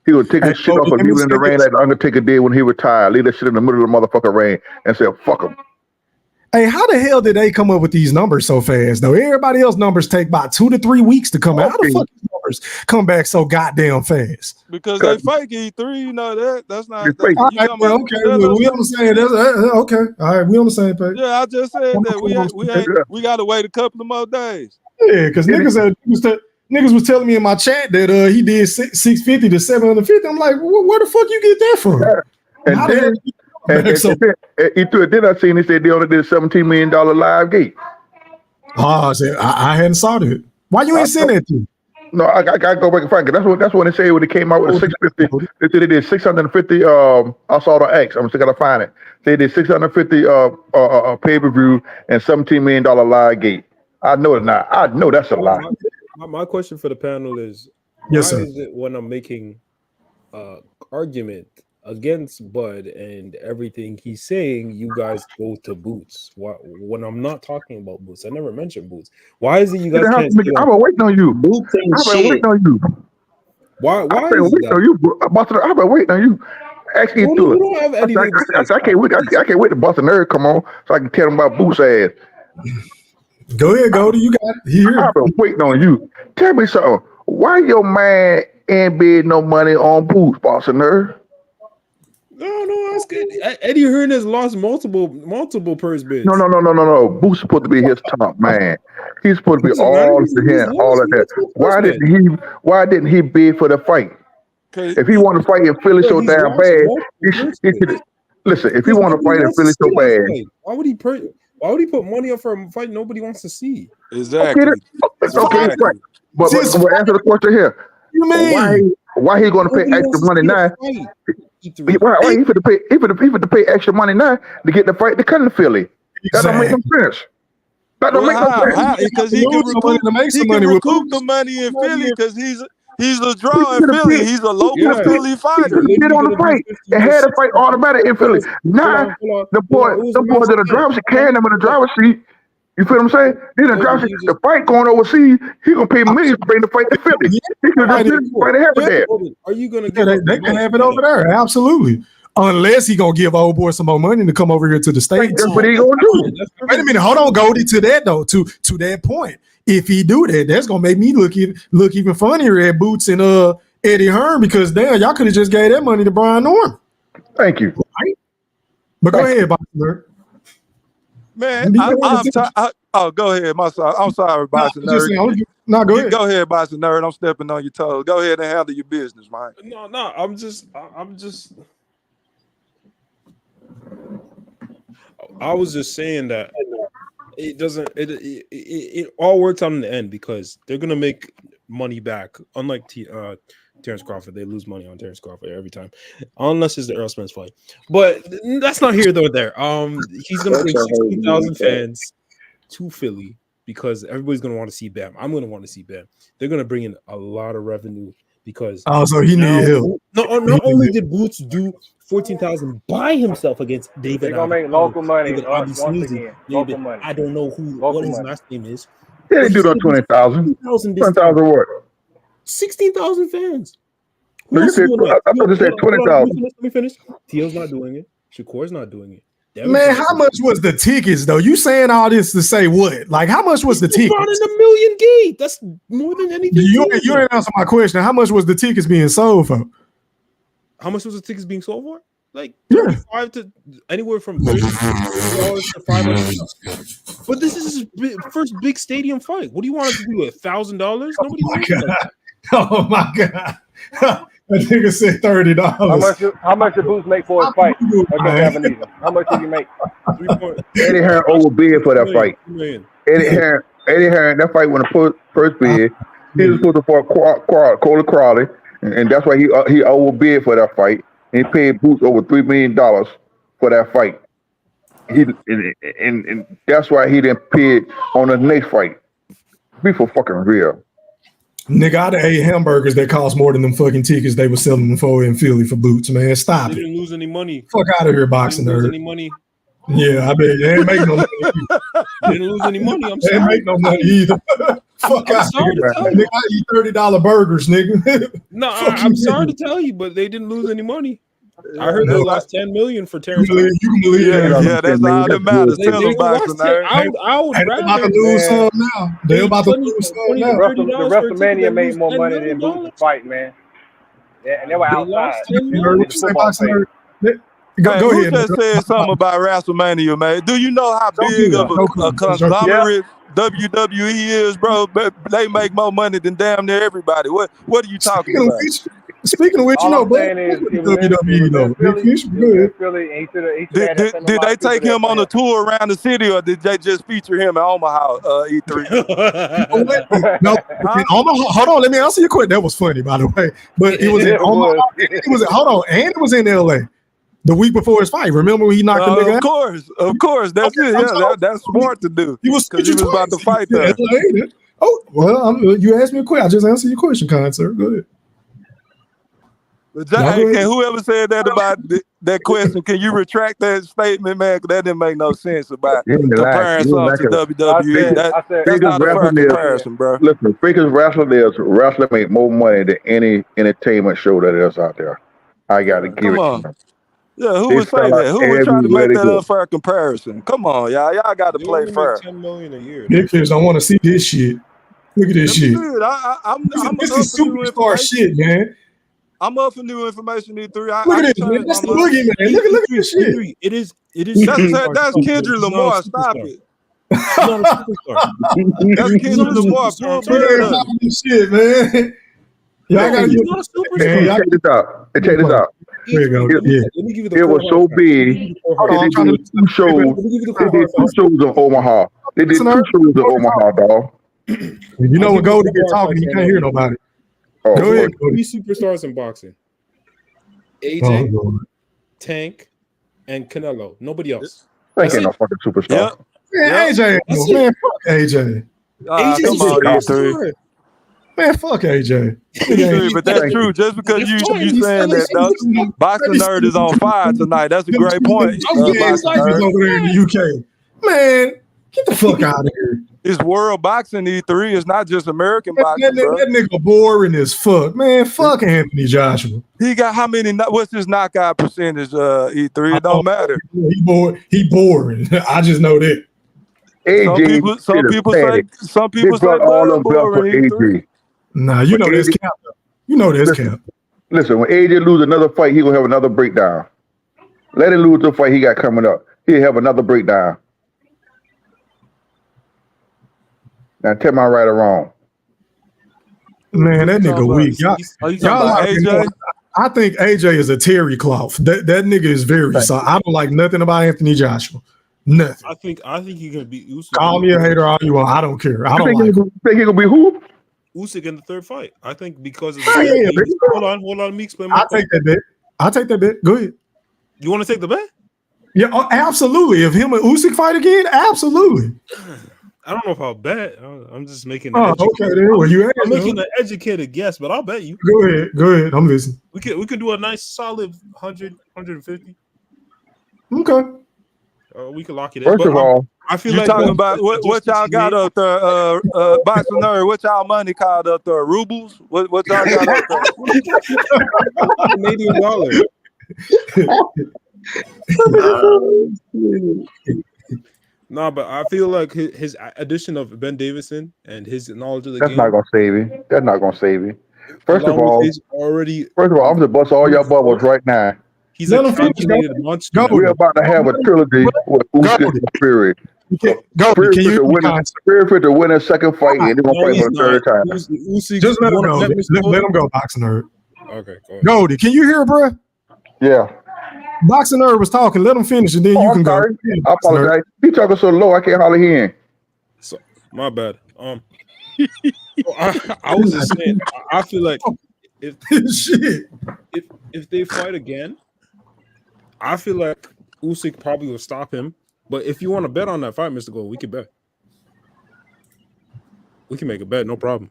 He gonna take his shit off and leave it in the ring like the Undertaker did when he retired. Leave that shit in the middle of the motherfucking ring and say, fuck him. Hey, how the hell did they come up with these numbers so fast, though? Everybody else numbers take about 2 to 3 weeks to come out. How the fuck these numbers come back so goddamn fast? Because they fake E3, you know that. That's not. All right, well, okay, well, we understand. Okay, all right, we on the same page. Yeah, I just said that we got to wait a couple of more days. Yeah, because niggas was telling me in my chat that he did 650 to 750. I'm like, where the fuck you get that from? And How the hell you then I seen they said they only did a $17 million live gate. Oh, I hadn't saw that. Why you ain't seen that to? No, I gotta go back and find it. That's what they say when they came out with the 650. They said they did 650. I saw the X. I'm still gotta find it. They did 650 pay-per-view and $17 million live gate. I know it not. I know that's a lie. My question for the panel is, yes, why sir. is it when I'm making argument against Bud and everything he's saying, you guys go to Boots? Why, when I'm not talking about Boots, I never mentioned Boots. Why is it you guys can't? I've been waiting on you. I've been waiting on you. Why I've been is waiting that? on you. I've been waiting on you. Actually, You don't have anything to say. I can't wait. I can't wait to bust a nerd come on so I can tell him about Boots ass. Go ahead, Goldie. You got it. Here. I've been waiting on you. Tell me something. Why your man ain't bid no money on Boots, boss a nerd? No, that's good. Eddie Hearn has lost multiple purse bids. No. Boots supposed to be his top man. He's supposed to be all to him, all of that. Why didn't he bid for the fight? If he wanted to fight in Philly so damn bad, he should listen. If he want to fight in Philly so bad, why would he put money up for a fight nobody wants to see? Exactly. Okay, right. But answer the question here. You mean why he going to pay extra money now? Why he finna pay extra money now to get the fight to come to Philly? That don't make no sense. That don't make no sense. Because he can recoup the money in Philly because he's He's a draw in Philly. He's a local Philly fighter. He get on the fight and had the fight automatic in Philly. Now the boy that a driver's seat carrying him in the driver's seat. You feel what I'm saying? Then the driver's seat, the fight going overseas, he gonna pay millions to bring the fight to Philly. He could just fight have it there. Are you gonna They can have it over there? Absolutely. Unless he gonna give old boy some more money to come over here to the States. That's what he gonna do. Wait a minute, hold on, Goldie, to that though, to that point. If he do that, that's gonna make me look even funnier at Boots and Eddie Hearn, because damn, y'all could have just gave that money to Brian Norman. Thank you. Right? But go ahead, Boxer. Man, go ahead, my son. I'm sorry, Boxing Nerd. No, go ahead. Go ahead, Boxing Nerd. I'm stepping on your toes. Go ahead and handle your business, man. No, I'm just. I was just saying that it doesn't. It all works out in the end because they're gonna make money back. Unlike Terence Crawford, they lose money on Terence Crawford every time, unless it's the Earl Spence fight. But that's not here nor there. He's gonna bring 16,000 fans to Philly because everybody's gonna want to see Bam. I'm gonna want to see Bam. They're gonna bring in a lot of revenue because so he needed help. Not only did Boots do 14,000 by himself against David. They're gonna make local money once again. Local money. I don't know what his last name is. Yeah, they do that 20,000. 20,000 what? 16,000 fans. No, you said, I thought you said 20,000. Let me finish. Tio's not doing it. Shakur's not doing it. Man, how much was the tickets though? You saying all this to say what? Like, how much was the tickets? Brought in $1 million gate. That's more than anything. You ain't answer my question. How much was the tickets being sold for? How much was the tickets being sold for? Like 35 to anywhere from $30 to $500. But this is his first big stadium fight. What do you want to do? $1,000? Nobody wants that. Oh my god! That nigga said $30. How much did Boots make for his fight against Ebenezer? How much did he make? Eddie Hearn overbid for that fight. Eddie Hearn, that fight when the first bid, he was supposed to fight Colin Crawley, and that's why he overbid for that fight. And he paid Boots over $3 million for that fight. And that's why he didn't bid on the next fight. Be for fucking real. Nigga, I'd have ate hamburgers that cost more than them fucking tickets they were selling them for in Philly for Boots, man. Stop They it. didn't lose any money. Fuck out of here, boxing They didn't lose nerd. any money. Yeah, I bet they ain't make no money. They didn't lose any money. I'm They sorry. ain't make no money either. Fuck I'm out sorry of to here. tell you. Nigga, I eat $30 burgers, nigga. No, Fuck I'm you, sorry to nigga. tell you, but they didn't lose any money. I heard they lost $10 million for Terence. You can believe that. Yeah, that's all that matters. They Tell them, lost Boxing 10. Nerd. I would They rather about to lose some now. They about to lose some now. The WrestleMania made more money than Boots' fight, man. Yeah, and they were outside. Go Who ahead. just said something about WrestleMania, man? Do you know how big of a conglomerate WWE is, bro? They make more money than damn near everybody. What are you talking about? Speaking of which, you know, saying is, WWE though. Did they take him on a tour around the city, or did they just feature him in Omaha E3? No, Omaha. Hold on, let me answer your question. That was funny, by the way. But it was in Omaha. It was hold on, and it was in LA the week before his fight. Remember when he knocked the nigga out? Of course. That's it. Yeah, that's smart to do. He was about to fight there. Oh well, you asked me a question. I just answered your question, concert. Go ahead. And whoever said that about that question, can you retract that statement, man? Because that didn't make no sense about comparing something to WWE. That's not a fair comparison, bro. Listen, biggest wrestling make more money than any entertainment show that is out there. I got to give it to them. Yeah, who would say that? Who would try to make that unfair comparison? Come on, y'all. Y'all got to play fair. $10 million a year. Big kids don't want to see this shit. Look at this shit. This is superstar shit, man. I'm up for new information, E3. Look at this, man. That's the boogeyman. Look at this shit. It is. That's Kendrick Lamar. Stop it. That's Kendrick Lamar. Pull blood up. Shit, man. Y'all gotta check this out. Check this out. There you go. It was so big. They did 2 shows. They did 2 shows in Omaha. They did 2 shows in Omaha, dog. You know when Goldie get talking, you can't hear nobody. Oh, go ahead. 3 superstars in boxing: AJ, Tank, and Canelo. Nobody else. Tank ain't no fucking superstar. Man, AJ, man, fuck AJ. Come on, E3. Man, fuck AJ. But that's true. Just because you saying that, Dutch, Boxing Nerd is on fire tonight. That's a great point. Over Boxing Nerd. there in the UK. Man, get the fuck out of here. It's World Boxing E3. It's not just American boxing, bro. That nigga boring as fuck. Man, fuck Anthony Joshua. He got how many? What's his knockout percentage? E3. It don't matter. He boring. I just know that. AJ Some people say all of them for AJ. Nah, you know this cap. You know this cap. Listen, when AJ lose another fight, he gonna have another breakdown. Let him lose the fight he got coming up. He'll have another breakdown. Now tell me I'm right or wrong. Man, that nigga weak. Y'all AJ? I think AJ is a terry cloth. That nigga is very solid. I don't like nothing about Anthony Joshua. Nothing. I think he gonna be Usyk. Call me a hater all you want. I don't care. I don't like him. Think he gonna be who? Usyk in the third fight. I think because of the hold on. Let me explain. I'll take that bet. Go ahead. You want to take the bet? Yeah, absolutely. If him and Usyk fight again, absolutely. I don't know if I'll bet. I'm just making. Okay, then. Well, I'm making an educated guess, but I'll bet you. Go ahead. I'm listening. We could do a nice solid 100, 150. Okay. We can lock it in. First of all, I feel you like talking about what y'all got up there, Boxing Nerd? What y'all money called up there? Rubles? What y'all got up there? Canadian dollar. No, but I feel like his addition of Ben Davison and his knowledge of the game. That's not gonna save you. That's not gonna save you. First of all, I'm gonna bust all your bubbles right now. He's a calculated monster. We're about to have a trilogy with Usyk and Fury. Fury to win a second fight, and they're gonna fight for the third time. Just let him go. Let him go, Boxing Nerd. Okay, go ahead. Goldie, can you hear, bro? Yeah. Boxing Nerd was talking. Let him finish, and then you can sorry. go. I apologize. He talking so low, I can't hardly hear him. So, my bad. I was just saying. I feel like if they fight again, I feel like Usyk probably will stop him. But if you want to bet on that fight, Mr. Gold, we can bet. We can make a bet, no problem.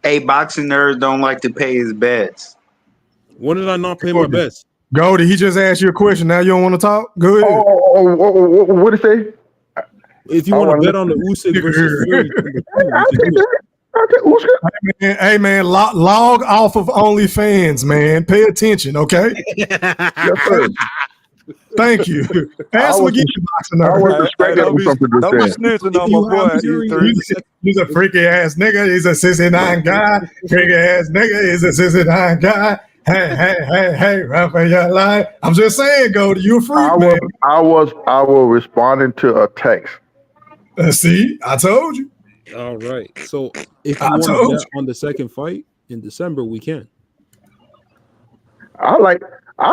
Hey, Boxing Nerds don't like to pay his bets. When did I not pay my bets? Goldie, he just asked you a question. Now you don't want to talk? Go ahead. What did he say? If you want to bet on the Usyk versus Fury, hey man, log off of OnlyFans, man. Pay attention, okay? Yes, sir. Thank you. Ask him again, Boxing Nerd. I was expecting something to say. Snitching on my boy. He's a freaky ass nigga. He's a 69 guy. Freaky ass nigga. He's a 69 guy. Hey, run for your life. I'm just saying, Goldie, you a freak, man. I was responding to a text. See, I told you. All right. So if you want to bet on the second fight in December, we can. I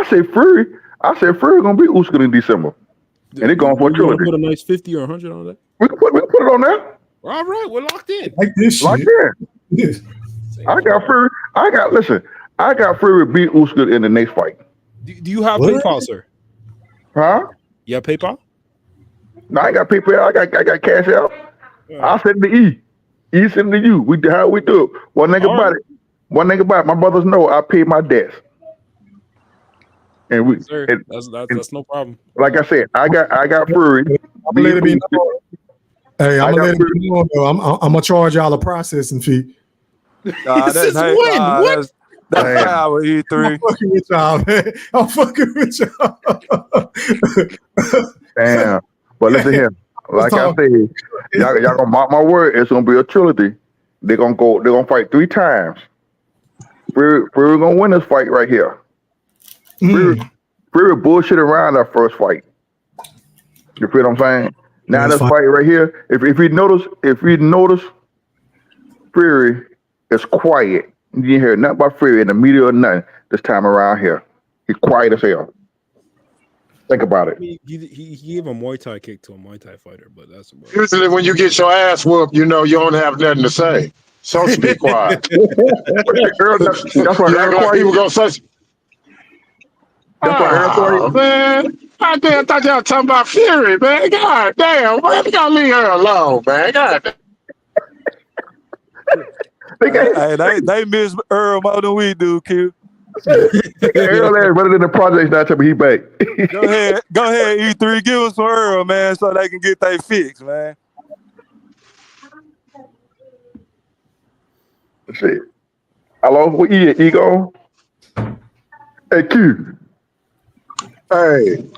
say Fury gonna be Usyk in December, and they're going for a trilogy. Put a nice 50 or 100 on that. We can put it on there. All right, we're locked in. Like this shit. Locked in. Yes. I got Fury beat Usyk in the next fight. Do you have PayPal, sir? Huh? You have PayPal? No, I got PayPal. I got cash out. I'll send it to E. E send it to you. How we do it. One thing about it. My brothers know I pay my debts. And that's no problem. Like I said, I got Fury. I'm gonna let it be known. Hey, I'm gonna let it be known though. I'm gonna charge y'all a processing fee. That's how we E3. I'm fucking with y'all, man. I'm fucking with y'all. Damn. But listen here. Like I said, y'all gonna mark my word. It's gonna be a trilogy. They're gonna fight 3 times. We're gonna win this fight right here. Fury bullshit around our first fight. You feel what I'm saying? Now this fight right here, if you notice, Fury is quiet. You didn't hear nothing about Fury in the media or nothing this time around here. He's quiet as hell. Think about it. He gave a Muay Thai kick to a Muay Thai fighter, but that's about it. Usually when you get your ass whooped, you know you don't have nothing to say. So speak quiet. That's why people go such. Man, I thought y'all talking about Fury, man. God damn, man, you gotta leave her alone, man. God damn. They miss Earl more than we do, Q. Earl ass better than the projects now. Tell me he back. Go ahead, E3. Give us some Earl, man, so they can get they fix, man. Shit. Hello, what Ego? Hey Q. Hey.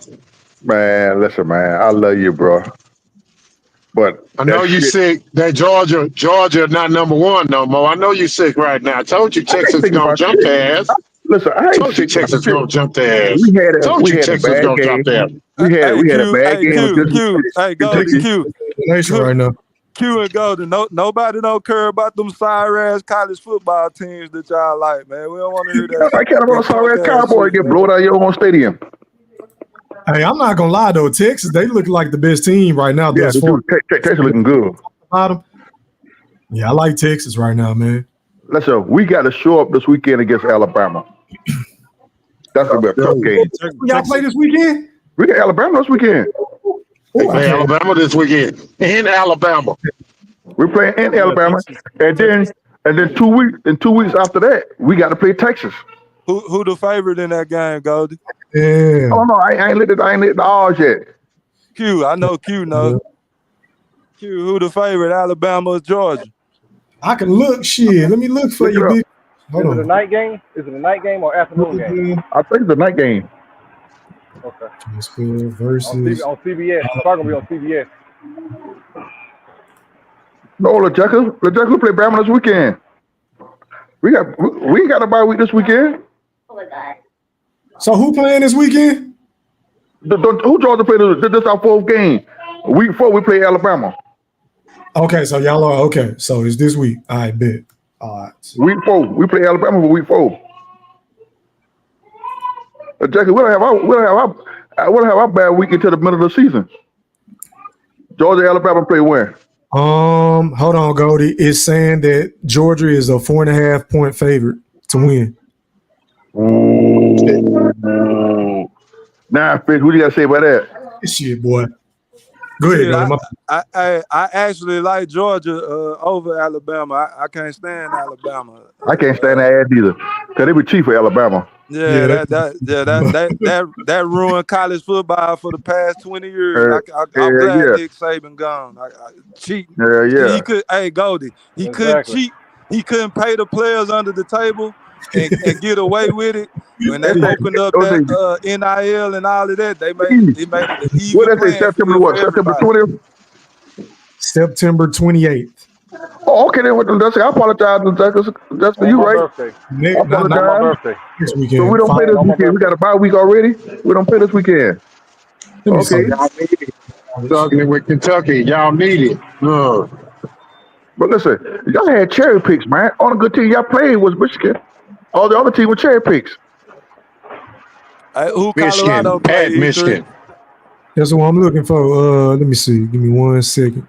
Man, listen, man. I love you, bro. But I know you sick. That Georgia not number one no more. I know you sick right now. I told you Texas gonna jump their ass. Listen, I ain't told you Texas gonna jump their ass. We had a Texas bad gonna game. jump their ass. We had a bad game. Hey, Goldie, Q. Right now. Q and Golden, nobody don't care about them sorry ass college football teams that y'all like, man. We don't want to hear that. I can't about a sorry ass Cowboy get blown out of your own stadium. Hey, I'm not gonna lie though, Texas, they look like the best team right now. Yeah, Texas looking good. Yeah, I like Texas right now, man. Listen, we got to show up this weekend against Alabama. That's gonna be a tough game. Y'all play this weekend? We got Alabama this weekend. They play Alabama this weekend in Alabama. We're playing in Alabama, and then 2 weeks. In 2 weeks after that, we got to play Texas. Who the favorite in that game, Goldie? Yeah. Oh no, I ain't lit the odds yet. Q, I know Q know. Q, who the favorite? Alabama or Georgia? I can look. Shit, let me look for you, big. Is it a night game? Is it a night game or afternoon game? I think it's a night game. Okay. Versus on CBS. It's probably gonna be on CBS. No, LeJackal play Bama this weekend. We ain't got a bye week this weekend. So who playing this weekend? Who Georgia play this? This our fourth game. Week 4 we play Alabama. Okay, so y'all are okay. So it's this week. I bet. All right. Week 4 we play Alabama for week 4. Jackie, we'll have our bad week until the middle of the season. Georgia, Alabama play when? Hold on, Goldie. It's saying that Georgia is a 4.5 point favorite to win. Ooh. Nah, Fish, what do you got to say about that? Shit, boy. Go ahead, Goldie. I actually like Georgia over Alabama. I can't stand Alabama. I can't stand that ass either, cause they were cheap for Alabama. That ruined college football for the past 20 years. I'm glad Nick Saban gone. Cheat. He could. Hey, Goldie. He couldn't cheat. He couldn't pay the players under the table and get away with it. When they opened up that NIL and all of that, they made it an even what they say? September what? September 20th. September 28th. Oh, okay. Then I apologize. That's for you, right? Birthday. I apologize. Not my birthday. This weekend. So we don't play this weekend. We got a bye week already. We don't play this weekend. Okay. Y'all need it. Struggling with Kentucky. Y'all need it. But listen, y'all had cherry picks, man. All the good team y'all played was Michigan. All the other team were cherry picks. Who Colorado at Michigan. That's what I'm looking for. Let me see. Give me 1 second.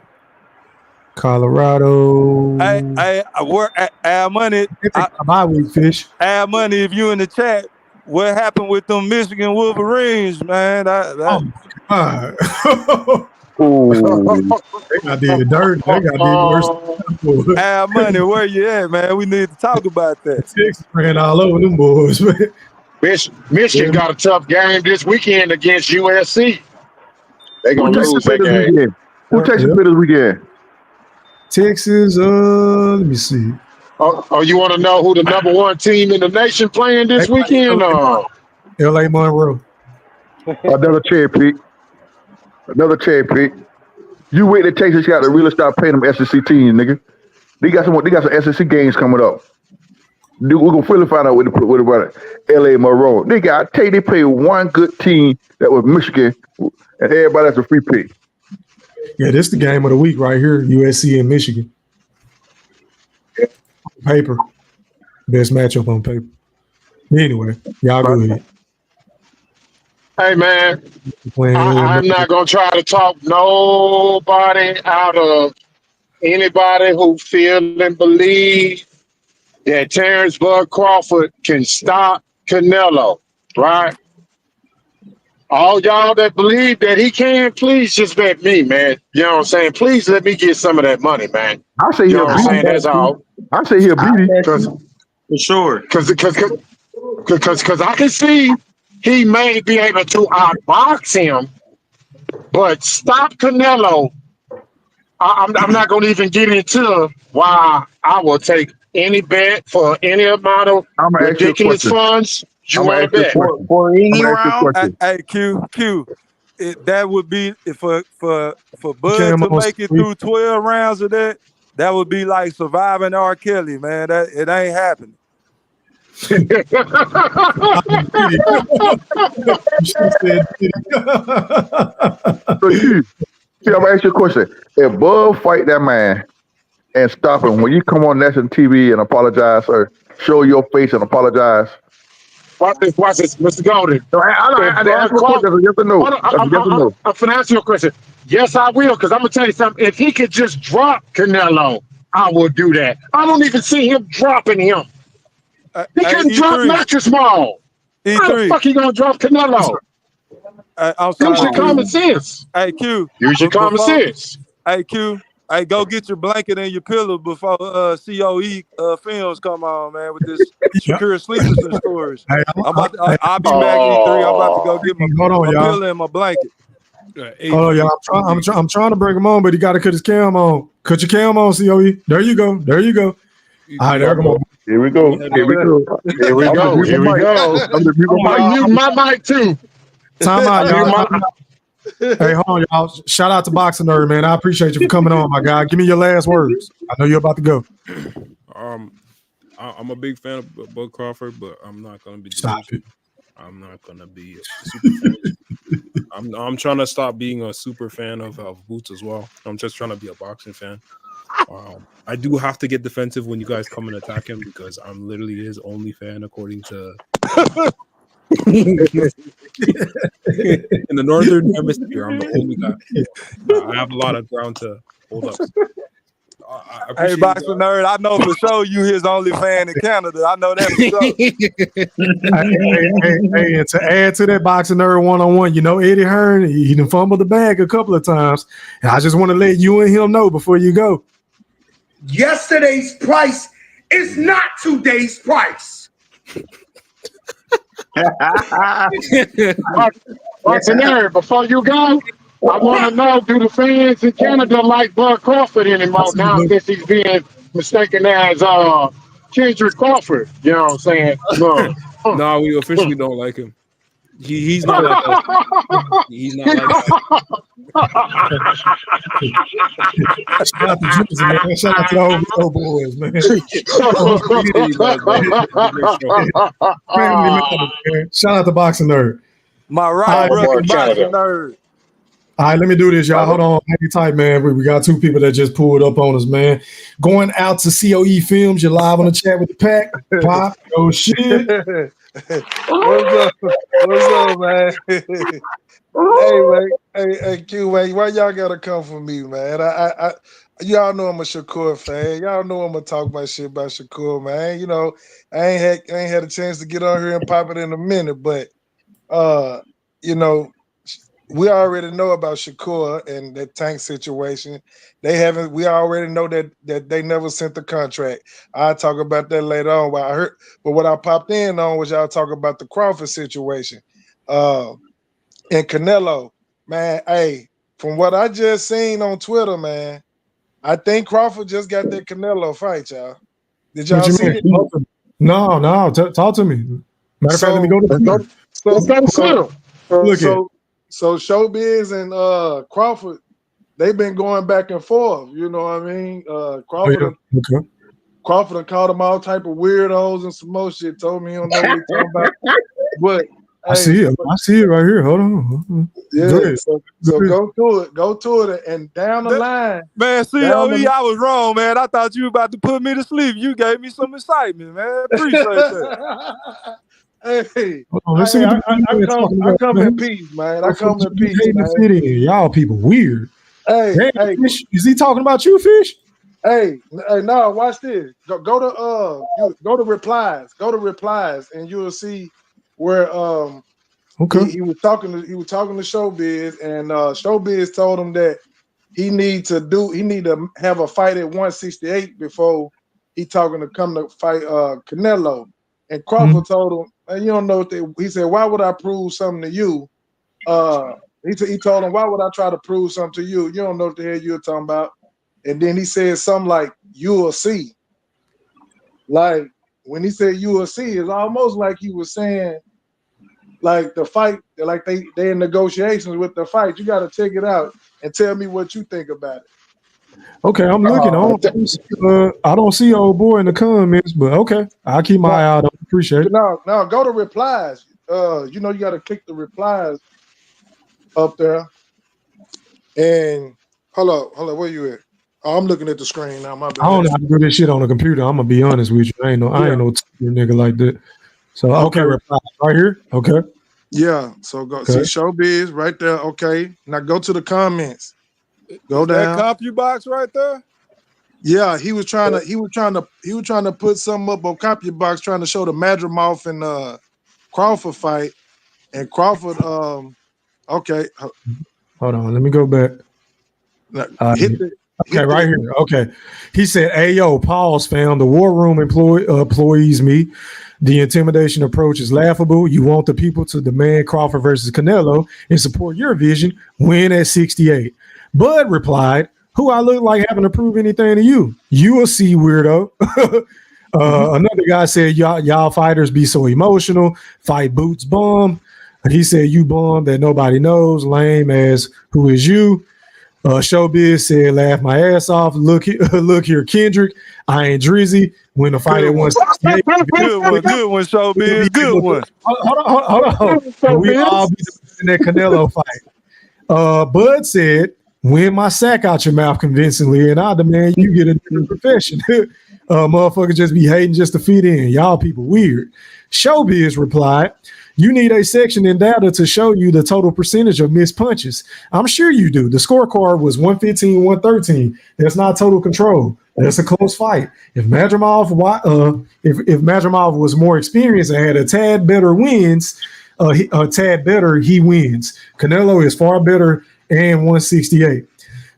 Colorado. I work Add Money. Bye week, Fish. Add Money. If you in the chat, what happened with them Michigan Wolverines, man? Oh my God. Ooh. They got did dirt. They got did worse. Add Money, where you at, man? We need to talk about that. Texas ran all over them boys, man. Michigan got a tough game this weekend against USC. They're gonna lose that game. Who Texas play this weekend? Texas, let me see. Oh, you want to know who the number 1 team in the nation playing this weekend? LA Monroe. Another cherry pick. You wait till Texas got to really start playing them SEC teams, nigga. They got some SEC games coming up. We're gonna really find out what about LA Monroe. They played one good team that was Michigan, and everybody that's a free pick. Yeah, this is the game of the week right here, USC and Michigan. Paper. Best matchup on paper. Anyway, y'all go ahead. Hey, man, I'm not going to try to talk nobody out of anybody who feel and believe that Terence Crawford can stop Canelo, right? All y'all that believe that he can, please just bet me, man. You know what I'm saying? Please let me get some of that money, man. I say you know what I'm saying? That's all. I say he'll beat him. For sure. Because I can see he may be able to outbox him, but stop Canelo. I'm not going to even get into why I will take any bet for any amount of I'm gonna ask you a ridiculous question. funds you I'm gonna want to ask you a bet. question. For I'm any gonna ask you a round? question. Hey, Q. That would be for Bud Cam to on make it sweet. through 12 rounds of that. That would be like surviving R. Kelly, man. That it ain't happening. You should have said Diddy. So Q, see, I'm gonna ask you a question. If Bud fight that man and stop him, when you come on national TV and apologize or show your face and apologize? Watch this, Mr. Golden. No, I didn't ask you a question. That's a yes or no. Hold on, That's a yes or no. I'm finna answer your question. Yes, I will, because I'm gonna tell you something. If he could just drop Canelo, I will do that. I don't even see him dropping him. He couldn't drop E3. Mattress Mall. How the fuck he gonna drop Canelo? I'm Use sorry, your common sense. Hey, Q. Use your common sense. Hey, Q. Hey, go get your blanket and your pillow before COE films come on, man, with this Secure Sleepers and stories. Hey, I'll be back, E3. I'm about to go get my pillow and my blanket. Hold on, y'all. I'm trying to bring him on, but he got to cut his cam on. Cut your cam on, COE. There you go. All right, there we go. Here we go. I'm gonna mute my mic too. Time out, y'all. Hey, hold on, y'all. Shout out to Boxing Nerd, man. I appreciate you for coming on, my guy. Give me your last words. I know you're about to go. I'm a big fan of Bud Crawford, but I'm not gonna be. I'm not gonna be a super fan. I'm trying to stop being a super fan of Boots as well. I'm just trying to be a boxing fan. I do have to get defensive when you guys come and attack him because I'm literally his only fan, according to. In the northern hemisphere, I'm the only guy. I have a lot of ground to hold up. Hey, Boxing Nerd, I know for sure you his only fan in Canada. I know that for sure. Hey, and to add to that Boxing Nerd one-on-one, you know Eddie Hearn, he done fumbled the bag a couple of times. And I just want to let you and him know before you go. Yesterday's price is not today's price. Boxing Nerd, before you go, I want to know, do the fans in Canada like Bud Crawford anymore now since he's being mistaken as Kendrick Crawford? You know what I'm saying? No, we officially don't like him. He's not like us. He's not like us. Shout out to Juicy, man. Shout out to the whole boys, man. Family matters, man. Shout out to Boxing Nerd. My right brother, Boxing Nerd. All right, let me do this, y'all. Hold on. Hang tight, man. We got two people that just pulled up on us, man. Going out to COE Films. You're live on the chat with the pack. Pop. Oh, shit. What's up, man? Hey, man. Hey, Q, man. Why y'all gotta come for me, man? I y'all know I'm a Shakur fan. Y'all know I'm gonna talk my shit about Shakur, man. You know, I ain't had a chance to get on here and pop it in a minute, but you know, we already know about Shakur and that Tank situation. We already know that they never sent the contract. I'll talk about that later on. But what I popped in on was y'all talk about the Crawford situation. And Canelo, man, hey, from what I just seen on Twitter, man, I think Crawford just got that Canelo fight, y'all. Did y'all see it? No, talk to me. Matter of fact, let me go to the So Showbiz and Crawford, they've been going back and forth. You know what I mean? Crawford called them all type of weirdos and some more shit. Told me he don't know what he's talking about. But I see it right here. Hold on. Yeah, so go to it, and down the line, man. COE, I was wrong, man. I thought you were about to put me to sleep. You gave me some excitement, man. Appreciate that. Hey, I come in peace, man. I come in peace, man. Y'all people weird. Hey, Fish, is he talking about you, Fish? Hey, no, watch this. Go to replies. Go to replies, and you will see where he was talking to Showbiz, and Showbiz told him that he need to have a fight at 168 before he talking to come to fight Canelo, and Crawford told him, "Man, you don't know what they." He said, "Why would I prove something to you?" He told him, "Why would I try to prove something to you? You don't know what the hell you're talking about." And then he said something like, "You'll see." Like when he said "you'll see," it's almost like he was saying, like the fight, like they in negotiations with the fight. You got to check it out and tell me what you think about it. Okay, I'm looking. I don't see old boy in the comments, but okay, I'll keep my eye out. I appreciate it. Now go to replies. You got to click the replies up there. And hold up, where you at? Oh, I'm looking at the screen now. My bad. I don't know how to do this shit on the computer. I'm gonna be honest with you. I ain't no nigga like that. So okay, replies right here. Okay. Yeah. So go see Showbiz right there. Okay. Now go to the comments. Go Is down. that CompuBox right there? Yeah, he was trying to put something up on CompuBox, trying to show the Madrimov and Crawford fight, and Crawford. Okay, Hold on, let me go back. Right here. Okay, he said, "Hey yo, pause, fam. The war room employees me. The intimidation approach is laughable. You want the people to demand Crawford versus Canelo and support your vision. Win at 68." Bud replied, "Who I look like having to prove anything to you? You will see, weirdo." Another guy said, y'all fighters be so emotional. Fight boots bum. He said, "You bum that nobody knows. Lame as who is you?" Showbiz said, "Laugh my ass off. Look here, Kendrick. I ain't Drizzy. Win a fight at 168. Good one, Showbiz. Good one. Hold on. We all be in that Canelo fight." Bud said, "Win my sack out your mouth convincingly, and I demand you get a different profession." Motherfucker just be hating just to fit in. Y'all people weird. Showbiz replied, "You need a section in data to show you the total percentage of missed punches. I'm sure you do. The scorecard was 115, 113. That's not total control. That's a close fight. If Madrimov was more experienced and had a tad better wins, he wins. Canelo is far better and 168.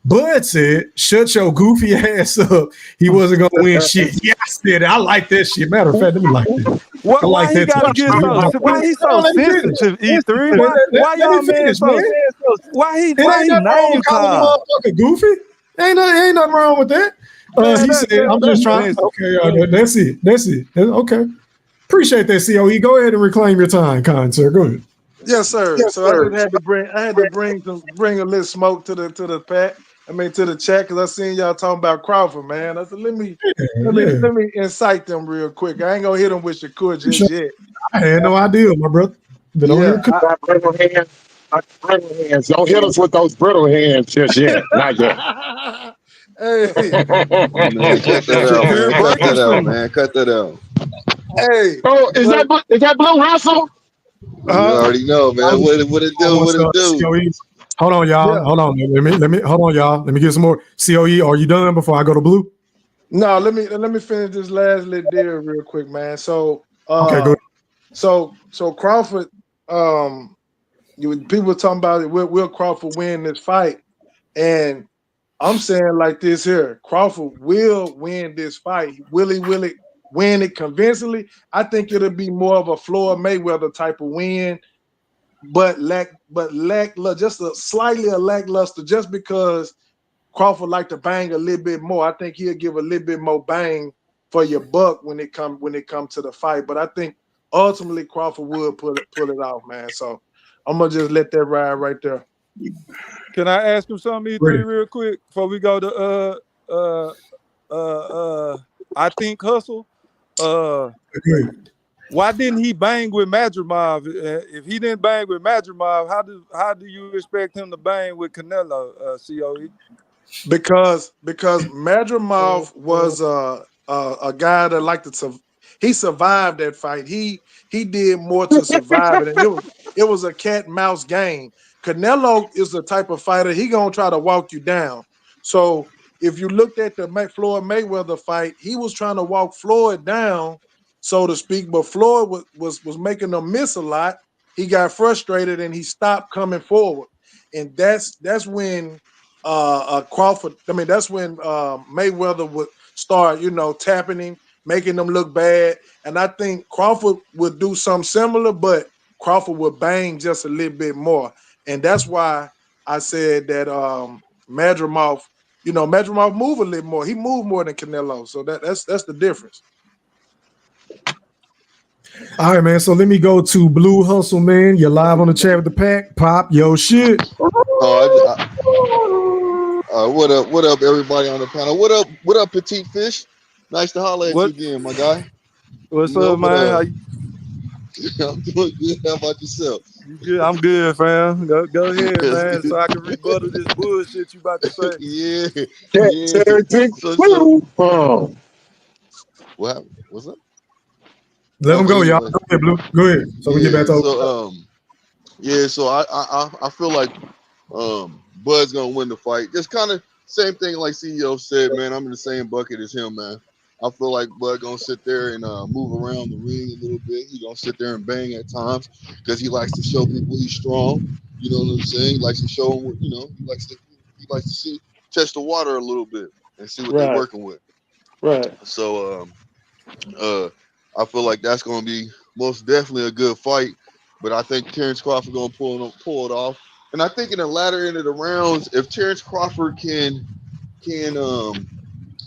Bud said, "Shut your goofy ass up. He wasn't gonna win shit." Yeah, I said it. I like that shit. Matter of fact, let me like that. Why he gotta get so? Why he so sensitive? E3. Why y'all man so? Why he name call? Motherfucker goofy. Ain't nothing wrong with that. He said, "I'm just trying." Okay, that's it. Okay. Appreciate that, COE. Go ahead and reclaim your time, kind sir. Go ahead. Yes, sir. So I just had to bring a little smoke to the pack. To the chat, because I seen y'all talking about Crawford, man. I said, let me incite them real quick. I ain't gonna hit them with Shakur just yet. I had no idea, my brother. Been on here. Brittle hands. Don't hit us with those brittle hands just yet. Not yet. Hey, man, cut that out, man. Cut that out. Hey, is that Blue Russell? You already know, man. What it do? Hold on, y'all. Yeah. Hold on. Let me hold on, y'all. Let me get some more. COE, are you done before I go to Blue? No, let me finish this last little deal real quick, man. So okay, go ahead. So Crawford, people were talking about it. Will Crawford win this fight? And I'm saying like this here: Crawford will win this fight. Will he win it convincingly? I think it'll be more of a Floyd Mayweather type of win. But just slightly lackluster, just because Crawford like to bang a little bit more. I think he'll give a little bit more bang for your buck when it come to the fight. But I think ultimately Crawford would pull it off, man. So I'm gonna just let that ride right there. Can I ask him something, E3, real quick before we go to I think Hustle? Why didn't he bang with Madrimov? If he didn't bang with Madrimov, how do you expect him to bang with Canelo, COE? Because Madrimov was a guy that liked to. He survived that fight. He did more to survive it, and it was a cat and mouse game. Canelo is the type of fighter he gonna try to walk you down. So if you looked at the Floyd Mayweather fight, he was trying to walk Floyd down, so to speak, but Floyd was making them miss a lot. He got frustrated and he stopped coming forward, and that's when Crawford. I mean, that's when Mayweather start, tapping him, making him look bad. And I think Crawford would do something similar, but Crawford would bang just a little bit more. And that's why I said that Madrimov, Madrimov move a little more. He moved more than Canelo. So that's the difference. All right, man. So let me go to Blue Hustle, man. You're live on the chat with the pack. Pop your shit. What up, everybody on the panel? What up, Petite Fish? Nice to holler at you again, my guy. What's up, man? How you? I'm doing good. How about yourself? You good? I'm good, fam. Go ahead, man, so I can rebuttal this bullshit you about to say. Yeah. What happened? What's up? Let him go, y'all. Go ahead, Blue. Go ahead. So we get back to So I feel like Bud's gonna win the fight. Just kind of same thing like CEO said, man. I'm in the same bucket as him, man. I feel like Bud gonna sit there and move around the ring a little bit. He gonna sit there and bang at times because he likes to show people he's strong. You know what I'm saying? He likes to show them, he likes to see test the water a little bit and see what they're working with. Right. So I feel like that's gonna be most definitely a good fight. But I think Terence Crawford gonna pull it off. And I think in the latter end of the rounds, if Terence Crawford can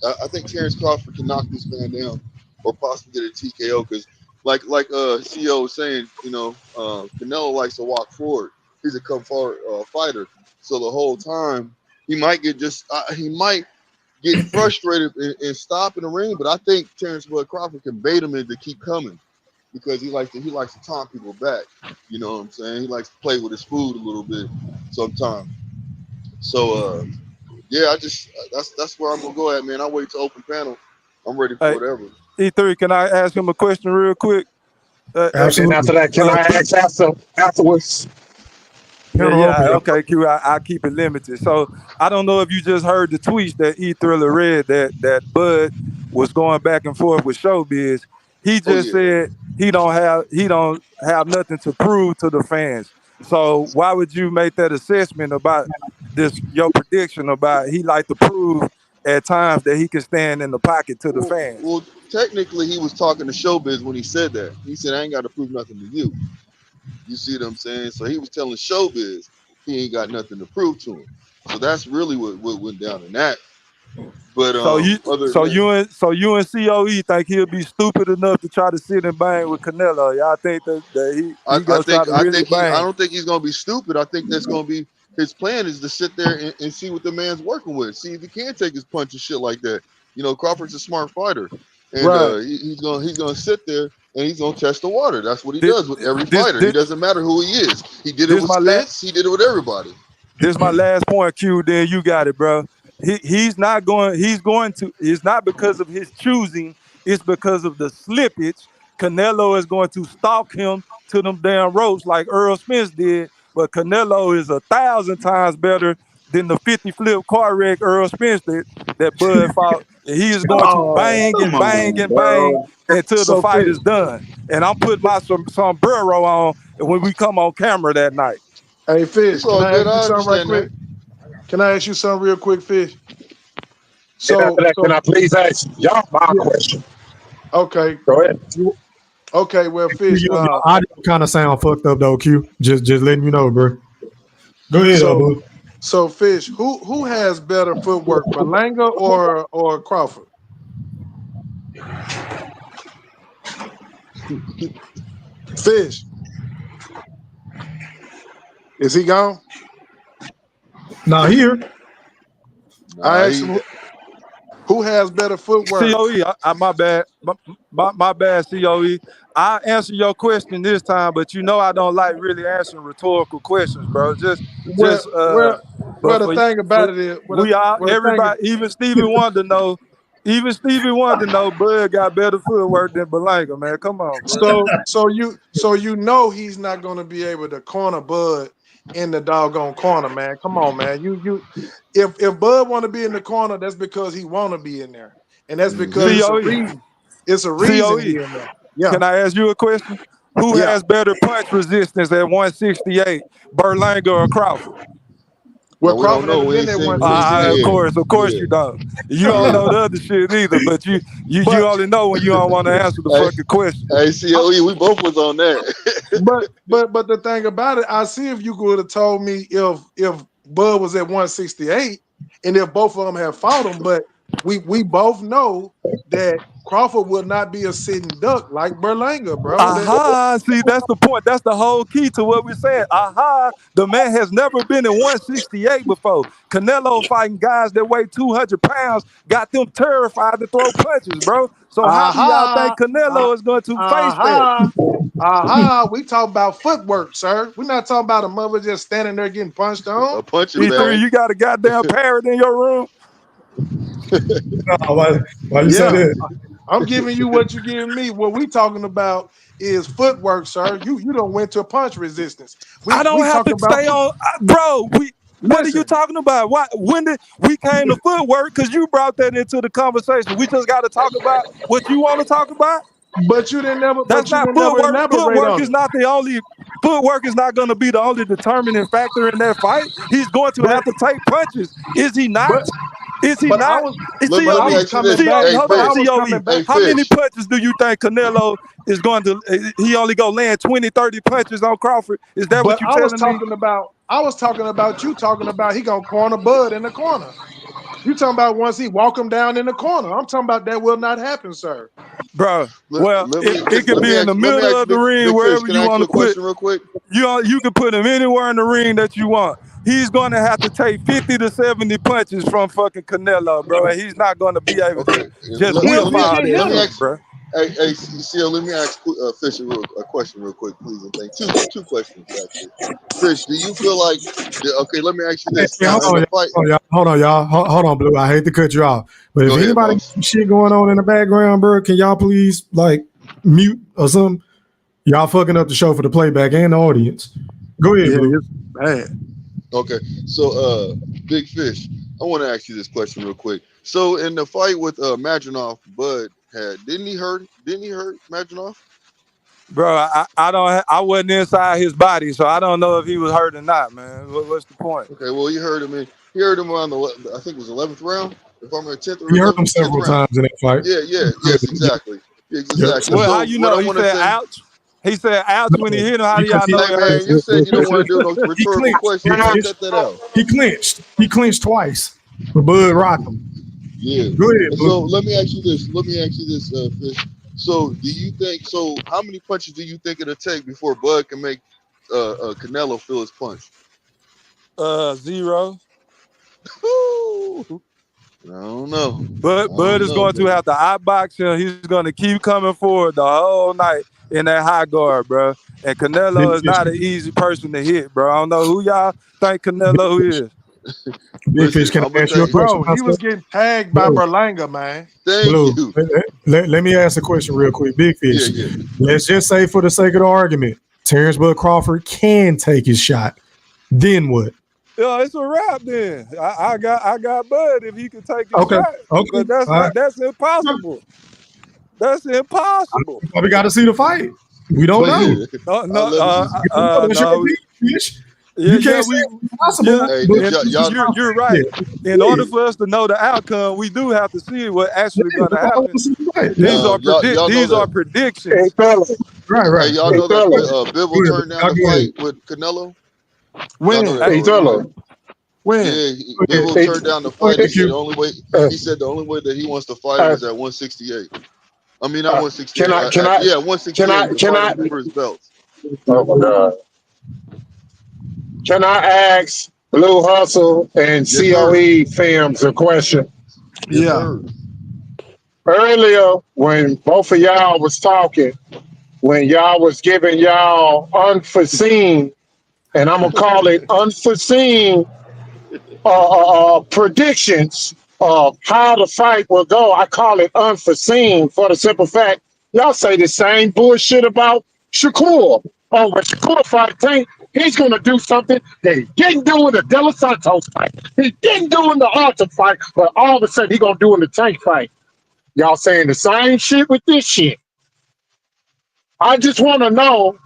I think Terence Crawford can knock this man down or possibly get a TKO because like CEO was saying, Canelo likes to walk forward. He's a come forward fighter. So the whole time he might get frustrated and stop in the ring, but I think Terence Crawford can bait him into keep coming because he likes to taunt people back. You know what I'm saying? He likes to play with his food a little bit sometimes. So that's where I'm gonna go at, man. I'll wait to open panel. I'm ready for whatever. E3, can I ask him a question real quick? Absolutely. And after that, can I ask afterwards? Yeah, okay, Q. I'll keep it limited. So I don't know if you just heard the tweets that E-Thriller read that Bud was going back and forth with Showbiz. He just said he don't have nothing to prove to the fans. So why would you make that assessment about your prediction about he like to prove at times that he can stand in the pocket to the fans? Well, technically he was talking to Showbiz when he said that. He said, I ain't got to prove nothing to you. You see what I'm saying? So he was telling Showbiz he ain't got nothing to prove to him. So that's really what went down in that. But you and COE think he'll be stupid enough to try to sit and bang with Canelo? Y'all think that he gonna try to really bang? I don't think he's gonna be stupid. I think that's gonna be his plan is to sit there and see what the man's working with. See if he can take his punch and shit like that. Crawford's a smart fighter, and he's gonna sit there and he's gonna test the water. That's what he does with every fighter. It doesn't matter who he is. He did it with Spence. He did it with everybody. This is my last point, Q. Then you got it, bro. He's not going. It's not because of his choosing. It's because of the slippage. Canelo is going to stalk him to them damn ropes like Earl Spence did. But Canelo is 1,000 times better than the 50 flip car wreck Earl Spence that Bud fought. He is going to bang and bang and bang until the fight is done. And I'm putting my sombrero on when we come on camera that night. Hey, Fish, can I ask you something right quick? Can I ask you something real quick, Fish? So, can I please ask y'all my question? Okay. Go ahead. Okay, well, Fish. Your audio kind of sound fucked up though, Q. Just letting you know, bro. Go ahead, bro. So, Fish, who has better footwork, Berlanga or Crawford? Fish. Is he gone? Nah, here. I asked him who has better footwork. COE, my bad. My bad, COE. I answer your question this time, but I don't like really answering rhetorical questions, bro. The thing about it is, everybody, even Stevie Wonder know. Even Stevie Wonder know Bud got better footwork than Berlanga, man. Come on, bro. So he's not going to be able to corner Bud in the doggone corner, man. Come on, man. If Bud want to be in the corner, that's because he want to be in there, and that's because it's a reason. It's a reason he in there. Yeah. Can I ask you a question? Who has better punch resistance at 168, Berlanga or Crawford? No, we don't Crawford know. ever We been ain't at seen. We ain't seen. $168? Yeah, Of course yeah, you don't. You don't yeah. know the other shit either, but you But only know when you don't want to answer the Hey, fucking question. hey, COE, we both was on that. but the thing about it, I see if you could have told me if Bud was at 168 and if both of them had fought him, but we both know that Crawford will not be a sitting duck like Berlanga, bro. Aha, see, that's the point. That's the whole key to what we're saying. Aha, the man has never been in 168 before. Canelo fighting guys that weigh 200 pounds, got them terrified to throw punches, bro. So how do y'all think Aha, Canelo is going to face that? aha, aha. We talk about footwork, sir. We're not talking about a mother just standing there getting punched on. A punching E3, bag. you got a goddamn parrot in your room? Why you say Yeah, that? I'm giving you what you're giving me. What we talking about is footwork, sir. You don't went to punch resistance. I don't We have talking to about stay on, bro. What are you listen, talking about? When did we came to footwork? Because you brought that into the conversation. We just got to talk about what you want to talk about. but you didn't never That's not footwork. elaborate on it. Footwork is not going to be the only determining factor in that fight. He's going to But have to take punches. Is he but not? Is he but I not? was But let I me was ask you this. coming CO, back, Hey, hold but on, I Fish. was COE. coming Hey, back. How many Fish. punches do you think Canelo is going to, he only go land 20, 30 punches on Crawford? Is that what But you telling me? I was talking about you talking about he gonna corner Bud in the corner. You talking about once he walk him down in the corner. I'm talking about that will not happen, sir. Bro, Let, well, let me it could be in the let me middle ask of the ring, Big Fish. wherever Can I you ask want you to a put. question real quick? You can put him anywhere in the ring that you want. He's going to have to take 50 to 70 punches from fucking Canelo, bro, and he's not going to be able Okay. to just Will Let whip me he all get that let me him? shit, ask. bro. Hey, CL, let me ask Fish a question real quick, please, and thank two questions actually. Fish, do you feel like? Okay, let me ask you Hey, this. hey, Now, in the fight, hold on, y'all. Hold on, Blue. I hate to cut you off, but if go ahead, anybody got boss. some shit going on in the background, bro, can y'all please like mute or something? Y'all fucking up the show for the playback and the audience. Go ahead, Yeah, Blue. it's bad. Okay, so Big Fish, I want to ask you this question real quick. So in the fight with Madronov, Bud didn't he hurt Madronov? Bro, I wasn't inside his body, so I don't know if he was hurt or not, man. What's the point? Okay, well he hurt him around I think it was 11th round, if I'm at 10th or He hurt him 10th several round. times in that fight. Yes, exactly. Yes, Yeah. exactly. Well, how So you what know? I He want to said say, ouch. He said ouch when he hit him. How do Because y'all know hey it hurt? man, you said you don't want to do no he rhetorical clinched. questions, man. Cut that out. He clinched. He clinched twice. But Bud rocked him. Yeah. Go ahead, And Blue. so let me ask you this. Fish. So do you think? So how many punches do you think it'll take before Bud can make Canelo feel his punch? 0. I don't know. But Bud is going to Brother. have to outbox him. He's going to keep coming forward the whole night in that high guard, bro. And Canelo is not an easy person to hit, bro. I don't know who y'all think Canelo is. Big Fish, Listen, can I'm I gonna ask you tell a you. question? Bro, he was getting tagged by Blue, Berlanga, man. Thank Blue, you. let me ask a question real quick. Big Yeah, Fish, yeah. let's just say for the sake of the argument, Terence Bud Crawford can take his shot. Then what? Yo, it's a wrap then. I got Bud if he could take his Okay. shot. Okay. But that's All right. not that's impossible. That's impossible. We got to see the fight. We don't But know. yeah, No, I no, love to see. That's your no. opinion, Fish. Yeah, You yeah, can't say we, it's impossible, yeah, Hey, but did y'all you're right. In order for us to know the outcome, we do have to see what actually going to I want happen. to see the fight. These are y'all know these are that? Hey, predictions. fella. Hey, Right. y'all Hey, know that fella. Bivol turned down the Go ahead. fight with Canelo. Y'all know When? that Hey, already, right? fella. When? Yeah, Go ahead. Bivol Hey, turned down the fight. He Thank said you. the only way uh, that he wants to fight him uh, is at 168. I mean, not 168. can I, can I, Yeah, can 168 I, to can fight I, him for his belts. oh my God. Can I ask Blue Hustle and Yes, sir. COE fams a question? Yes, Yeah. sir. Earlier, when both of y'all was talking, when y'all was giving y'all unforeseen, and I'm gonna call it unforeseen predictions of how the fight will go. I call it unforeseen for the simple fact y'all say the same bullshit about Shakur. Oh, when Shakur fight Tank, he's going to do something that he didn't do in the De Los Santos fight. He didn't do in the Arthur fight, but all of a sudden he's going to do in the Tank fight. Y'all saying the same shit with this shit. I just want to know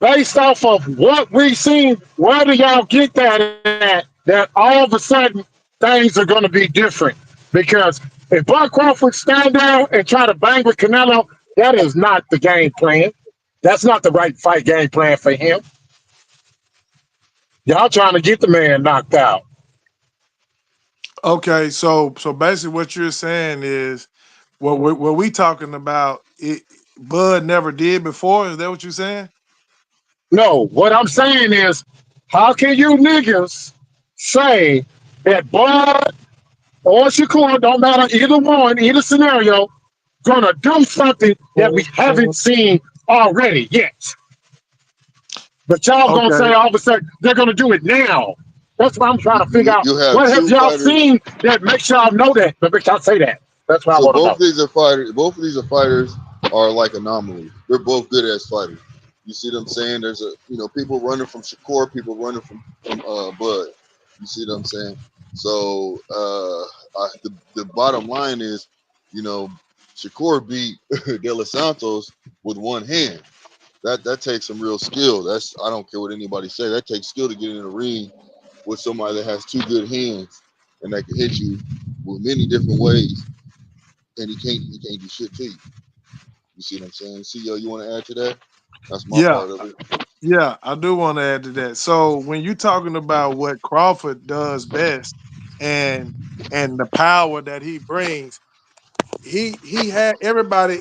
based off of what we've seen, where do y'all get that at? That all of a sudden things are going to be different? Because if Bud Crawford stand down and try to bang with Canelo, that is not the game plan. That's not the right fight game plan for him. Y'all trying to get the man knocked out. Okay, so basically, what you're saying is what we talking about. Bud never did before. Is that what you're saying? No, what I'm saying is, how can you niggas say that Bud or Shakur, don't matter either one, either scenario, gonna do something that we haven't seen already yet? But y'all gonna Okay. say all of a sudden they're gonna do it now. That's what I'm trying to figure out. You have What have two y'all fighters. seen that makes y'all know that? But makes y'all say that. That's what I So want to both know. of these are fighters. Both of these are fighters are like anomalies. They're both good as fighters. You see what I'm saying? There's people running from Shakur, people running from Bud. You see what I'm saying? So the bottom line is, Shakur beat De Los Santos with one hand. That takes some real skill. I don't care what anybody say. That takes skill to get in the ring with somebody that has two good hands and that can hit you with many different ways, and he can't do shit to you. You see what I'm saying? CEO, you want to add to that? That's my Yeah, part of it. yeah, I do want to add to that. So when you're talking about what Crawford does best, and the power that he brings, he had everybody.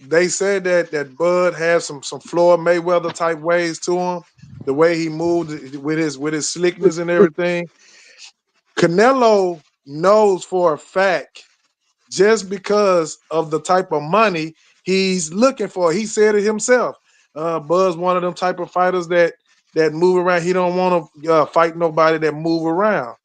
They said that Bud has some Floyd Mayweather type ways to him, the way he moved with his slickness and everything. Canelo knows for a fact, just because of the type of money he's looking for. He said it himself. Bud's one of them type of fighters that move around. He don't want to fight nobody that move around.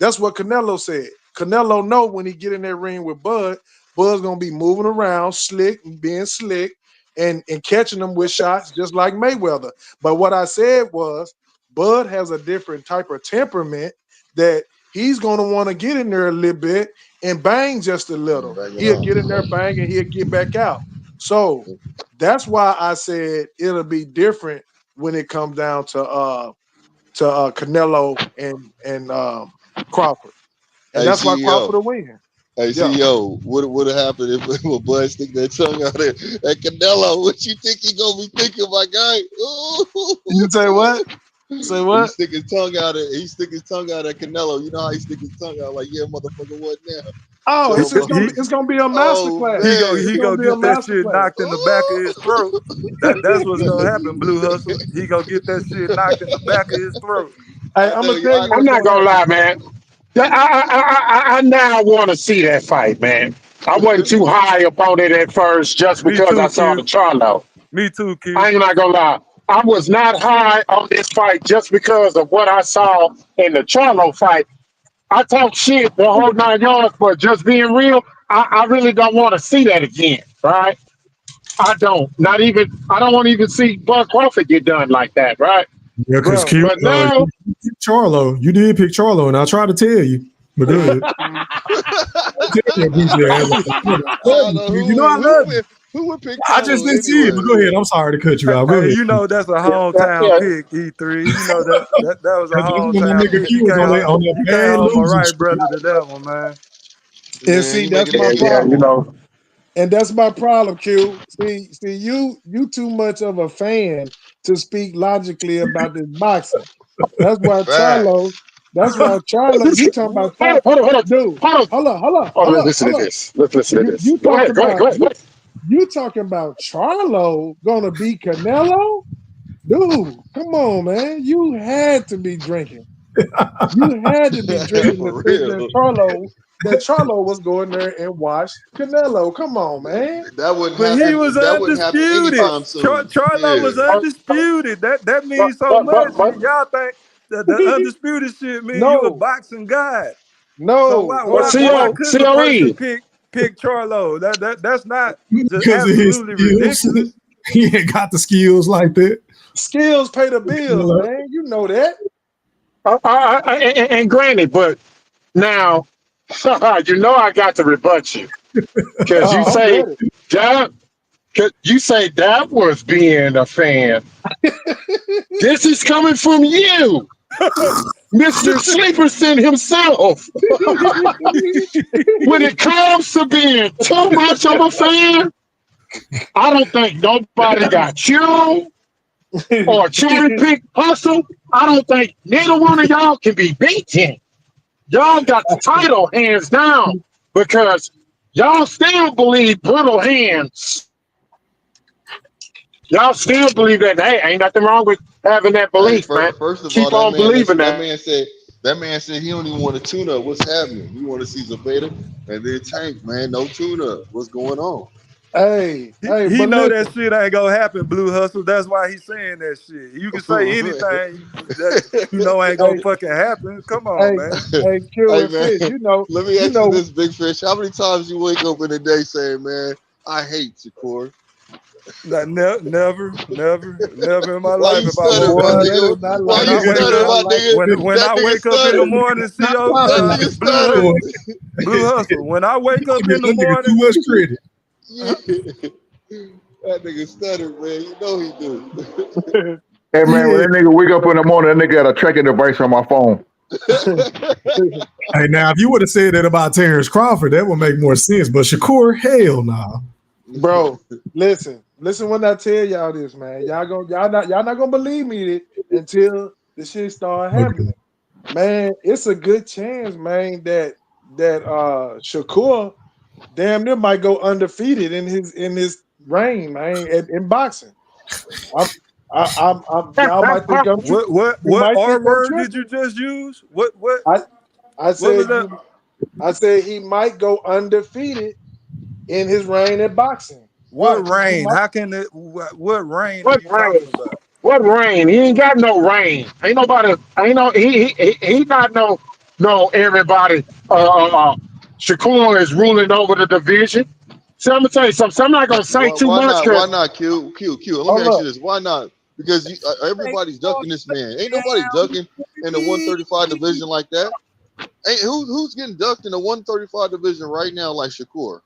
That's what Canelo said. Canelo know when he get in that ring with Bud, Bud's gonna be moving around, slick, and being slick, and catching them with shots just like Mayweather. But what I said was, Bud has a different type of temperament that he's gonna want to get in there a little bit and bang just a little. Bang it He'll on. get in there, bang, and he'll get back out. So that's why I said it'll be different when it comes down to Canelo and Crawford, and Hey that's why CEO. Crawford will win. Hey Yeah. CEO, what would have happened if Bud stick that tongue out there at Canelo? What you think he gonna be thinking, my guy? You say what? Say what? He stick his tongue out at Canelo. You know how he stick his tongue out like, yeah, motherfucker, what now? Oh, Tell him, it's gonna be a master oh class. man, It's he gonna gonna be a get that master shit class. knocked in the back of his throat. That's what's gonna happen, Blue Hustle. He gonna get that shit knocked in the back of his throat. Hey, I'm gonna tell you I'm what's not gonna gonna happen. lie, man. I now want to see that fight, man. I wasn't too high up on it at first just Me because I too, saw the Q. Charlo. Me too, Q. I ain't not gonna lie. I was not high on this fight just because of what I saw in the Charlo fight. I talk shit the whole 9 yards, but just being real, I really don't want to see that again, right? I don't. Not even. I don't want to even see Bud Crawford get done like that, right? Yeah, because Bro, Q, But now, you picked Charlo. You did pick Charlo, and I tried to tell you, but go ahead. Tell your goofy ass. I love I don't you, know Q. You know I love you. who would pick I just Charlo didn't see it, but anyway. go ahead. I'm sorry to cut you out. Go Hey, ahead. you know that's a yeah, hometown yeah, pick, E3. You know that was a That's when my hometown nigga pick. Q was on that You can't bad hold my losing right streak. brother to that one, man. and Man, see he that's making my yeah, excuses. yeah. You problem. know, And that's my problem, Q. See, you too much of a fan to speak logically about this boxing. That's why Charlo. Facts. That's why Charlo. You talking about Charlo, hold on, dude? hold on. Oh, let's listen to Hold up. this. Let's listen to this. You Go talking ahead, go ahead, about go ahead, go ahead. you talking about Charlo gonna beat Canelo? Dude, come on, man. You had to be drinking. You had to be drinking to For think that real. Charlo was going there and watch Canelo. Come on, man. That wouldn't But he happen. was That wouldn't happen undisputed. anytime soon. Charlo Yeah. was undisputed. That But, means so but, much. but, but, Y'all think that the undisputed shit mean you a No, boxing god. So no, but no, it why don't. couldn't a person COE. pick Charlo? That's not just Because of his absolutely skills. ridiculous. He ain't got the skills like that. Skills pay the bills, man. You know that. And granted, but now, you know I got to rebut you because you I'm say ready. that You say that was being a fan. This is coming from you, Mr. Sleeperson himself. When it comes to being too much of a fan, I don't think nobody got you or cherry pick hustle. I don't think neither one of y'all can be beaten. Y'all got the title hands down because y'all still believe brittle hands. Y'all still believe that. Hey, ain't nothing wrong with having that belief, man. First of all, Keep on believing that. that man said he don't even want a tune-up. What's happening? You want to see Zabeta and then Tank, man. No tune-up. What's going on? Hey, He but know that listen. shit ain't gonna happen, Blue Hustle. That's why he's saying that shit. You can say anything that you know ain't gonna Hey, fucking happen. Come on, hey, man. hey, Q Hey and man, Fish, let me ask you this, Big Fish. How many times you wake up in a day saying, "Man, I hate Shakur"? Never in my Why life you have I stutter, woke my up. boy, that nigga? is not Why like When you I that. wake That is stutter, up, not my like nigga? when That I nigga wake up in the stutter. morning, CO, That nigga Blue stutter. Hustle. When I wake up in the That nigga too morning, much credit. Yeah. That nigga stuttered, man. You know he do. that. Hey man, when Yeah. that nigga wake up in the morning, that nigga got a tracking device on my phone. Hey, now if you would have said that about Terence Crawford, that would make more sense. But Shakur, hell no. Bro, listen when I tell y'all this, man. Y'all not gonna believe me until the shit start happening. Man, it's a good chance, man, that Shakur damn near might go undefeated in his reign, man, in boxing. Y'all might think I'm tripping. You what might R think I'm word did tripping. you just use? I What was said that? I said he might go undefeated in his reign at boxing. What Watch. He rain? might. How can it? What rain are What you rain? talking about? What rain? He ain't got no rain. Ain't nobody. Ain't no. He not no everybody. Shakur is ruling over the division. So I'm gonna tell you something. So I'm not gonna say too Why much not? Why because not? Q. Let me Hold ask you up. this. Why not? Because everybody's ducking this man. Ain't nobody ducking in the 135 division like that. Ain't who's getting ducked in the 135 division right now like Shakur?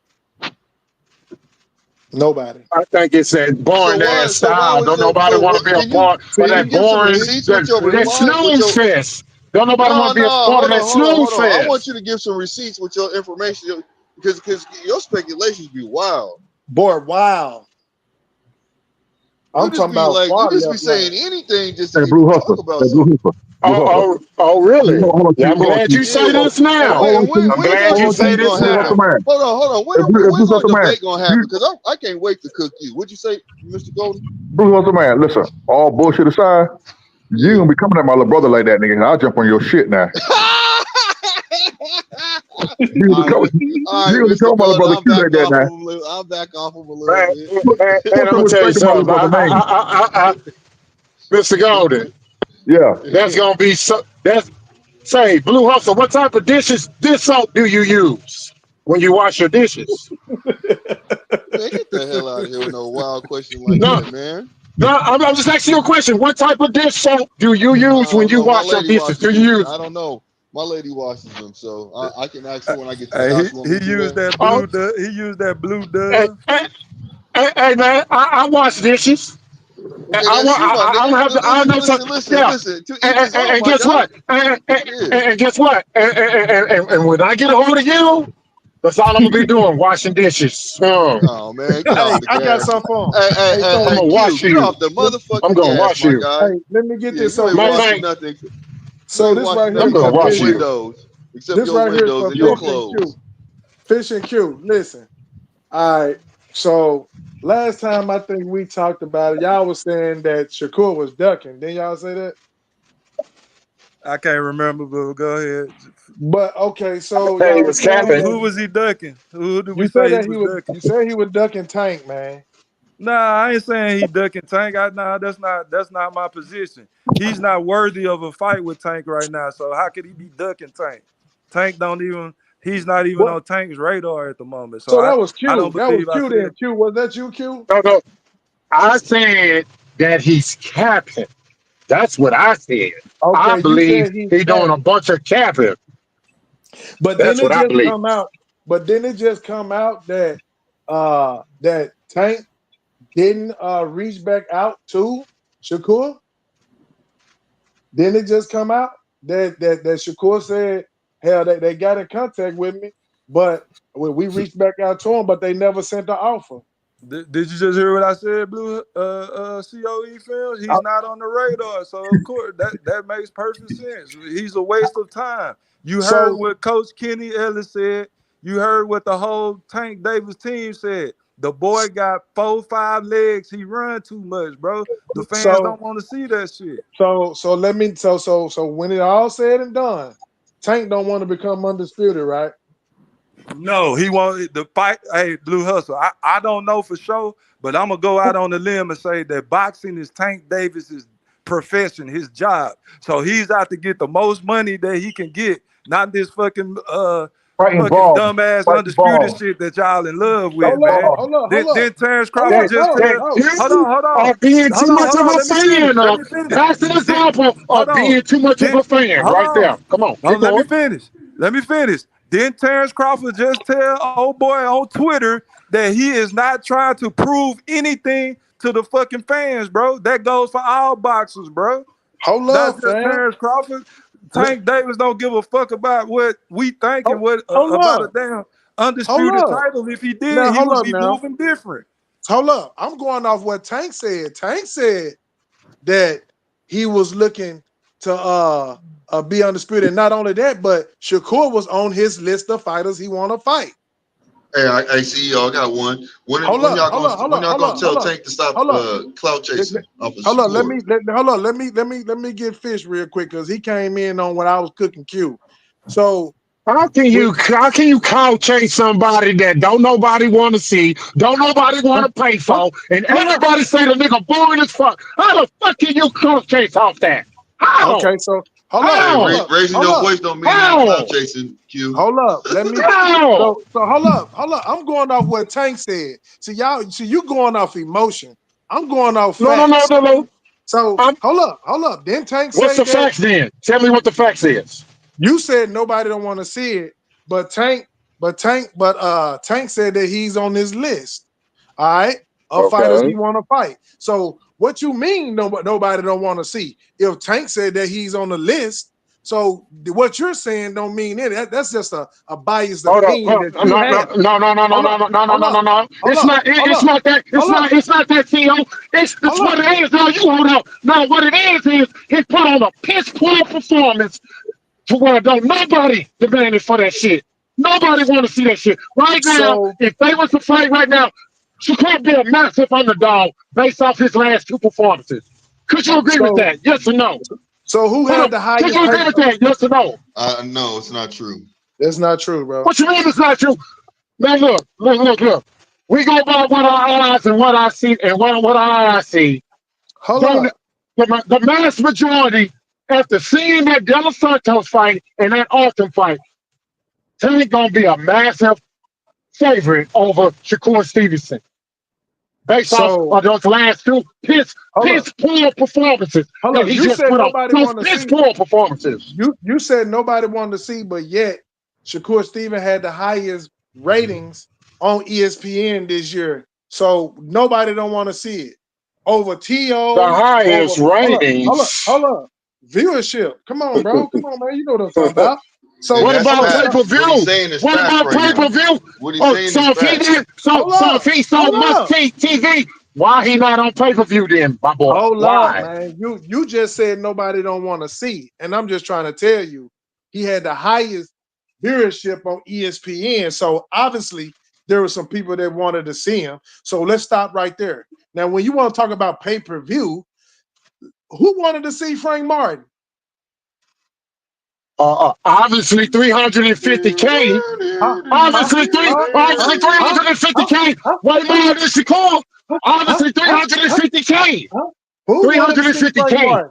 Nobody. I think it's that So boring why? ass So why style. was Don't so nobody so? want to What, be a can you part of can you that give some boring receipts with your that snooze fest. Don't nobody want No, to be a no, part of that snooze hold on. I want fest. you to give some receipts with your information because your speculations be wild. Boy, wow. I'm talking about You far just be left saying lane. anything just to Hey, even Blue talk Hustler. about Hey, Blue something. Hustler. Blue Hustler. Really? Hold on, Yeah, Chief. I'm Hold on, glad Chief. you say Yeah. this now. Hold on, Chief. I'm When's glad our you Hold on, say Chief. debate this gonna Blue Hustler now. happen? man. Hold on. Hey, Blue When's our Hustler man. debate gonna happen? Because I can't wait to cook you. What'd you say, Mr. Golden? Blue Hustler man. Listen, all bullshit aside, you Yeah. gonna be coming at my little brother like that, nigga. I'll jump on your shit now. You gonna be All coming, right, all right, you gonna be Mr. coming my little Golden. brother Q like that now. I'm back off him a little Man, bit. man, Put I'm some gonna tell you respect on my little something. brother name. Mr. Golden, Yeah. that's gonna be so. That's say, Blue Hustle. What type of dish soap do you use when you wash your dishes? Man, get the hell out of here with no wild question like No, that, man. no, I'm just asking you a question. What type of dish soap do you I use when don't you know. My wash your lady dishes? washes Do them. you use? I don't know. My lady washes them, so I can ask her when I get to the Hey, house. You want me he to do used that? that Oh, blue. He used that blue hey, dove. hey, hey, man, I wash dishes. Okay, that's you, my I don't nigga. have to. I Listen, know some. listen, listen, Yeah, listen. To each his own, and my guess guy. what? Yeah. And guess what? And when I get a hold of you, that's all I'm gonna be doing: washing dishes. Oh man, get off Hey, the I got gas. something for him. Hey, I'm so Hey, gonna Q, wash get you. off the I'm motherfucking gonna gas, wash my you. guy. hey, let me get Yeah, this you so ain't Matter of washing clear. fact, nothing. You So ain't this washing right here I'm nothing is gonna for except your wash Fish. you. windows. Except This your right here is windows for and your Fish and clothes. Q. Fish and Q. Listen. All right. So last time I think we talked about it, y'all was saying that Shakur was ducking. Didn't y'all say that? I can't remember, but go ahead. But okay, so Hey, he y'all was was saying capping. that Who was he ducking? Who did we you said say he that he was was ducking? you said he was ducking Tank, man. Nah, I ain't saying he ducking Tank. Nah, that's not my position. He's not worthy of a fight with Tank right now. So how could he be ducking Tank? Tank don't even. He's not even What? on Tank's radar at the moment. So So that was I don't Q. That was believe I Q said. then. Q, was that you, Q? No, no, I said that he's capping. That's what I said. I Okay, you believe said he's he's doing a capping. bunch of capping. But That's then what it I just believe. come out. But then it just come out that that Tank didn't reach back out to Shakur? Didn't it just come out that Shakur said, hell, they got in contact with me, but we reached back out to him, but they never sent the offer. Did you just hear what I said, Blue? COE films. He's not on the radar, so of course that makes perfect sense. He's a waste of time. You heard So what Coach Kenny Ellis said. You heard what the whole Tank Davis team said. The boy got 4-5 legs. He run too much, bro. The fans so don't want to see that shit. so let me so when it all said and done, Tank don't want to become undisputed, right? No, he wanted the fight. Hey, Blue Hustle. I don't know for sure, but I'm gonna go out on the limb and say that boxing is Tank Davis's profession, his job. So he's out to get the most money that he can get, not this fucking dumbass undisputed shit that y'all in love with, man. Then Terence Crawford just tell. Hold on. Of being too much of a Let me finish. fan. That's an example Hold of on. being too much of a fan Hold right on. there. Come on, No, keep going. Let me finish. Then Terence Crawford just tell old boy on Twitter that he is not trying to prove anything to the fucking fans, bro. That goes for all boxers, bro. Hold That's up, just fam. Terence Crawford. Tank Davis don't give a fuck about what we think and what Hold about a up. damn Hold undisputed up. title. If he did, Now he hold would up be now. moving different. Hold up. I'm going off what Tank said. Tank said that he was looking to be undisputed. And not only that, but Shakur was on his list of fighters he want to fight. Hey, I see y'all got one. When y'all gonna tell Tank to stop clout chasing off of Hold on, let me get Fish real quick because he came in on when I was cooking Q. So How can you call chase somebody that don't nobody want to see, don't nobody want to pay for, and everybody say the nigga boring as fuck? How the fuck can you call chase off that? How? Okay, so hold Hey, up. raising your voice don't mean you clout chasing, Q. Hold up. Let me so hold up. I'm going off what Tank said. See you going off emotion. I'm going off facts. No. So hold up. Then Tank What's say the that facts then? Tell me what the facts is. you said nobody don't want to see it, but Tank said that he's on this list. All right, of fighters he want to fight. So what you mean nobody don't want to see? If Tank said that he's on the list, so what you're saying don't mean it. That's just a biased opinion that you have. No. It's not that. It's not that, Theo. It's what it is. Now you hold up. Now what it is he put on a piss poor performance to where don't nobody demanded for that shit. Nobody want to see that shit. Right now, if they was to fight right now, Shakur be a massive underdog based off his last two performances. Could you agree with that? Yes or no? So who had the highest? Could you agree with that? Yes or no? No, it's not true. That's not true, bro. What you mean it's not true? Man, look. We go by what our eyes and what I see and what our eyes see. Hold up. The mass majority, after seeing that De Los Santos fight and that Alton fight, Tank gonna be a massive favorite over Shakur Stevenson. Based off of those last two piss poor performances that he just put on. Those piss poor performances. You said nobody wanted to see, but yet Shakur Stevenson had the highest ratings on ESPN this year. So nobody don't want to see it. Over T.O. The highest ratings. Hold up. Viewership. Come on, bro. Come on, man. You know what I'm talking about. So what about pay-per-view? What about pay-per-view? So if he's so must-see TV, why he not on pay-per-view then, my boy? Hold why? up, man. You just said nobody don't want to see. And I'm just trying to tell you, he had the highest viewership on ESPN. So obviously there were some people that wanted to see him. So let's stop right there. Now, when you want to talk about pay-per-view, who wanted to see Frank Martin? Obviously 350K. Obviously 350K. Way more than Shakur. Obviously 350K. Who 350K.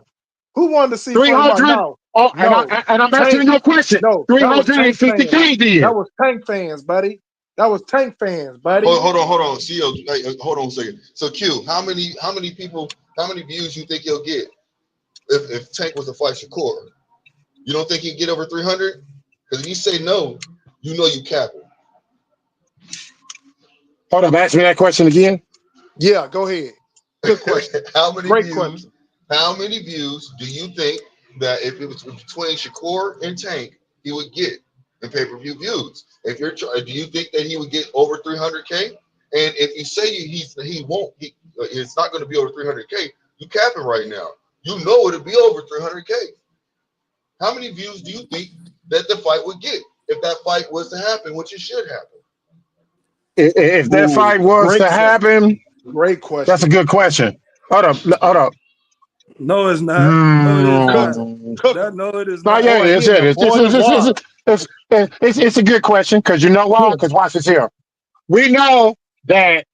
Who wanted to see Frank Martin? No. And I'm asking you a question. No, 350K did. That was Tank fans, buddy. Hold on. CEO, hold on a second. So Q, how many views you think he'll get if Tank was to fight Shakur? You don't think he'd get over 300? Because if you say no, you know you capping. Hold up, ask me that question again. Yeah, go ahead. Good question. How many Great views? question. How many views do you think that if it was between Shakur and Tank, he would get in pay-per-view views? If you're, do you think that he would get over 300K? And if you say it's not going to be over 300K, you capping right now. You know it'll be over 300K. How many views do you think that the fight would get if that fight was to happen, which it should happen? If that fight was to happen, great question. That's a good question. Hold up. No, it's not. No, it is not. No, it is No, not. yeah, it's it. It's a good question because you know why? Because watch this here. We know that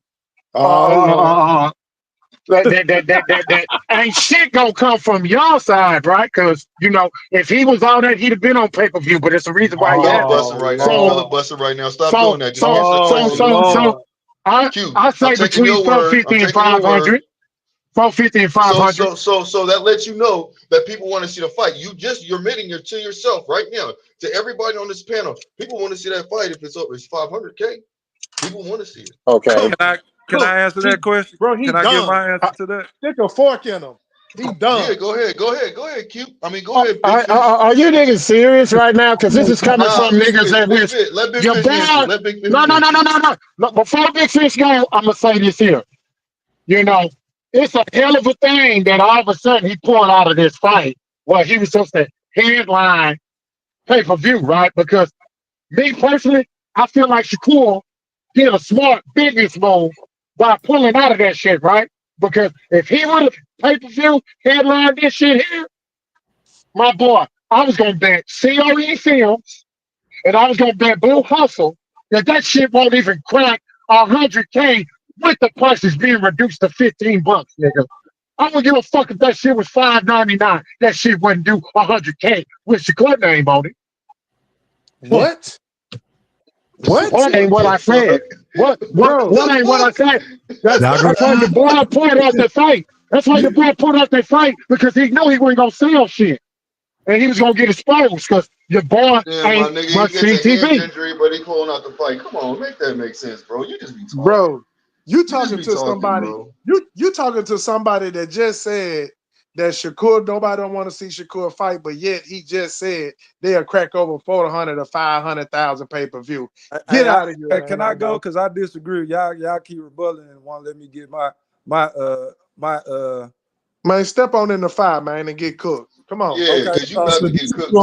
that ain't shit gonna come from y'all side, right? Because you know, if he was all that, he'd have been on pay-per-view. But it's the reason why he had Filibustering right now. Filibustering right now. Stop doing that. Just answer the question. I say between 450 and 500. 450 and 500. So that lets you know that people want to see the fight. You're admitting it to yourself right now, to everybody on this panel. People want to see that fight if it's 500K. People want to see it. Okay. Can I answer that question? Bro, he Can I give my answer to that? Stick a fork in him. He done. Yeah, go ahead, Q. I mean, go ahead. Are you niggas serious right now? Because this is coming from niggas that let Big Fish answer. Let Big Fish No. Before Big Fish go, I'm gonna say this here. You know, it's a hell of a thing that all of a sudden he pulled out of this fight. Well, he was supposed to headline pay-per-view, right? Because me personally, I feel like Shakur did a smart business move by pulling out of that shit, right? Because if he would have pay-per-view headlined this shit here, my boy, I was gonna bet COE Films and I was gonna bet Blue Hustle that shit won't even crack 100K with the prices being reduced to $15, nigga. I don't give a fuck if that shit was $5.99. That shit wouldn't do 100K with Shakur name on it. What? What ain't what I said? What ain't what I said? That's why the boy pulled out the fight. That's why the boy pulled out that fight because he knew he wasn't gonna sell shit, and he was gonna get exposed because your boy ain't my nigga, much he gets a hand TV. injury, but he pulling out the fight. Come on, make that make sense, bro. You just be talking. Bro, you just talking be to somebody. bro. You talking to somebody that just said that Shakur, nobody don't want to see Shakur fight, but yet he just said they'll crack over 400 or 500,000 pay-per-view. Get out of here. Hey, can I go? Because I disagree. Y'all keep rebutting and won't let me get my man, step on in the fire, man, and get cooked. Come on. Yeah, because you about to get cooked.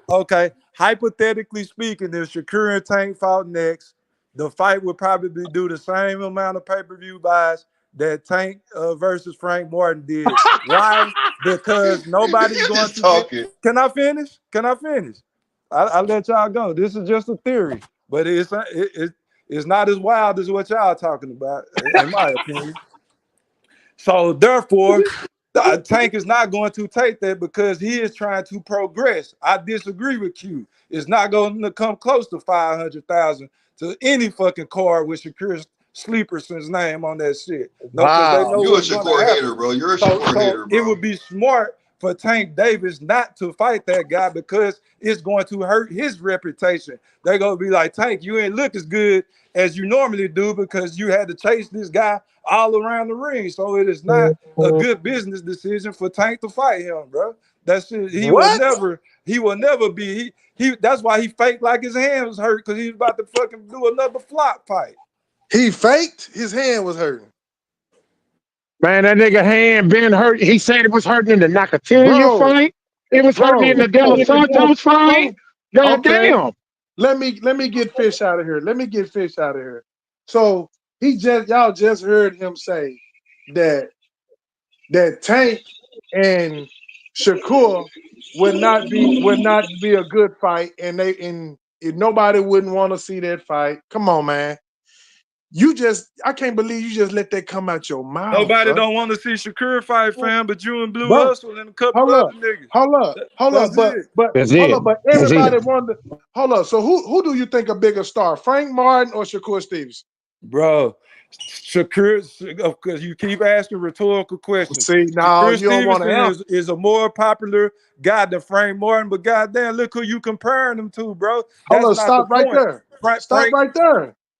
Okay, hypothetically speaking, if Shakur and Tank fought next, the fight would probably do the same amount of pay-per-view buys that Tank versus Frank Martin did. Why? Because nobody's going to Can I finish? I'll let y'all go. This is just a theory, but it's not as wild as what y'all talking about, in my opinion. So therefore, Tank is not going to take that because he is trying to progress. I disagree with you. It's not going to come close to 500,000 to any fucking card with Shakur Sleeperson's name on that shit. No, because they know You're a what's going to Shakur happen. hater, bro. You're a Shakur hater, bro. It would be smart for Tank Davis not to fight that guy because it's going to hurt his reputation. They're going to be like, Tank, you ain't look as good as you normally do because you had to chase this guy all around the ring. So it is not a good business decision for Tank to fight him, bro. That's it. He will never be. He that's why he faked like his hand was hurt because he was about to fucking do another flop fight. He faked? His hand was hurting. Man, that nigga hand been hurt. He said it was hurting in the Nakatilia fight. It was hurting in the De Los Santos fight. God damn. Let me get Fish out of here. So y'all just heard him say that Tank and Shakur would not be a good fight, and nobody wouldn't want to see that fight. Come on, man. I can't believe you just let that come out your mouth. Nobody bro. don't want to see Shakur fight, fam, but you and Blue Hustle and a couple other niggas. Hold up, but everybody wanted. Hold up. So who do you think a bigger star, Frank Martin or Shakur Stevenson? Bro, Shakur, because you keep asking rhetorical questions. See, now you don't want to answer. Is a more popular guy than Frank Martin, but goddamn, look who you comparing them to, bro. Hold up, stop right there. Stop right there.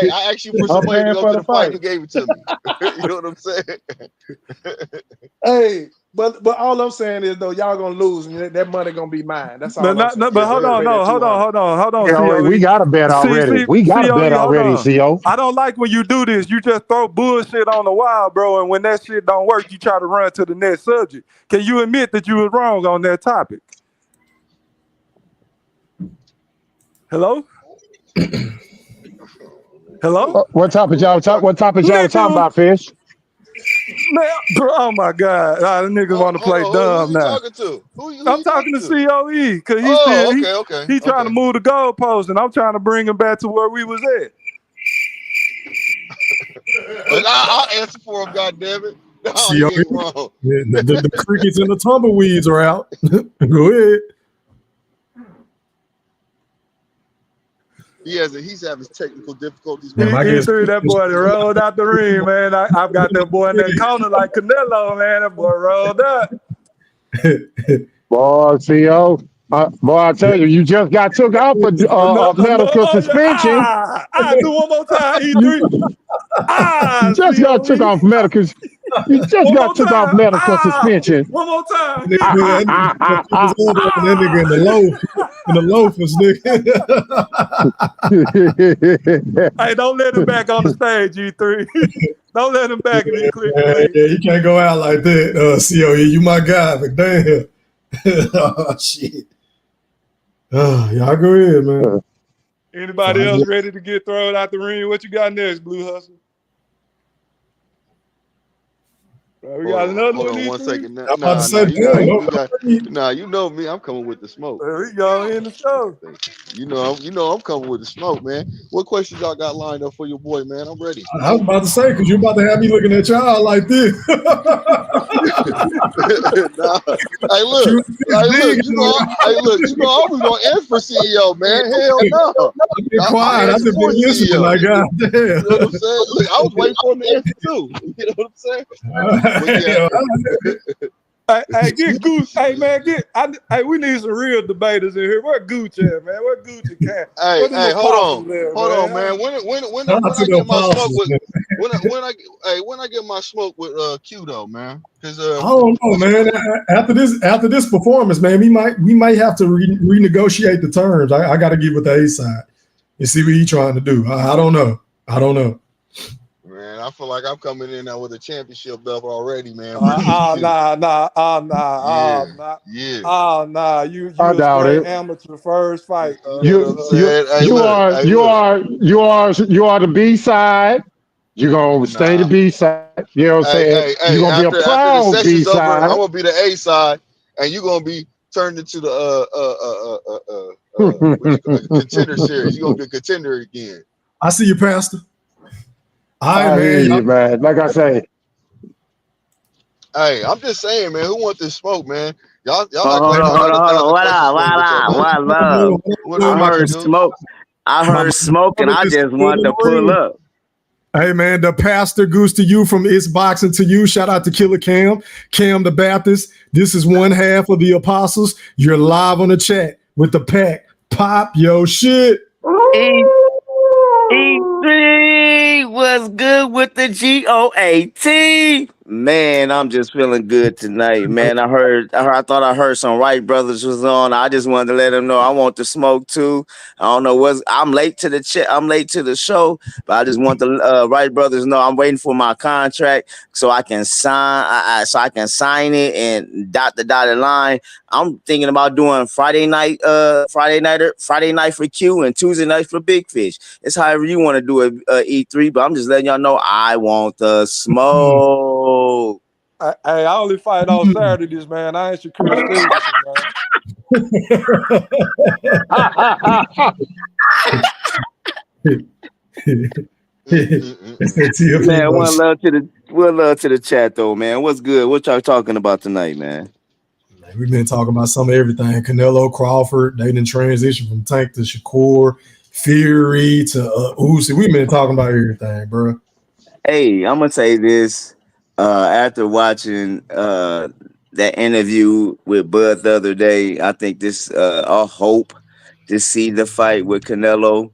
hey, I asked you for some I'm money to paying go for to the the fight. fight. You gave it to me. You know what I'm saying? Hey, But all I'm saying is though, y'all gonna lose, and that money gonna be mine. That's But all I'm saying. but hold on, Pay that hold 200. on, hold on, Yeah, we COE. got a bet already. We got a bet COE, hold already, on. CO. I don't like when you do this. You just throw bullshit on the wild, bro, and when that shit don't work, you try to run to the next subject. Can you admit that you was wrong on that topic? Hello? Hello? What topic y'all talking Nigga, about, Fish? man, bro, oh my God. The niggas want to Hold play on, who dumb you now. talking to? Who I'm you talking talking to to? COE because Oh, okay. he trying to move the goalpost, and I'm trying to bring him back to where we was at. But I'll answer for him, goddammit. No, See, he ain't wrong. the crickets and the tumbleweeds are out. Go ahead. He's having technical difficulties, Man, man. I guess E3, that boy that rolled out the ring, man. I've got that boy in that corner like Canelo, man. That boy rolled up. Boy, CO. Boy, I tell you, you just got took off of medical suspension. Do one more time, You E3. just got took off medical. You just One got more took off time. medical suspension. One more time. That nigga was over on that nigga in the loafers, nigga. Hey, don't let him back on the stage, E3. Don't let him back if he click, Yeah, please. you can't go out like that, COE. You my guy, but damn. Oh, shit. Y'all go ahead, man. Anybody else ready to get thrown out the ring? What you got next, Blue Hustle? We got another Hold one, on one E3? second. I'm about to say, You know me. I'm coming with the smoke. We go in the show. You know I'm coming with the smoke, man. What questions y'all got lined up for your boy, man? I'm ready. I was about to say, because you're about to have me looking at y'all like this. Nah. Hey, look. I was gonna end for CEO, man. Hell no. I've been quiet. I've just been listening. Like, God damn. You know what I'm saying? Look, I was waiting for him to answer too. You know what I'm saying? Hey, get Gooch. Hey, man, we need some real debaters in here. Where Gooch at, man? Where Gooch and Cat? Hey, hold on, man. When I get my smoke with when I get my smoke with Q though, man. Because I don't know, man. After this performance, man, we might have to renegotiate the terms. I got to get with the A side and see what he's trying to do. I don't know. Man, I feel like I'm coming in now with a championship belt already, man. Nah. You I a doubt straight it. amateur first fight. You are the B side. You're gonna stay the B side. You know what I'm saying? You're gonna be a After the proud B session's over, I'm side. gonna be the A side, and you're gonna be turned into the contender series. You're gonna be a contender again. I see you, Pastor. All right, I hear man. you, man. Like I say. Hey, I'm just saying, man. Who wants this smoke, man? Y'all act Hold like on. y'all got 1,000 What questions up? for me. What's up, man? What love? What am I heard do? smoke. I heard smoke, and I just wanted to pull up. Hey, man, the Pastor Goose to you from It's Boxing to you. Shout out to Killer Cam the Baptist. This is one half of the Apostles. You're live on the chat with the pack. Pop your shit. E3 was good with the GOAT. Man, I'm just feeling good tonight, man. I thought I heard some Wright brothers was on. I just wanted to let them know I want to smoke too. I don't know I'm late to the I'm late to the show, but I just want the Wright brothers know I'm waiting for my contract so I can sign it and dot the dotted line. I'm thinking about doing Friday night for Q and Tuesday night for Big Fish. It's however you want to do it, E3, but I'm just letting y'all know I want the smoke. I only fight on Saturdays, man. I ain't Shakur Stevenson, man. Man, one love to the chat though, man. What's good? What y'all talking about tonight, man? We've been talking about some of everything. Canelo, Crawford, they didn't transition from Tank to Shakur, Fury to Usyk. We've been talking about everything, bro. Hey, I'm gonna say this. After watching that interview with Bud the other day, I think this our hope to see the fight with Canelo.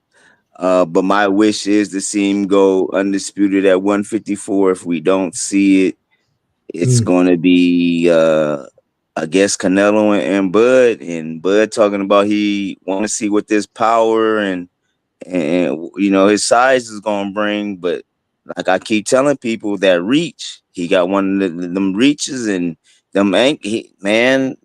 But my wish is to see him go undisputed at 154. If we don't see it, It's going to be, I guess, Canelo and Bud, and Bud talking about he want to see what this power and his size is going to bring. But like I keep telling people, that reach, he got one of them reaches and them man.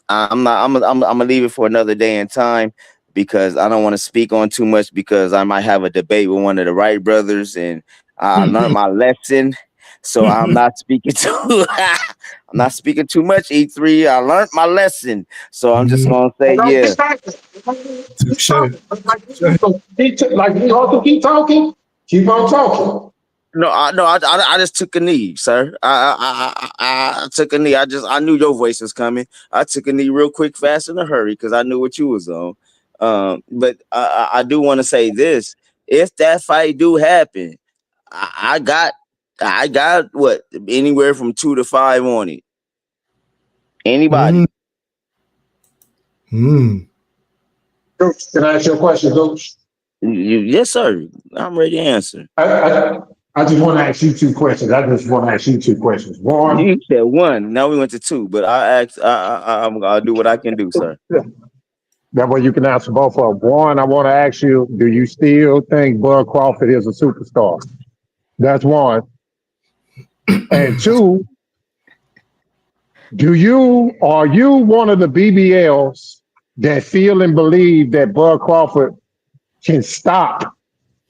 I'm not. I'm gonna leave it for another day and time because I don't want to speak on too much because I might have a debate with one of the Wright brothers and I learned my lesson. So I'm not speaking too. I'm not speaking too much. E3. I learned my lesson. So I'm just gonna say, yeah. Like we also keep talking, keep on talking. No, I just took a knee, sir. I took a knee. I knew your voice was coming. I took a knee real quick, fast, in a hurry because I knew what you was on. But I do want to say this: if that fight do happen, I got what, anywhere from 2 to 5 on it. Anybody? Can I ask you a question, Coach? Yes, sir. I'm ready to answer. I just want to ask you two questions. One, You said one. Now we went to two, but I asked. I'll do what I can do, sir. that way you can answer both of them. One, I want to ask you, do you still think Bud Crawford is a superstar? That's one. And two, are you one of the BBLs that feel and believe that Bud Crawford can stop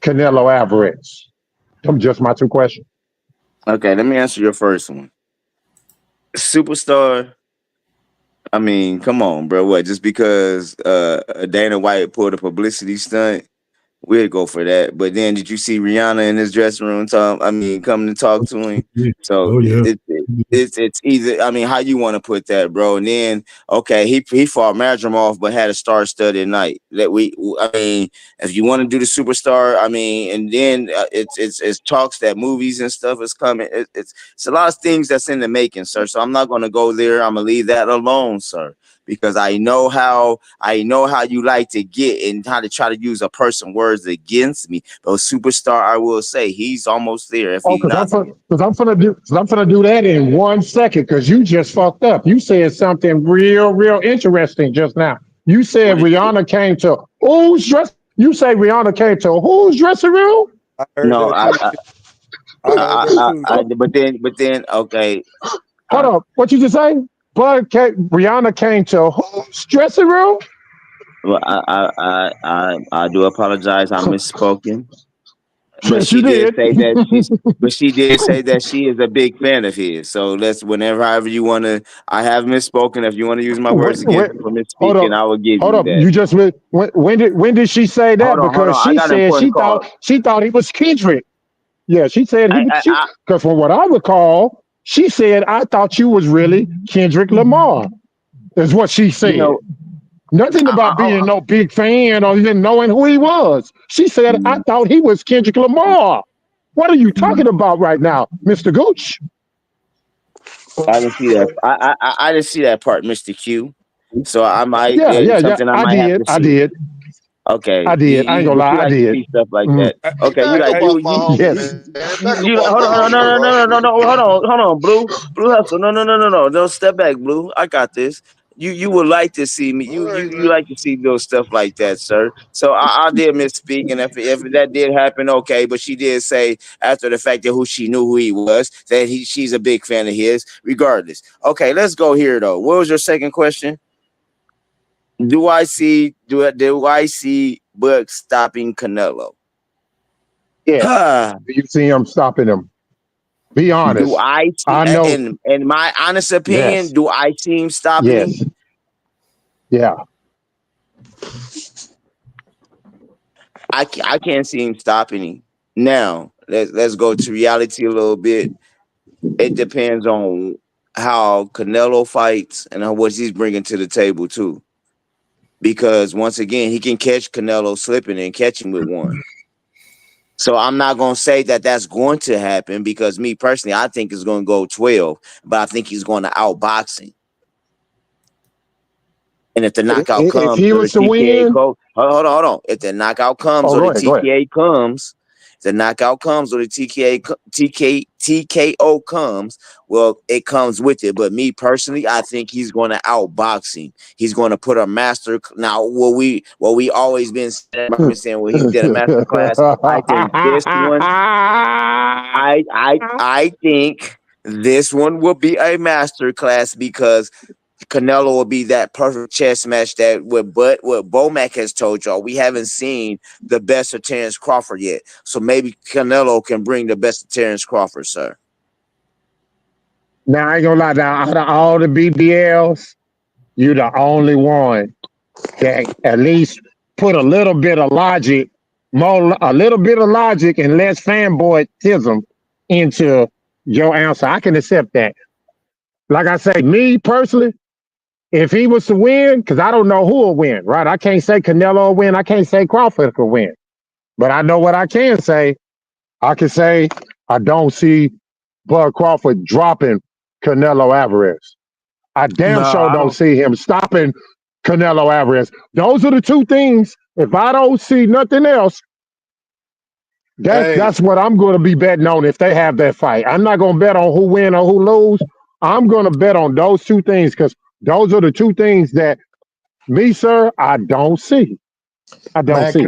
Canelo Alvarez? Them just my two questions. Okay, let me answer your first one. Superstar. I mean, come on, bro. What? Just because Dana White pulled a publicity stunt, we'd go for that. But then, did you see Rihanna in his dressing room? Coming to talk to him. So it's either. I mean, how you want to put that, bro? And then, okay, he fought Madrimov, but had a star-studded night. I mean, if you want to do the superstar, I mean, and then it's talks that movies and stuff is coming. It's a lot of things that's in the making, sir. So I'm not going to go there. I'm gonna leave that alone, sir, because I know how you like to get and how to try to use a person's words against me. But superstar, I will say he's almost there. If he's not, Because I'm gonna do that in 1 second. Because you just fucked up. You said something real interesting just now. You said Rihanna came to whose dress? You say Rihanna came to whose dressing room? I heard no, that too. but then, okay. Hold up. What you just say? Rihanna came to whose dressing room? Well, I do apologize. I misspoken. But Yes, she you did did. say that she is a big fan of his. So let's however you want to. I have misspoken. If you want to use my words against me for Hold up. misspeaking, I will give Hold you up. that. You just when did she say that? Hold Because on. I she got an said important call. she thought he was Kendrick. Yeah, she said he was I because from what I recall, she said I thought you was really Kendrick Lamar. Is what she you said. know, Nothing about being no big fan or even knowing who he was. She said I thought he was Kendrick Lamar. What are you talking about right now, Mr. Gooch? I didn't see that. I didn't see that part, Mr. Q. So I might Yeah. something I I might have did. to I see. did. Okay, I did. I ain't gonna but you lie. I like to did. see stuff like Mm. that. Okay, you Back like up off my homie, Yes. man. Back up you off hold my on, homie, bro. Blue Hustle, no, step back, Blue. I got this. You would like to see me. All right, You man. like to see those stuff like that, sir. So I did misspeak, and if that did happen, okay. But she did say after the fact that she knew who he was, that she's a big fan of his, regardless. Okay, let's go here though. What was your second question? Do I see Buck stopping Canelo? Yes. Do you see him stopping him? Be Do honest. I see, I know. in my honest opinion, Yes. do I see him stopping him? Yes. Yeah. I can't see him stopping him. Now, let's go to reality a little bit. It depends on how Canelo fights and what he's bringing to the table too. Because once again, he can catch Canelo slipping and catch him with one. So I'm not going to say that that's going to happen because me personally, I think it's going to go 12, but I think he's going to outbox him. And if the knockout If comes he or the was to TKA win, hold on. If the knockout comes or go the ahead. Go ahead. TKA comes The knockout comes or the TKO comes. Well, it comes with it. But me personally, I think he's going to outbox him. He's going to put a master. Now, what we always been saying, well, he did a master class. I think this one, I think this one will be a master class because Canelo will be that perfect chess match that what Bomac has told y'all. We haven't seen the best of Terence Crawford yet. So maybe Canelo can bring the best of Terence Crawford, sir. Now I ain't gonna lie, now out of all the BBLs, you the only one that at least put a little bit of logic, a little bit of logic and less fanboyism into your answer. I can accept that. Like I say, me personally, if he was to win, because I don't know who will win, right? I can't say Canelo will win. I can't say Crawford will win. But I know what I can say. I can say I don't see Bud Crawford dropping Canelo Alvarez. I damn Nah, sure I don't don't. see him stopping Canelo Alvarez. Those are the two things. If I don't see nothing else, Hey, that's what I'm going to be betting on if they have that fight. I'm not going to bet on who win or who lose. I'm going to bet on those two things because those are the two things that me, sir, I don't see. I don't man, see.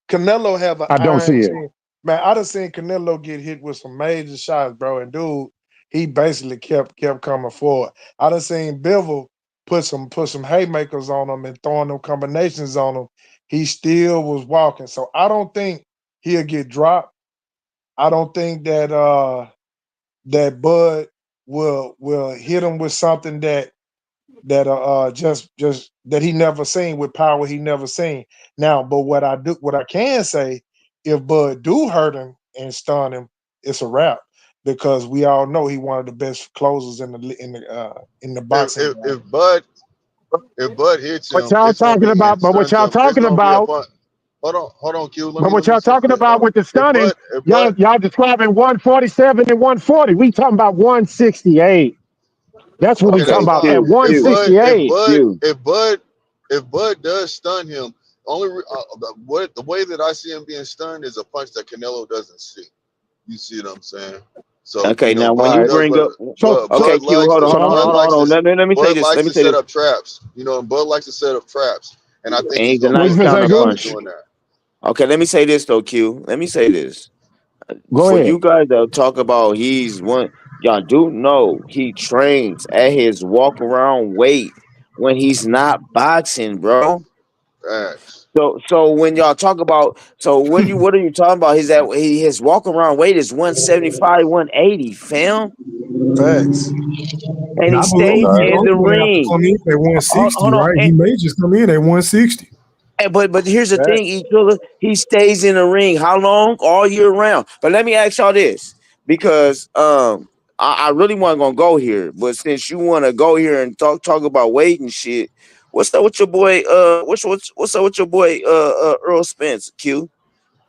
Canelo have an I don't iron see it. chin. Man, I done seen Canelo get hit with some major shots, bro. And dude, he basically kept coming forward. I done seen Bivol put some haymakers on him and throwing them combinations on him. He still was walking. So I don't think he'll get dropped. I don't think that that Bud will hit him with something that just that he never seen with power he never seen. Now, but what I can say, if Bud do hurt him and stun him, it's a wrap because we all know he one of the best closers in the boxing. If Bud hits What him, y'all it's gonna talking be and about? But what stuns y'all him. It's talking gonna be a about? fun. Hold on, Q. But what Let me y'all say talking this. about with the If stunning? Bud, if Bud, Y'all describing 147 and 140. We talking about 168. That's what we okay, talking that's Okay, about fine. at Q, Q, 168. Q. If Bud does stun him, the way that I see him being stunned is a punch that Canelo doesn't see. You see what I'm saying? So Okay, now when All you right. bring up, okay, Bud Q, likes hold on, to hold on, hold Bud on, hold likes on. to Let me say Bud this. likes Let me to say set this. up traps. You know, and Bud likes to set up traps, and I think And he's he's a gonna What you nice put finna say, Canelo away Gooch? counterpuncher. doing that. Okay, let me say this though, Q. Let me say this. Go For ahead. you guys that talk about he's one, y'all do know he trains at his walk around weight when he's not boxing, bro. Facts. So when y'all talk about what are you talking about? His walk around weight is 175, 180, fam. Facts. And And he I stays believe he in the ultimately have to ring. come in at 160, Hold on. right? He may just come in at 160. But here's the thing, Facts. Equilla, he stays in the ring. How long? All year round. But let me ask y'all this, because I really wasn't gonna go here, but since you want to go here and talk about weight and shit, what's up with your boy? What's up with your boy? Earl Spence, Q.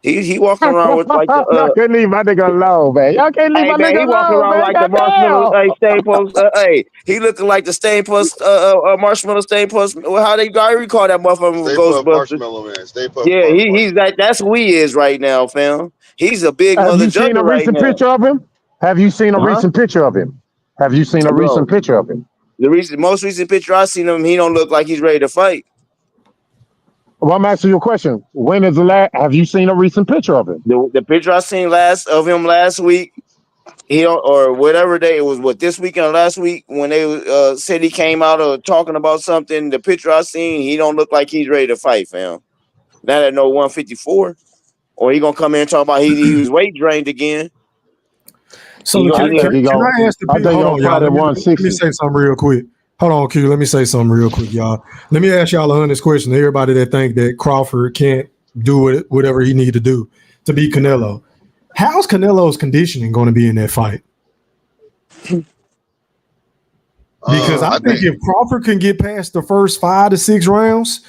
He walking around with like the Y'all can't leave my nigga alone, man. Y'all can't leave Hey my man, nigga he walking alone, around man. like the marshmallow Goddamn. stain post. Hey, he looking like the stain post marshmallow stain post. Well, how they I recall that motherfucker with Stay puft Ghostbusters. Marshmallow Man. Stay puft Yeah, he's Marshmallow like Man. that's who he is right now, fam. He's a big Have mother you seen jugger a right recent now, picture of him? Have you seen a huh? recent picture of him? Have you seen a recent Bro, picture of him? the most recent picture I seen him, he don't look like he's ready to fight. Well, I'm asking you a question. When is the last? Have you seen a recent picture of him? The picture I seen last week, he don't, or whatever day it was, what this weekend or last week when they said he came out talking about something. The picture I seen, he don't look like he's ready to fight, fam. Not at no 154. Or he gonna come in and talk about he was weight drained again. So I think he can gonna. I ask the I people? think he Hold gonna on, y'all. fight at Let me 160. say something real quick. Hold on, Q. Let me say something real quick, y'all. Let me ask y'all a honest question. Everybody that think that Crawford can't do whatever he need to do to beat Canelo. How's Canelo's conditioning going to be in that fight? Because I I think think if Crawford can get past the first 5 to 6 rounds,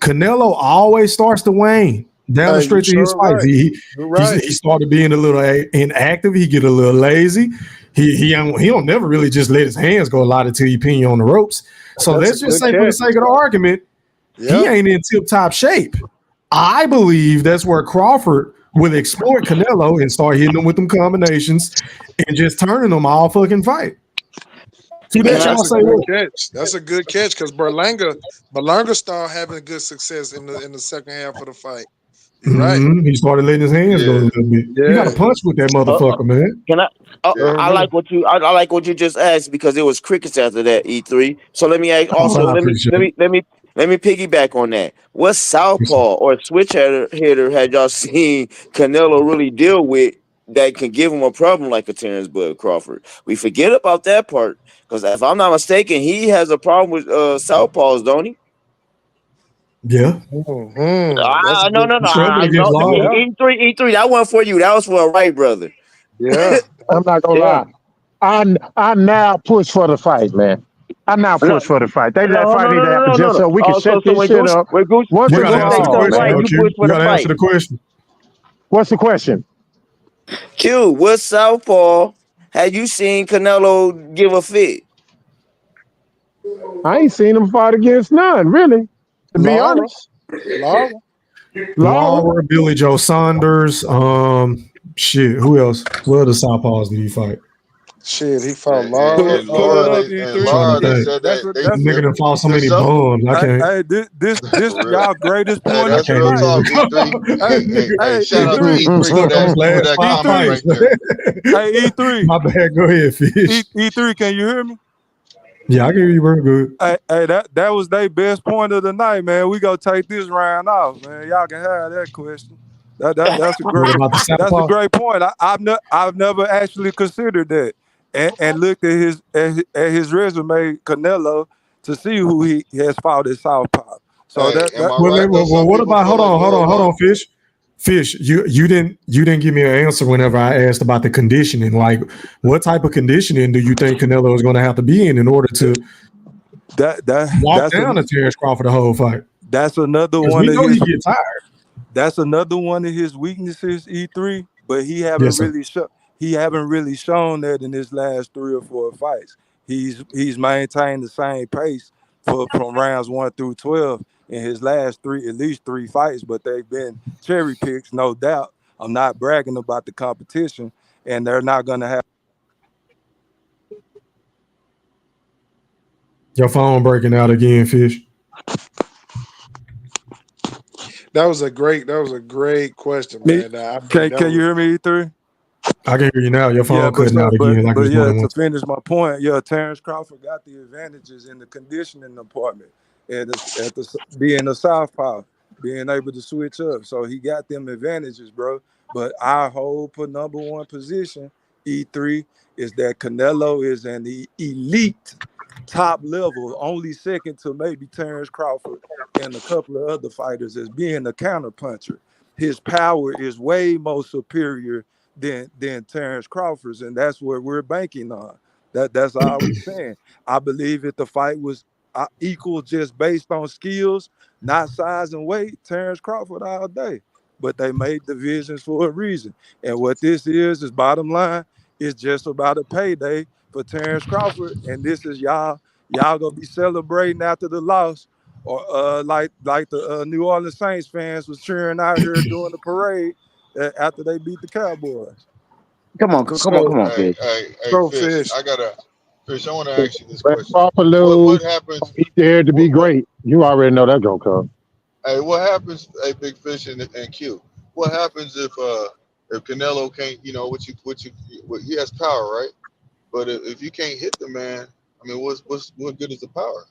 Canelo always starts to wane down the Hey, you stretch of his sure fights. right. You're right. He started being a little inactive. He get a little lazy. He don't never really just let his hands go a lot until you pin you on the ropes. So That's a let's just good say, for the catch. sake of the argument, he Yeah. ain't in tip top shape. I believe that's where Crawford will exploit Canelo and start hitting him with them combinations and just turning them all fucking fight. See Hey, that y'all that's a say good what? catch. That's a good catch because Berlanga started having good success in the second half of the fight. You're right. He started letting his hands go a Yeah, little bit. You got to Yeah. punch with that Uh, motherfucker, man. Can I? yeah. I like what you. I like what you just asked because it was crickets after that E3. So let me ask. Oh, Also, I appreciate it. let me piggyback on that. What southpaw or switch hitter had y'all seen Canelo really deal with that can give him a problem like a Terence Bud Crawford? We forget about that part because if I'm not mistaken, he has a problem with southpaws, don't he? Yeah. That's a No, good. no, He no. struggled I know against Lawler. Yeah. E3. That wasn't for you. That was for a right brother. Yeah. I'm not gonna Yeah. lie. I now push for the fight, man. I now No, push for the fight. They let no, fight no, need no, to no, happen no, no, just no. so we can Oh, set so this shit up once You and got to for answer the Say all, something question, right, man. don't you you? push for You the got to answer fight. the question. What's the question? Q, what southpaw had you seen Canelo give a fit? I ain't seen him fight against none, really. To be Laura. honest, Laura. Laura. Lawler, Billy Joe Saunders, shit, who else? What other southpaws did he fight? Shit, he fought And, Laura. and Pull it Laura, up, and I'm E3. trying to Laura, they think. said That's that a they That that's nigga done fought so there's many some bums. I can't. hey, this for real. y'all greatest Hey, point I of that's the can't real night. talk, even. E3. Hey, Hey, hey, shout out to E3, E3 Stuck on his for last that 5 comment E3, right fights. there. hey, E3, My bad. Go ahead, Fish. E3. Can you hear me? Yeah, I can hear you very good. Hey, that was their best point of the night, man. We gonna take this round off, man. Y'all can have that question. That's a What great about the southpaw? point. I've never actually considered that and looked at his resume, Canelo, to see who he has fought at Southpaw. So Hey, am that I Well, right though? Some what people about? feel like Hold Bud on, won. Fish. Fish, you didn't give me an answer whenever I asked about the conditioning. Like, what type of conditioning do you think Canelo is going to have to be in order to walk that's a down to Terence Crawford the whole fight? that's another Because one we of know he his get tired. That's another one of his weaknesses, E3. But Yes, sir. he haven't really shown that in his last 3 or 4 fights. He's maintained the same pace from rounds 1 through 12 in his last at least 3 fights. But they've been cherry picks, no doubt. I'm not bragging about the competition, and they're not gonna have. Your phone breaking out again, Fish. That was a great question, Me, man. I mean, can you hear me, E3? I can hear you now. Your Yeah, phone cutting out but again like it's doing yeah, at one to time. finish my point, yeah, Terrence Crawford got the advantages in the conditioning department being a southpaw, being able to switch up. So he got them advantages, bro. But our whole number one position, E3, is that Canelo is an elite top level, only second to maybe Terrence Crawford and a couple of other fighters as being a counterpuncher. His power is way more superior than Terrence Crawford's, and that's what we're banking on. That's all we're saying. I believe if the fight was equal just based on skills, not size and weight, Terrence Crawford all day. But they made divisions for a reason. And what this is bottom line, is just about a payday for Terrence Crawford. And this is y'all gonna be celebrating after the loss, or like the New Orleans Saints fans was cheering out here during the parade after they beat the Cowboys. So, Come on, Hey, Fish. hey, hey, so Fish. Fish. Fish. I want to ask you this Let question. Papa What lose. happens? He dared to be What great. You already know that gonna come. Hey, what happens? Hey, Big Fish and Q. What happens if Canelo can't? You know what he has power, right? But if you can't hit the man, I mean, what good is the power?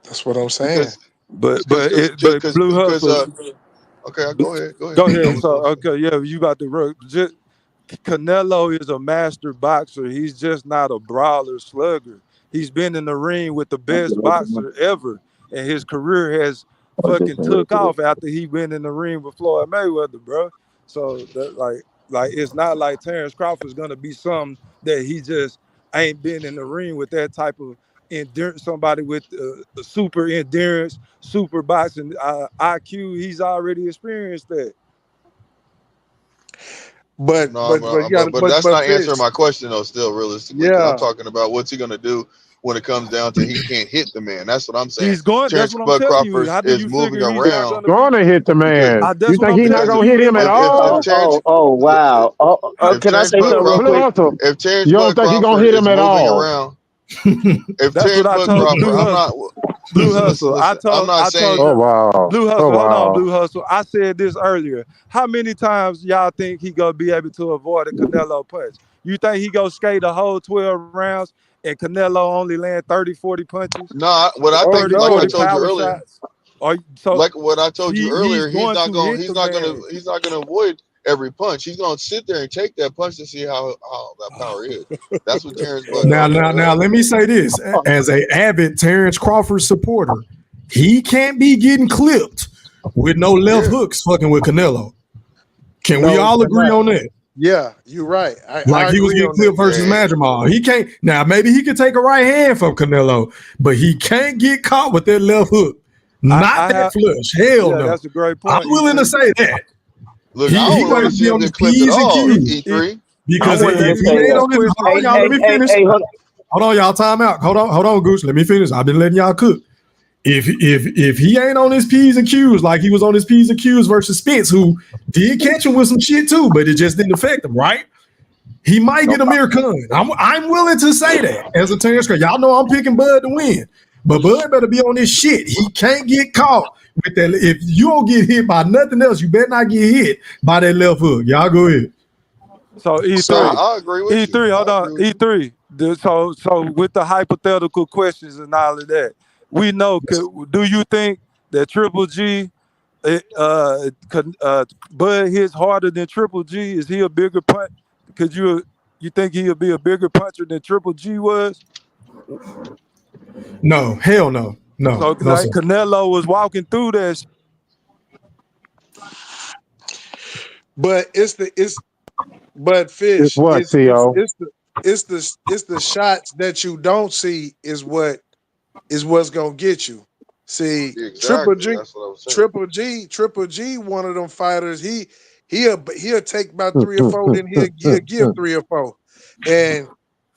That's what I'm saying. Because But because but because it but because Blue because Hustle. okay, go ahead, go Go ahead. I ahead. was So gonna say. okay, yeah, you about to work. Canelo is a master boxer. He's just not a brawler slugger. He's been in the ring with the best boxer ever, and his career has fucking took off after he went in the ring with Floyd Mayweather, bro. So that like it's not like Terrence Crawford's gonna be something that he just ain't been in the ring with that type of endurance. Somebody with super endurance, super boxing IQ. He's already experienced that. But No, you got but that's but not answering Fish. my question though. Still, realistically, because I'm Yeah. talking about what's he gonna do when it comes down to he can't hit the man. That's what I'm saying. He's going. That's Terrence what I'm Bud telling you. Crawford How do is you moving figure he's not around going to hit the because man. That's You what think I'm he's not telling gonna you. hit him at if all? Terrence Wow. if Can I Terrence say Bud something real Crawford Blue quick? Hustle, if Terrence you don't Bud think he gonna Crawford hit is him at moving all? around, if That's what Terrence I Bud told Crawford, Blue I'm not. Hustle. Blue Hustle. Listen. I'm not I told saying. Oh you. wow. Blue Oh Hustle. Hold on, wow. Blue Hustle. I said this earlier. How many times y'all think he gonna be able to avoid a Canelo punch? You think he gonna skate the whole 12 rounds and Canelo only land 30, 40 punches? Nah, what I think, 30, like I 40 told you power earlier, shots? Or so like what I told you he's earlier, going to hit the man. he's not gonna avoid every punch. He's gonna sit there and take that punch to see how that power is. That's what Terrence Bud Crawford does. Let me say this. As a avid Terence Crawford supporter, he can't be getting clipped with no left Yeah. hooks fucking with Canelo. Can we No, he all agree cannot. on that? Yeah, you're right. Like I he was agree getting on that. clipped versus Yeah. Madrimal. He can't. Now, maybe he could take a right hand from Canelo, but he can't get caught with that left hook. Not I that have flush. Hell yeah, no. that's a great I'm point, willing to E3. say that. Look, I He don't want gonna to see be him on his get clipped at P's and all. Q's. E3. Because I'm willing if to he say ain't that. on his, hold Hey, on, y'all, let hey, me hey, finish. hey, hold Hold on, y'all, time out. Hold on, Gooch. Let me finish. I've been letting y'all cook. If he ain't on his P's and Q's like he was on his P's and Q's versus Spence, who did catch him with some shit too, but it just didn't affect him, right? He might get a Amir Khan. I'm willing to say that as a Terrence Crawford. Y'all know I'm picking Bud to win, but Bud better be on this shit. He can't get caught with that. If you don't get hit by nothing else, you better not get hit by that left hook. Y'all go ahead. So Nah, E3. I agree with you. E3, I hold on. agree with you. E3. So with the hypothetical questions and all of that, we know. Do you think that Triple G, Bud hits harder than Triple G? Is he a bigger punch? Could you think he'll be a bigger puncher than Triple G was? No, hell no, So no like sir. Canelo was walking through that. But but It's fish, what, T.O.? it's the shots that you don't see is what's gonna get you. See, Exactly. That's what I was saying. Triple G, one of them fighters. He'll take about 3 or 4, then he'll give 3 or 4, and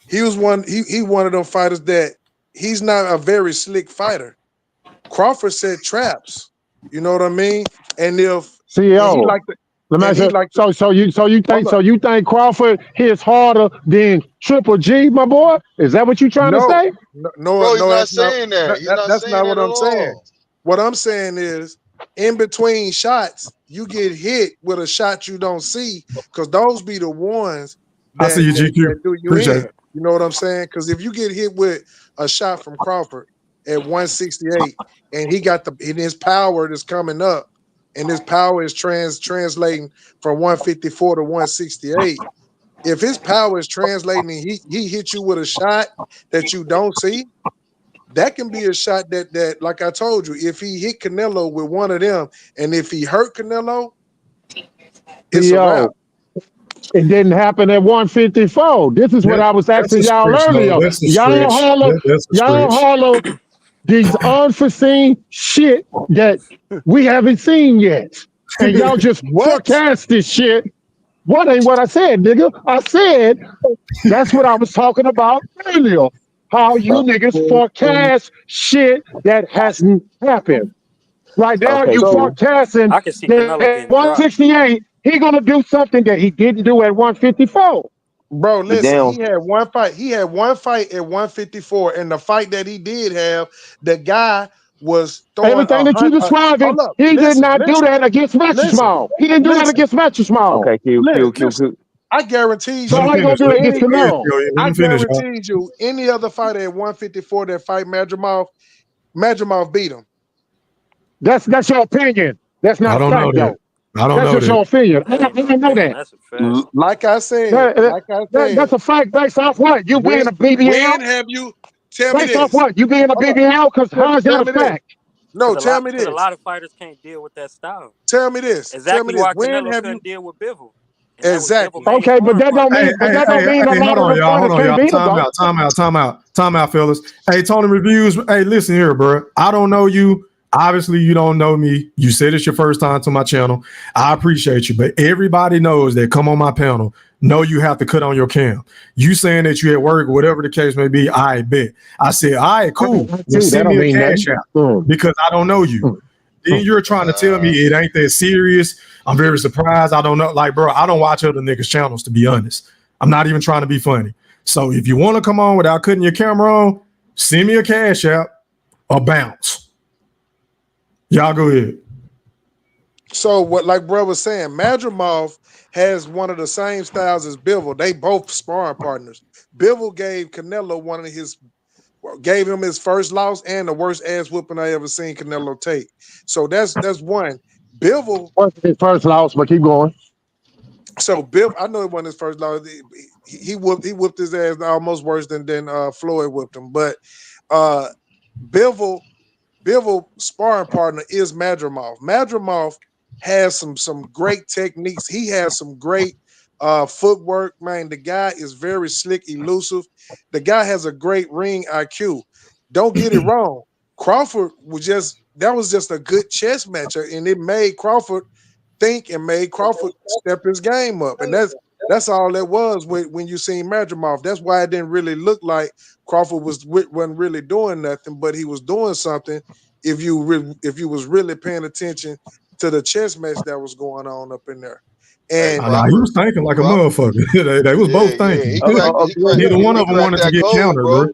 he was he one of them fighters that he's not a very slick fighter. Crawford set traps. You know what I mean? And he C.O. like to Let me and ask he you, like to hold up. so you think Crawford hits harder than Triple G, my boy? Is that what you trying to No, say? no, Bro, he's no, not that's not saying that. He's not that's saying not what that at I'm saying. all. What I'm saying is, in between shots, you get hit with a shot you don't see, because those be the ones I see you, that GQ. do you Appreciate in. it. You know what I'm saying? Because if you get hit with a shot from Crawford at 168, and and his power is coming up, and his power is translating from 154 to 168. If his power is translating, and he hit you with a shot that you don't see, that can be a shot that like I told you, if he hit Canelo with one of them, and if he hurt Canelo, it's a wrap. C.O. It didn't happen at 154. This is what I was That's a asking y'all stretch, though. earlier. That's a stretch. That's a Y'all stretch. holler these unforeseen shit that we haven't seen yet. And y'all just What? forecast this shit. What ain't what I said, nigga? I said that's what I was talking about earlier. How you niggas forecast shit that hasn't happened. Right now, Okay, you Q. forecasting I can see that Canelo at getting dropped. 168, he gonna do something that he didn't do at 154. Bro, But listen, damn, he had one fight. He had one fight at 154, and the fight that he did have, the guy was throwing Everything that you 100. describing, Hold up, he did listen, not do listen, that against Matthew listen, Small. He didn't do that listen, against Matthew Small. okay, Q. listen. I guarantee So Let me you, how you gonna finish. do that against any Canelo? Let I me finish, y'all. guarantee you, any other fighter at 154 that fight Madrimov beat him. That's your opinion. That's I not don't know fact that. though. I don't That's know just that. your opinion. I That ain't no didn't know opinion. that. That's a fact. That- that's a fact based off what? You being a BBL? when have you tell me Based off this? what? You being a Hold up. BBL? Because how is that Tell a me this. fact? No, tell me Because a this. lot of fighters can't deal with that style. Tell me this. Tell me Exactly this. why When Canelo have you couldn't deal with Bivol. And that was Bivol exactly? main Okay, but sparring that don't partner. Hey, mean but hey, that don't hey, mean a hey, lot hold of on, them y'all. fighters Hold on, can't y'all. beat him though. Time out, fellas. Hey, Tony Reviews. Hey, listen here, bro. I don't know you. Obviously, you don't know me. You said it's your first time to my channel. I appreciate you, but everybody knows that come on my panel. No, you have to cut on your cam. You saying that you at work, whatever the case may be, I bet. I said, all right, cool. Well, That send don't me a mean cash nothing. out because I don't know you. Then you're trying to tell me it ain't that serious. I'm very surprised. I don't know. Like, bro, I don't watch other niggas' channels, to be honest. I'm not even trying to be funny. So if you want to come on without cutting your camera on, send me a cash out or bounce. Y'all go ahead. So what, like bro was saying, Madrimov has one of the same styles as Bivol. They both sparring partners. Bivol gave Canelo gave him his first loss and the worst ass whooping I ever seen Canelo take. So that's one. Bivol What's his first loss? But keep going. So Bill, I know it wasn't his first loss. He whooped his ass almost worse than Floyd whooped him. But Bivol sparring partner is Madrimov. Madrimov has some great techniques. He has some great footwork. Man, the guy is very slick, elusive. The guy has a great ring IQ. Don't get it wrong. Crawford was just a good chess matcher, and it made Crawford think and made Crawford step his game up. And that's all it was when you seen Madrimov. That's why it didn't really look like Crawford wasn't really doing nothing, but he was doing something if you was really paying attention to the chess match that was going on up in there. And Nah, he was thinking like a motherfucker. they was both thinking. He cracked Neither one of them wanted to that get code, countered, bro. bro.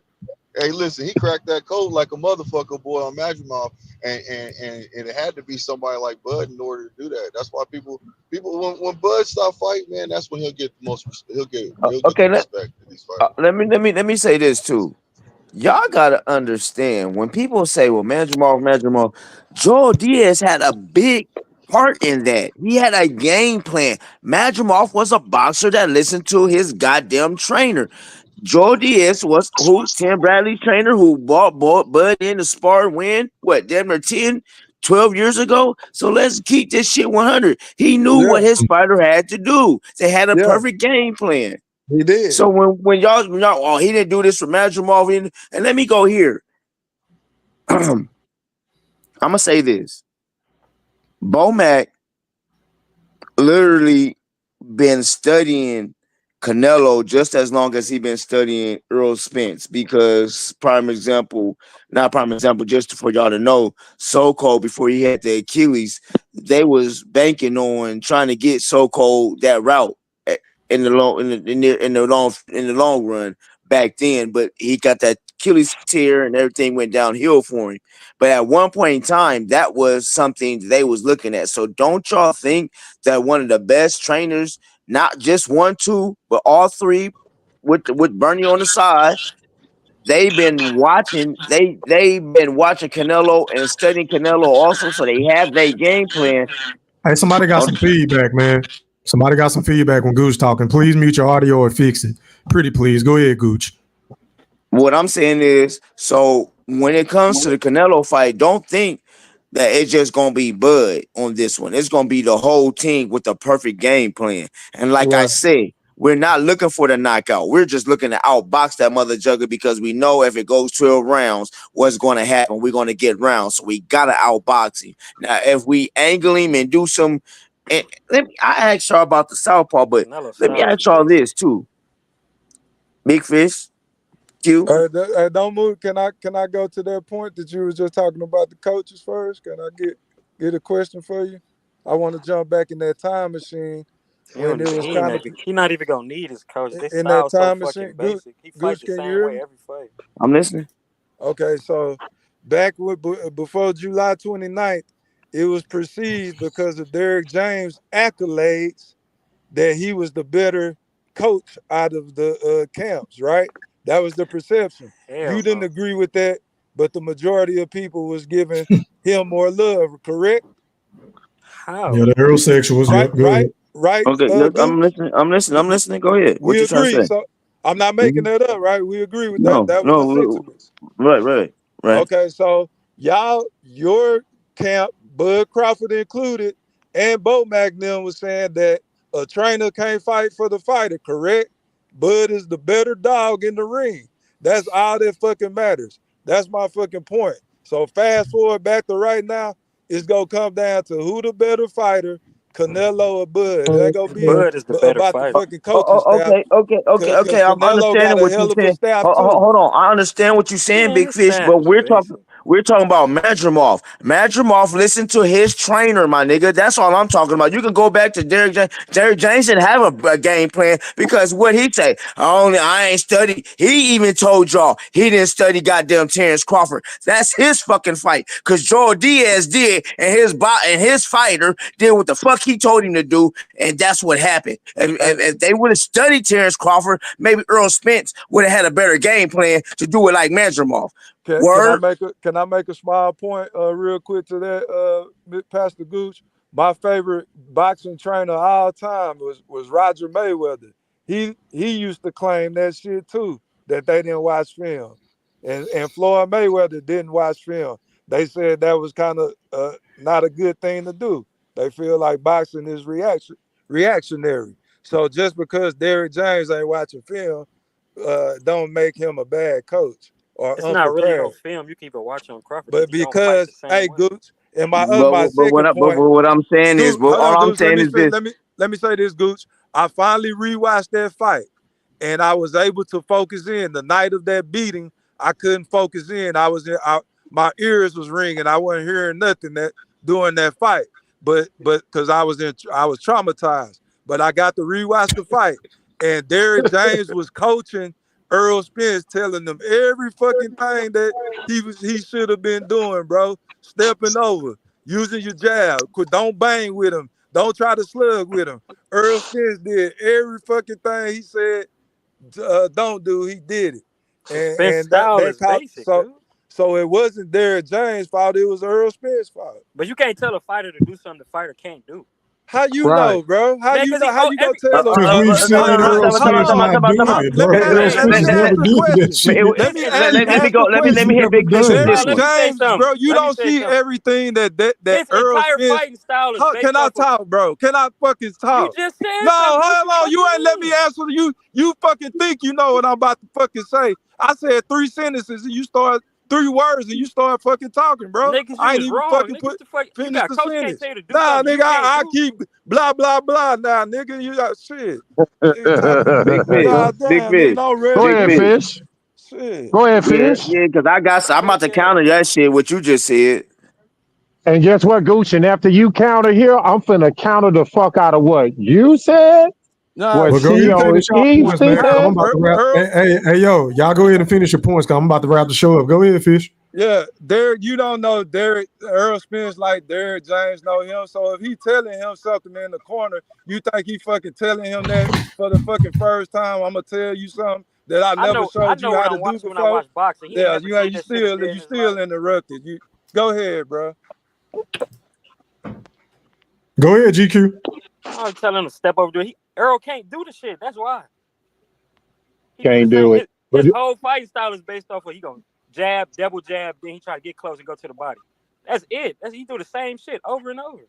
Hey, listen, he cracked that code like a motherfucker, boy, on Madrimov, and it had to be somebody like Bud in order to do that. That's why people when Bud stop fighting, man, that's when he'll get the most. He'll get Okay, the respect in these fights. let me say this too. Y'all gotta understand when people say, "Well, Madrimov," Joel Diaz had a big part in that. He had a game plan. Madrimov was a boxer that listened to his goddamn trainer. Joe Diaz was who Tim Bradley's trainer who bought Bud in the spar win, what, damn near 10, 12 years ago? So let's keep this shit 100. He knew what his fighter had to do. They had a perfect game plan. He did. So when y'all oh, he didn't do this for Madrimov, and let me go here. I'm gonna say this. Bomac literally been studying Canelo just as long as he been studying Earl Spence, because not prime example, just for y'all to know, So-Called before he had the Achilles, they was banking on trying to get So-Called that route in the long run back then, but he got that Achilles tear and everything went downhill for him. But at one point in time, that was something they was looking at. So don't y'all think that one of the best trainers, not just 1, 2, but all three, with Bernie on the side, they've been watching. They've been watching Canelo and studying Canelo also, so they have their game plan. Hey, somebody got some feedback, man. Somebody got some feedback when Gooch talking. Please mute your audio or fix it. Pretty please. Go ahead, Gooch. What I'm saying is, so when it comes to the Canelo fight, don't think that it's just gonna be Bud on this one. It's gonna be the whole team with the perfect game plan. And like I say, we're not looking for the knockout. We're just looking to outbox that mother jugger, because we know if it goes 12 rounds, what's going to happen? We're going to get rounds. So we gotta outbox him. Now, if we angle him and do some, I asked y'all about the southpaw, but let me ask y'all this too. Big Fish, Q. Don't move. Can I go to that point that you were just talking about the coaches first? Can I get a question for you? I want to jump back in that time machine when it was kind of He not even gonna need his coach. This in that style so time fucking machine. basic. He fight Goose, the can you same hear way me? every fight. I'm listening. Okay, so back before July 29th, it was perceived because of Derrick James' accolades that he was the better coach out of the camps, right? That was the perception. You didn't agree with that, but the majority of people was giving him more love, correct? How? Yeah, the heterosexuals. Right, Yep, go ahead. right. Okay, I'm listening. Go ahead. What We you trying to agree. say? So I'm not making that up, right? We agree with that. No, That was the no, sentiments. right. Okay, so your camp, Bud Crawford included, and Bo McNeil was saying that a trainer can't fight for the fighter, correct? Bud is the better dog in the ring. That's all that fucking matters. That's my fucking point. So fast forward back to right now, it's gonna come down to who the better fighter, Canelo or Bud. It ain't gonna be Bud is the better about the fighter. fucking coaching staff. Okay. Cause I'm Canelo got understanding a what you're hell of a saying. staff too. Hold on. I understand what you're saying, Man, Big his Fish, staff but is we're basic. talking about Madrimov. Madrimov, listen to his trainer, my nigga. That's all I'm talking about. You can go back to Derrick James. Derrick James didn't have a game plan because what he say? I ain't studied. He even told y'all he didn't study goddamn Terence Crawford. That's his fucking fight. Cause Joel Diaz did, and his fighter did what the fuck he told him to do, and that's what happened. If they would have studied Terence Crawford, maybe Earl Spence would have had a better game plan to do it like Madrimov. Word. Can I make a small point real quick to that, Pastor Gooch? My favorite boxing trainer of all time was Roger Mayweather. He used to claim that shit too, that they didn't watch film. And Floyd Mayweather didn't watch film. They said that was kind of not a good thing to do. They feel like boxing is reactionary. So just because Derrick James ain't watching film, don't make him a bad coach or It's not really no unprepared. film. You can even watch on Crawford because But he don't fight the because, same hey, way. Gooch, and my But second point, what I'm saying is, Gooch, hold all on, I'm Gooch. saying is this. Let me say this, Gooch. I finally rewatched that fight, and I was able to focus in. The night of that beating, I couldn't focus in. My ears was ringing. I wasn't hearing nothing during that fight. But because I was traumatized. But I got to rewatch the fight, and Derrick James was coaching Earl Spence, telling them every fucking thing that he should have been doing, bro. Stepping over, using your jab. Don't bang with him. Don't try to slug with him. Earl Spence did every fucking thing he said don't do. He did it, Spence and style that is caught basic, dude. so it wasn't Derrick James' fault. It was Earl Spence's fault. But you can't tell a fighter to do something the fighter can't do. How you Right. know, bro? How Man, you because know? How you gonna tell him? Because we've seen Earl Spence not do it, Let bro. me Earl ask Spence the never did that question. shit. Let me Let ask the me question. hit Big Fish with this Derrick Let one. me say James, something. bro, you Let me don't say see something. everything that His Earl entire Spence. fighting style is based Can I off of. talk, bro? Can I fucking You talk? just said No, something. hold on. You ain't let me answer you. You fucking think you know what I'm about to fucking say. I said 3 sentences and you start 3 words and you start fucking talking, bro. Niggas, you I ain't was even wrong. fucking Nigga, what the fuck? You finish got the coach can't sentence. tell you to do Nah, something nigga, you can't I do. keep blah blah blah. Nah, nigga, you got shit. Nigga talking. Big Fish, God Big damn, Fish, nigga, I'm Go ready Big ahead, to. Fish. Fish. Shit. Go ahead, Yeah, Fish. because I'm about to counter that shit. What you just said. And guess what, Gooch? And after you counter here, I'm finna counter the fuck out of what you said, Nah, what Well, go ahead and finish y'all COE points, man. 'Cause I'm said. about to wrap. Earl, Hey, yo, y'all go ahead and finish your points. Cause I'm about to wrap the show up. Go ahead, Fish. yeah, Derrick, you don't know Derrick Earl Spence like Derrick James know him. So if he telling him something in the corner, you think he fucking telling him that for the fucking first time? I'm gonna tell you something that I I never know showed you what how to I'm do watching when I before. watch boxing. He ain't Yeah, never seen that shit a day in you his still life. interrupted. You go ahead, bro. Go ahead, GQ. I was telling him to step over there. Earl can't do the shit. That's why. He do the Can't same. do it. His But whole fighting style is based off of he gonna jab, double jab, then he try to get close and go to the body. That's it. He do the same shit over and over.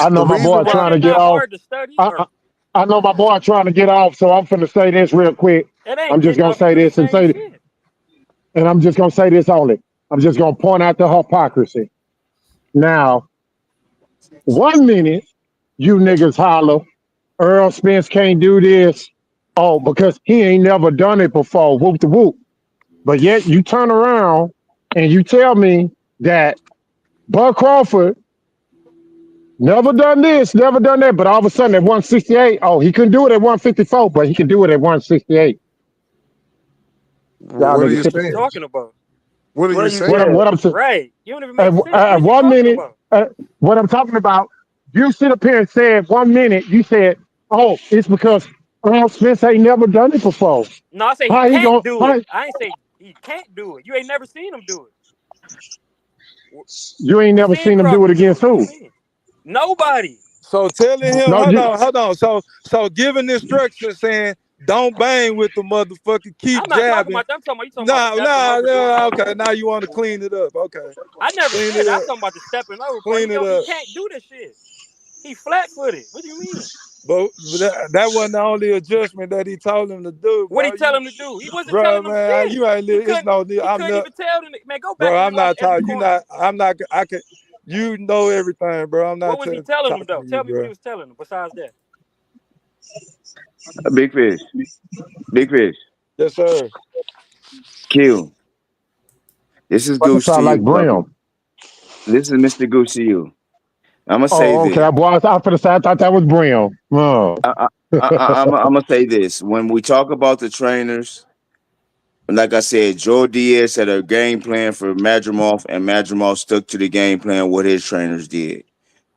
I know The my boy reason That why trying to shit get not off. hard to study. I, Or I know my boy trying to get off, so I'm finna say this real quick. it ain't I'm just getting gonna off. He say do the this and same say, shit. and I'm just gonna say this only. I'm just gonna point out the hypocrisy. Now, 1 minute you niggas holler, Earl Spence can't do this. Oh, because he ain't never done it before. Whoop the whoop. But yet you turn around and you tell me that Bud Crawford never done this, never done that, but all of a sudden at 168, oh, he couldn't do it at 154, but he can do it at 168. Y'all what are niggas you hit What you the saying? talking about? What are What you are you what, saying? saying? what I'm saying. Right. You don't even make sense. At What you one talking minute, about? what I'm talking about, you sit up here and said 1 minute, you said, oh, it's because Earl Smith ain't never done it before. No, I say he How he can't going do it. how I ain't say he can't do it. You ain't never seen him do it. you ain't You never seen seen him do it Crawford do against it. What who? you mean? Nobody. So telling him, No, hold you on, hold on. So giving instructions saying, don't bang with the motherfucker, keep I'm not talking jabbing. about that. I'm talking about you talking about No, stepping no, over doing no. all Okay, that. now you want to clean it up. Okay, I never clean said it that. I'm up. talking about the stepping over part. Clean it He up. can't do this shit. He flat footed. What do you mean? But that wasn't the only adjustment that he told him to do, What he bro. tell him to do? He wasn't Bro, telling him man, shit. you ain't. He It's couldn't. no need. He I'm couldn't not, even tell them. Man, go back bro. and I'm watch not every talking. You corner. not. I'm not. I could. You know everything, bro. I'm not What was he telling him though? talking to you, Tell me what he bro. was telling him. Besides that, Big fish. Big fish. Yes, sir. Q. This is That Goose to sound like you, brother. Brim. This is Mr. Goose to you. I'm gonna say Oh, okay. this. Boy, I was finna say I thought that was Brim. Oh. I'm gonna say this. When we talk about the trainers, like I said, Joe Diaz had a game plan for Madrimov, and Madrimov stuck to the game plan what his trainers did.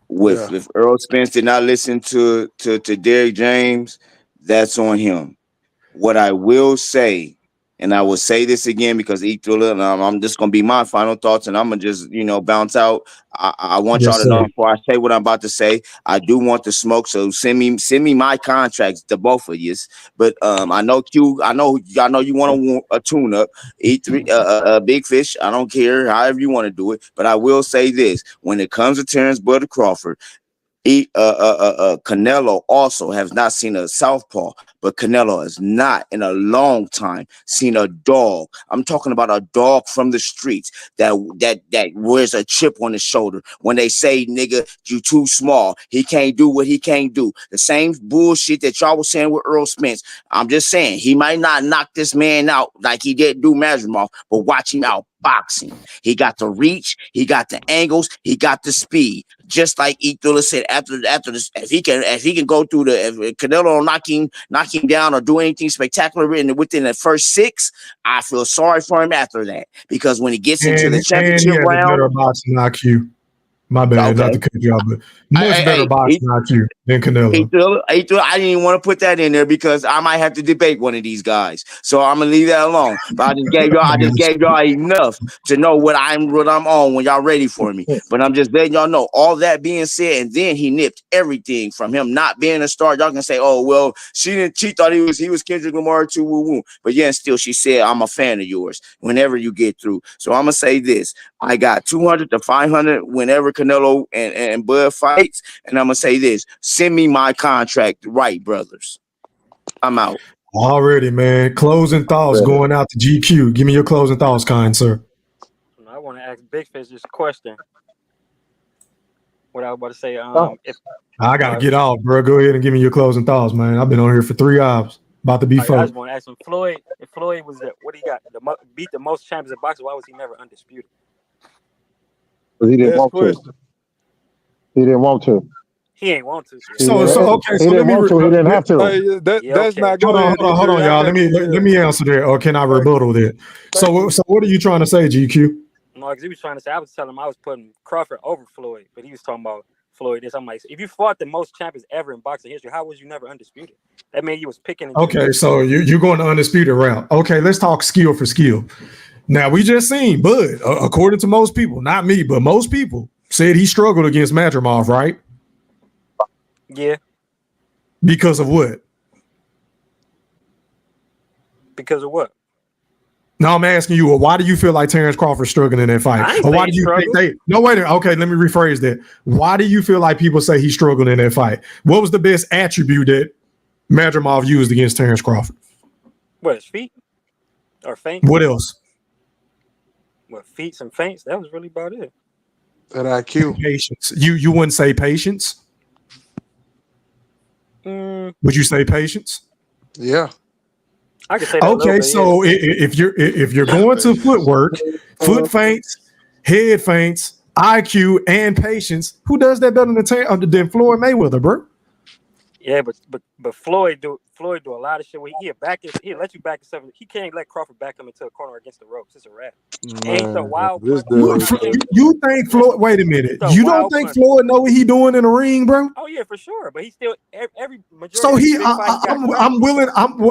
Yeah. If Earl Spence did not listen to Derrick James, that's on him. What I will say, and I will say this again because I'm just gonna be my final thoughts, and I'm gonna just bounce out. I want y'all Yes, to know sir. before I say what I'm about to say. I do want the smoke, so send me my contracts to both of you. But I know Q, I know y'all know you want a tune up. E3, Big Fish. I don't care however you want to do it, but I will say this: when it comes to Terence Crawford. Canelo also has not seen a southpaw, but Canelo has not in a long time seen a dog. I'm talking about a dog from the streets that wears a chip on his shoulder. When they say, "Nigga, you too small, he can't do what he can't do." The same bullshit that y'all was saying with Earl Spence. I'm just saying he might not knock this man out like he did do Madrimov, but watch him out boxing. He got the reach, he got the angles, he got the speed. Just like Ithula said, after this, if he can go through if Canelo knock him down or do anything spectacular within the first 6, I feel sorry for him after that because when he gets into the And he championship has a round, better boxing IQ. My bad, not to okay, cut you off, but much better boxing IQ than Canelo. I didn't even want to put that in there because I might have to debate one of these guys. So I'm gonna leave that alone. But I just gave y'all enough to know what I'm on when y'all ready for me. But I'm just letting y'all know. All that being said, and then he nipped everything from him not being a star. Y'all can say, "Oh well, she thought he was Kendrick Lamar too." Woo woo. But yeah, still she said, "I'm a fan of yours." Whenever you get through, so I'm gonna say this: I got 200 to 500 whenever Canelo and Bud fights. And I'm gonna say this: send me my contract, right, brothers? I'm out. Already, man. Closing thoughts going out to GQ. Give me your closing thoughts, kind sir. I want to ask Big Fish this question. What I was about to say, if I gotta get off, bro. Go ahead and give me your closing thoughts, man. I've been on here for 3 hours. About to be I 4. just want to ask him, Floyd. If Floyd was what he got, beat the most champions in boxing, why was he never undisputed? Because he didn't Next want question. to. He didn't want to. He ain't want to. So okay. He So let didn't me. want to. He didn't have to. Hey, that's okay. not. Go ahead. Hold on, y'all. Let me answer that, or can I rebuttal that? So what are you trying to say, GQ? No, because he was trying to say, I was telling him I was putting Crawford over Floyd, but he was talking about Floyd this. I'm like, if you fought the most champions ever in boxing history, how was you never undisputed? That means you was picking and choosing. Okay, so you're going to undisputed route. Okay, let's talk skill for skill. Now we just seen Bud, according to most people, not me, but most people said he struggled against Madrimov, right? Yeah. Because of what? Because of what? No, I'm asking you, why do you feel like Terence Crawford struggling in that fight? I ain't Or why saying do you think they? No, wait a minute. Okay, let me rephrase that. Why do you feel like people say he struggled in that fight? What was the best attribute that Madrimov used against Terence Crawford? What, his feet? Or feints? What else? What, feet and feints? That was really about it. That IQ. Patience. You wouldn't say patience? Would you say patience? Yeah. I can say that. Okay, so if you're going to footwork, foot feints, head feints, IQ, and patience, who does that better than Floyd Mayweather, bro? Yeah, but Floyd do a lot of shit where he'll let you back yourself. He can't let Crawford back him into a corner against the ropes. It's a wrap. And he's a wild puncher. You think Floyd? Wait a minute. You don't think Floyd know what he doing in the ring, bro? Oh yeah, for sure. But he still every majority. So I'm willing.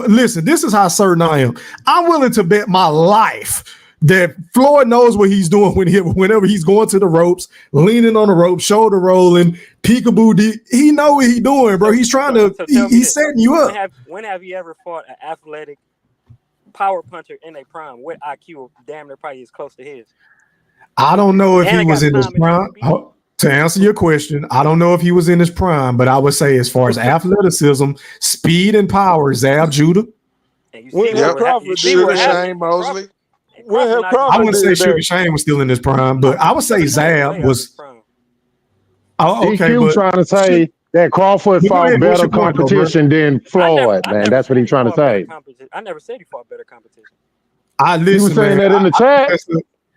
Listen. This is how certain I am. I'm willing to bet my life that Floyd knows what he's doing whenever he's going to the ropes, leaning on the rope, shoulder rolling, peekaboo deep. He know what he's doing, bro. He's trying to. He's setting you up. When have you ever fought an athletic power puncher in a prime with IQ damn near probably as close to his? I don't know if he was in his prime. To answer your question, I don't know if he was in his prime, but I would say as far as athleticism, speed, and power, Zab Judah. Sugar Shane Mosley. I wouldn't say Sugar Shane was still in his prime, but I would say Zab was. Oh, okay, DQ but trying to say that Crawford go fought ahead. What's better your point, though, bro? competition than Floyd, I man. never That's what said he's he trying to fought better say. competition. I never said he fought better competition. You were Listen, saying man. that in the chat.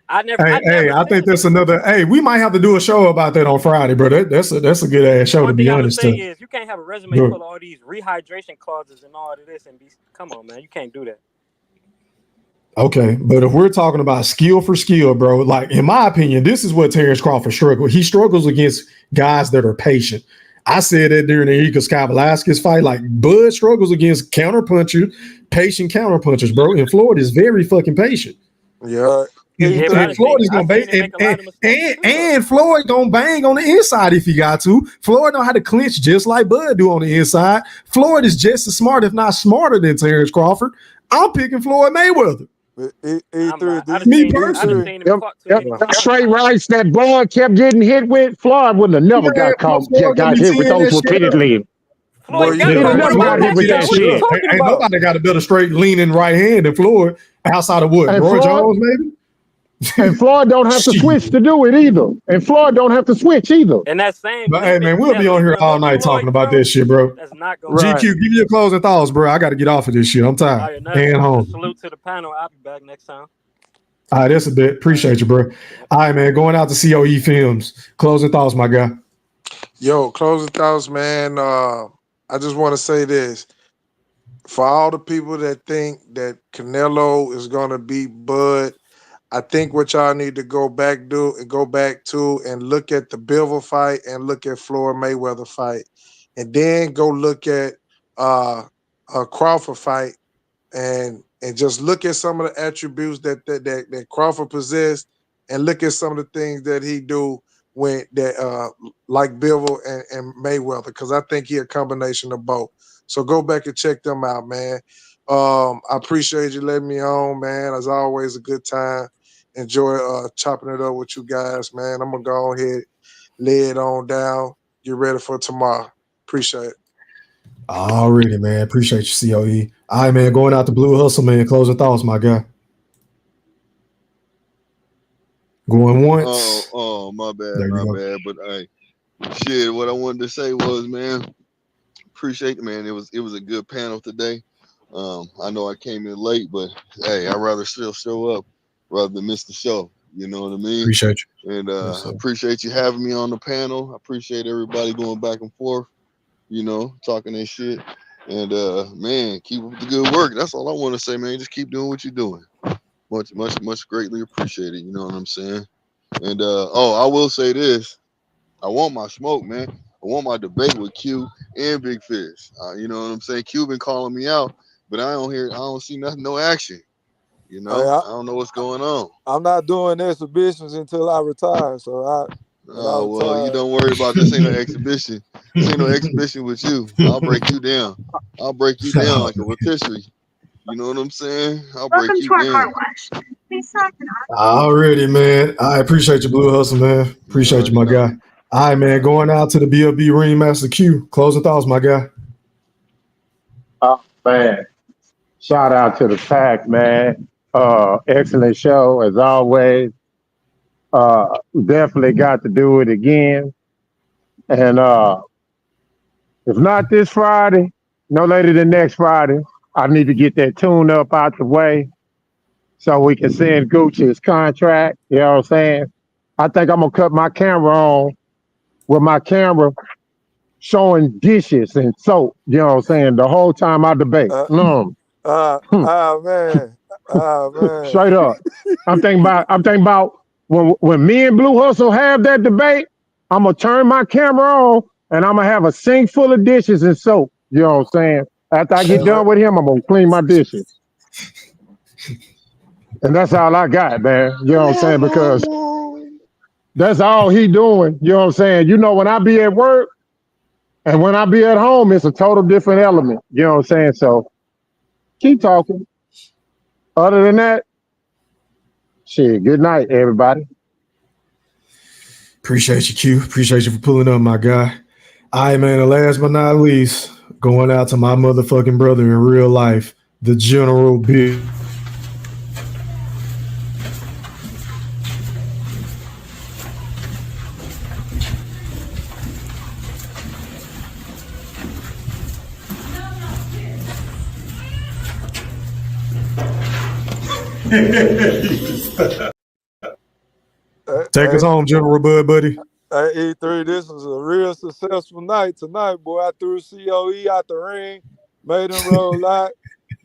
I never I think said that's that. another. Hey, we might have to do a show about that on Friday, bro. That's a good ass show, to One be thing I'm gonna honest. say is you can't have a resume Bro. full of all these rehydration clauses and all of this and be. Come on, man, you can't do that. Okay, but if we're talking about skill for skill, bro, like in my opinion, this is what Terence Crawford struggles. He struggles against guys that are patient. I said that during the Ika Scott Velasquez fight. Like Bud struggles against counterpunchers, patient counterpunchers, bro. And Floyd is very fucking patient. Yeah. Yeah, but And Floyd is gonna bang, and Floyd gonna bang on the inside if he got to. Floyd know how to clinch just like Bud do on the inside. Floyd is just as smart, if not smarter, than Terence Crawford. I'm picking Floyd Mayweather. Me personally. Them straight rights that Bud kept getting hit with, Floyd would have never Man, Floyd gonna got be hit with teeing those that shit up. repeatedly. Boy, you He'd have know never got hit with that shit. Ain't nobody got a better straight leaning right hand than Floyd outside of what? And Roy Floyd, Jones, maybe? and Floyd don't have to switch to do it either. And Floyd don't have to switch either. And that same But hey, man, we'll be on here all night talking about this shit, bro. That's not gonna GQ, give me your closing thoughts, bro. I got to get off of this shit. I'm All tired. right, And home. salute to the panel. I'll be back next time. All right, that's a bit. Appreciate you, bro. All right, man. Going out to COE Films. Closing thoughts, my guy. Yo, closing thoughts, man. I just want to say this. For all the people that think that Canelo is gonna beat Bud, I think what y'all need to go back to and look at the Bivol fight and look at Floyd Mayweather fight, and then go look at a Crawford fight and just look at some of the attributes that Crawford possessed, and look at some of the things that he do when that like Bivol and Mayweather, because I think he a combination of both. So go back and check them out, man. I appreciate you letting me on, man. As always, a good time. Enjoy chopping it up with you guys, man. I'm gonna go ahead, lay it on down. Get ready for tomorrow. Appreciate it. Already, man. Appreciate you, COE. All right, man. Going out to Blue Hustle, man. Closing thoughts, my guy. Going once. Oh, my bad. But hey, shit, what I wanted to say was, man, appreciate it, man. It was a good panel today. I know I came in late, but hey, I'd rather still show up rather than miss the show. You know what I mean? Appreciate you. And Yes, I appreciate you having me on the panel. I appreciate everybody going back and forth, you know, talking that shit. And man, keep up the good work. That's all I want to say, man. Just keep doing what you're doing. Much greatly appreciated. You know what I'm saying? And I will say this. I want my smoke, man. I want my debate with Q and Big Fish. You know what I'm saying? Q been calling me out, but I don't see nothing, no action. You know, Hey, I don't know what's going on. I'm not doing exhibitions until I retire. So Oh, well, you don't worry about this. Ain't no exhibition. This ain't no exhibition with you. I'll break you down. I'll break you down like a rotisserie. You know what I'm saying? I'll break you down. Already, man. I appreciate you, Blue Hustle, man. Appreciate you, my guy. All right, man. Going out to the BLB Ringmaster Q. Closing thoughts, my guy. Oh, man. Shout out to the pack, man. Excellent show as always. Definitely got to do it again. And if not this Friday, no later than next Friday, I need to get that tune up out the way so we can send Gucci his contract. You know what I'm saying? I think I'm gonna cut my camera on with my camera showing dishes and soap. You know what I'm saying? The whole time I debate. man. Man. Straight up. I'm thinking about when me and Blue Hustle have that debate, I'm gonna turn my camera on and I'm gonna have a sink full of dishes and soap. You know what I'm saying? After I get done with him, I'm gonna clean my dishes. And that's all I got, man. You know what I'm saying? Because that's all he doing. You know what I'm saying? You know, when I be at work and when I be at home, it's a total different element. You know what I'm saying? So keep talking. Other than that, shit, good night, everybody. Appreciate you, Q. Appreciate you for pulling up, my guy. All right, man. And last but not least, going out to my motherfucking brother in real life, the General Big. Take us home, General Bud Buddy. Hey, E3, this is a real successful night tonight, boy. I threw COE out the ring, made him roll out,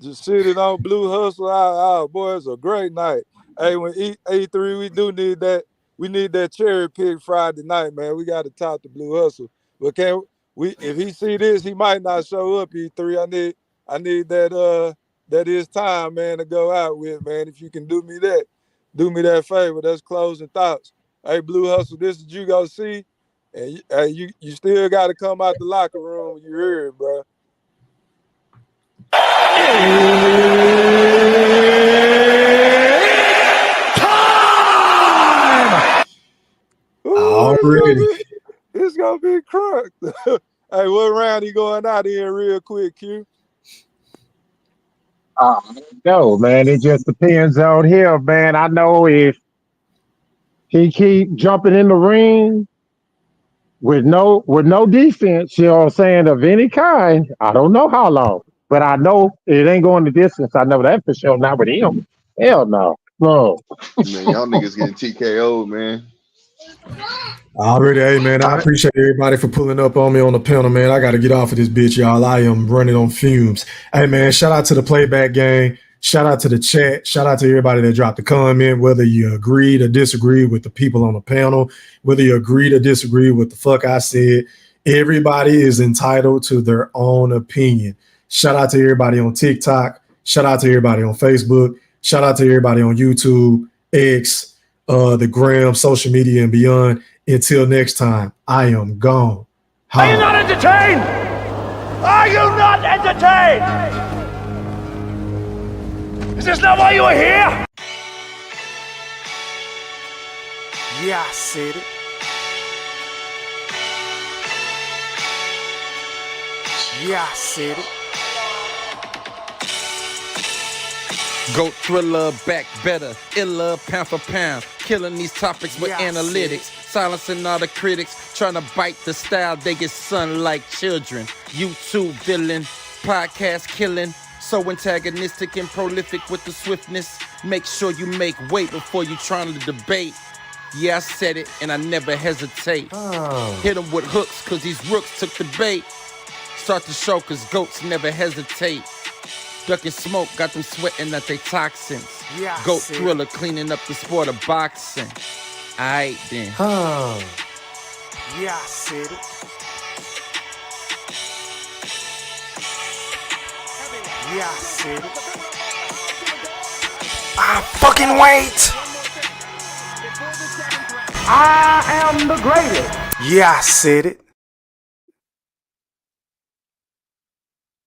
just shitted on Blue Hustle. Boy, it's a great night. Hey, when E3, we do need that. We need that cherry pick Friday night, man. We got to talk to Blue Hustle. But can we? If he see this, he might not show up. E3, I need that is time, man, to go out with, man. If you can do me that favor. That's closing thoughts. Hey, Blue Hustle, this is you go see, and you still got to come out the locker room when you hear it, bro. Already. It's gonna be crunk. Hey, what round he going out in real quick, Q? No, man, it just depends on him, man. I know if he keep jumping in the ring with no defense, you know what I'm saying, of any kind, I don't know how long. But I know it ain't going the distance. I know that for sure. Not with him. Hell no. No. Man, y'all niggas getting TKO, man. Already, hey man, I appreciate everybody for pulling up on me on the panel, man. I got to get off of this bitch, y'all. I am running on fumes. Hey man, shout out to the playback gang. Shout out to the chat. Shout out to everybody that dropped a comment, whether you agreed or disagree with the people on the panel, whether you agreed or disagree with the fuck I said. Everybody is entitled to their own opinion. Shout out to everybody on TikTok. Shout out to everybody on Facebook. Shout out to everybody on YouTube, X, the gram, social media, and beyond. Until next time, I am gone. Are you not entertained? Are you not entertained? Is this not why you are here? Yeah, I said it. Yeah, I said it. Goat thriller, back better, iller, pound for pound, killing these topics with analytics, silencing all the critics, trying to bite the style, they get sun like children. YouTube villain, podcast killing, so antagonistic and prolific with the swiftness. Make sure you make weight before you trying to debate. Yeah, I said it and I never hesitate. Hit them with hooks cause these rooks took the bait. Start the show cause goats never hesitate. Ducking smoke, got them sweating at they toxins. Yeah, Goat thriller, cleaning up the sport of boxing. Aight then. Yeah, I said it. Yeah, I said it. I fucking wait. I am the greatest. Yeah, I said it.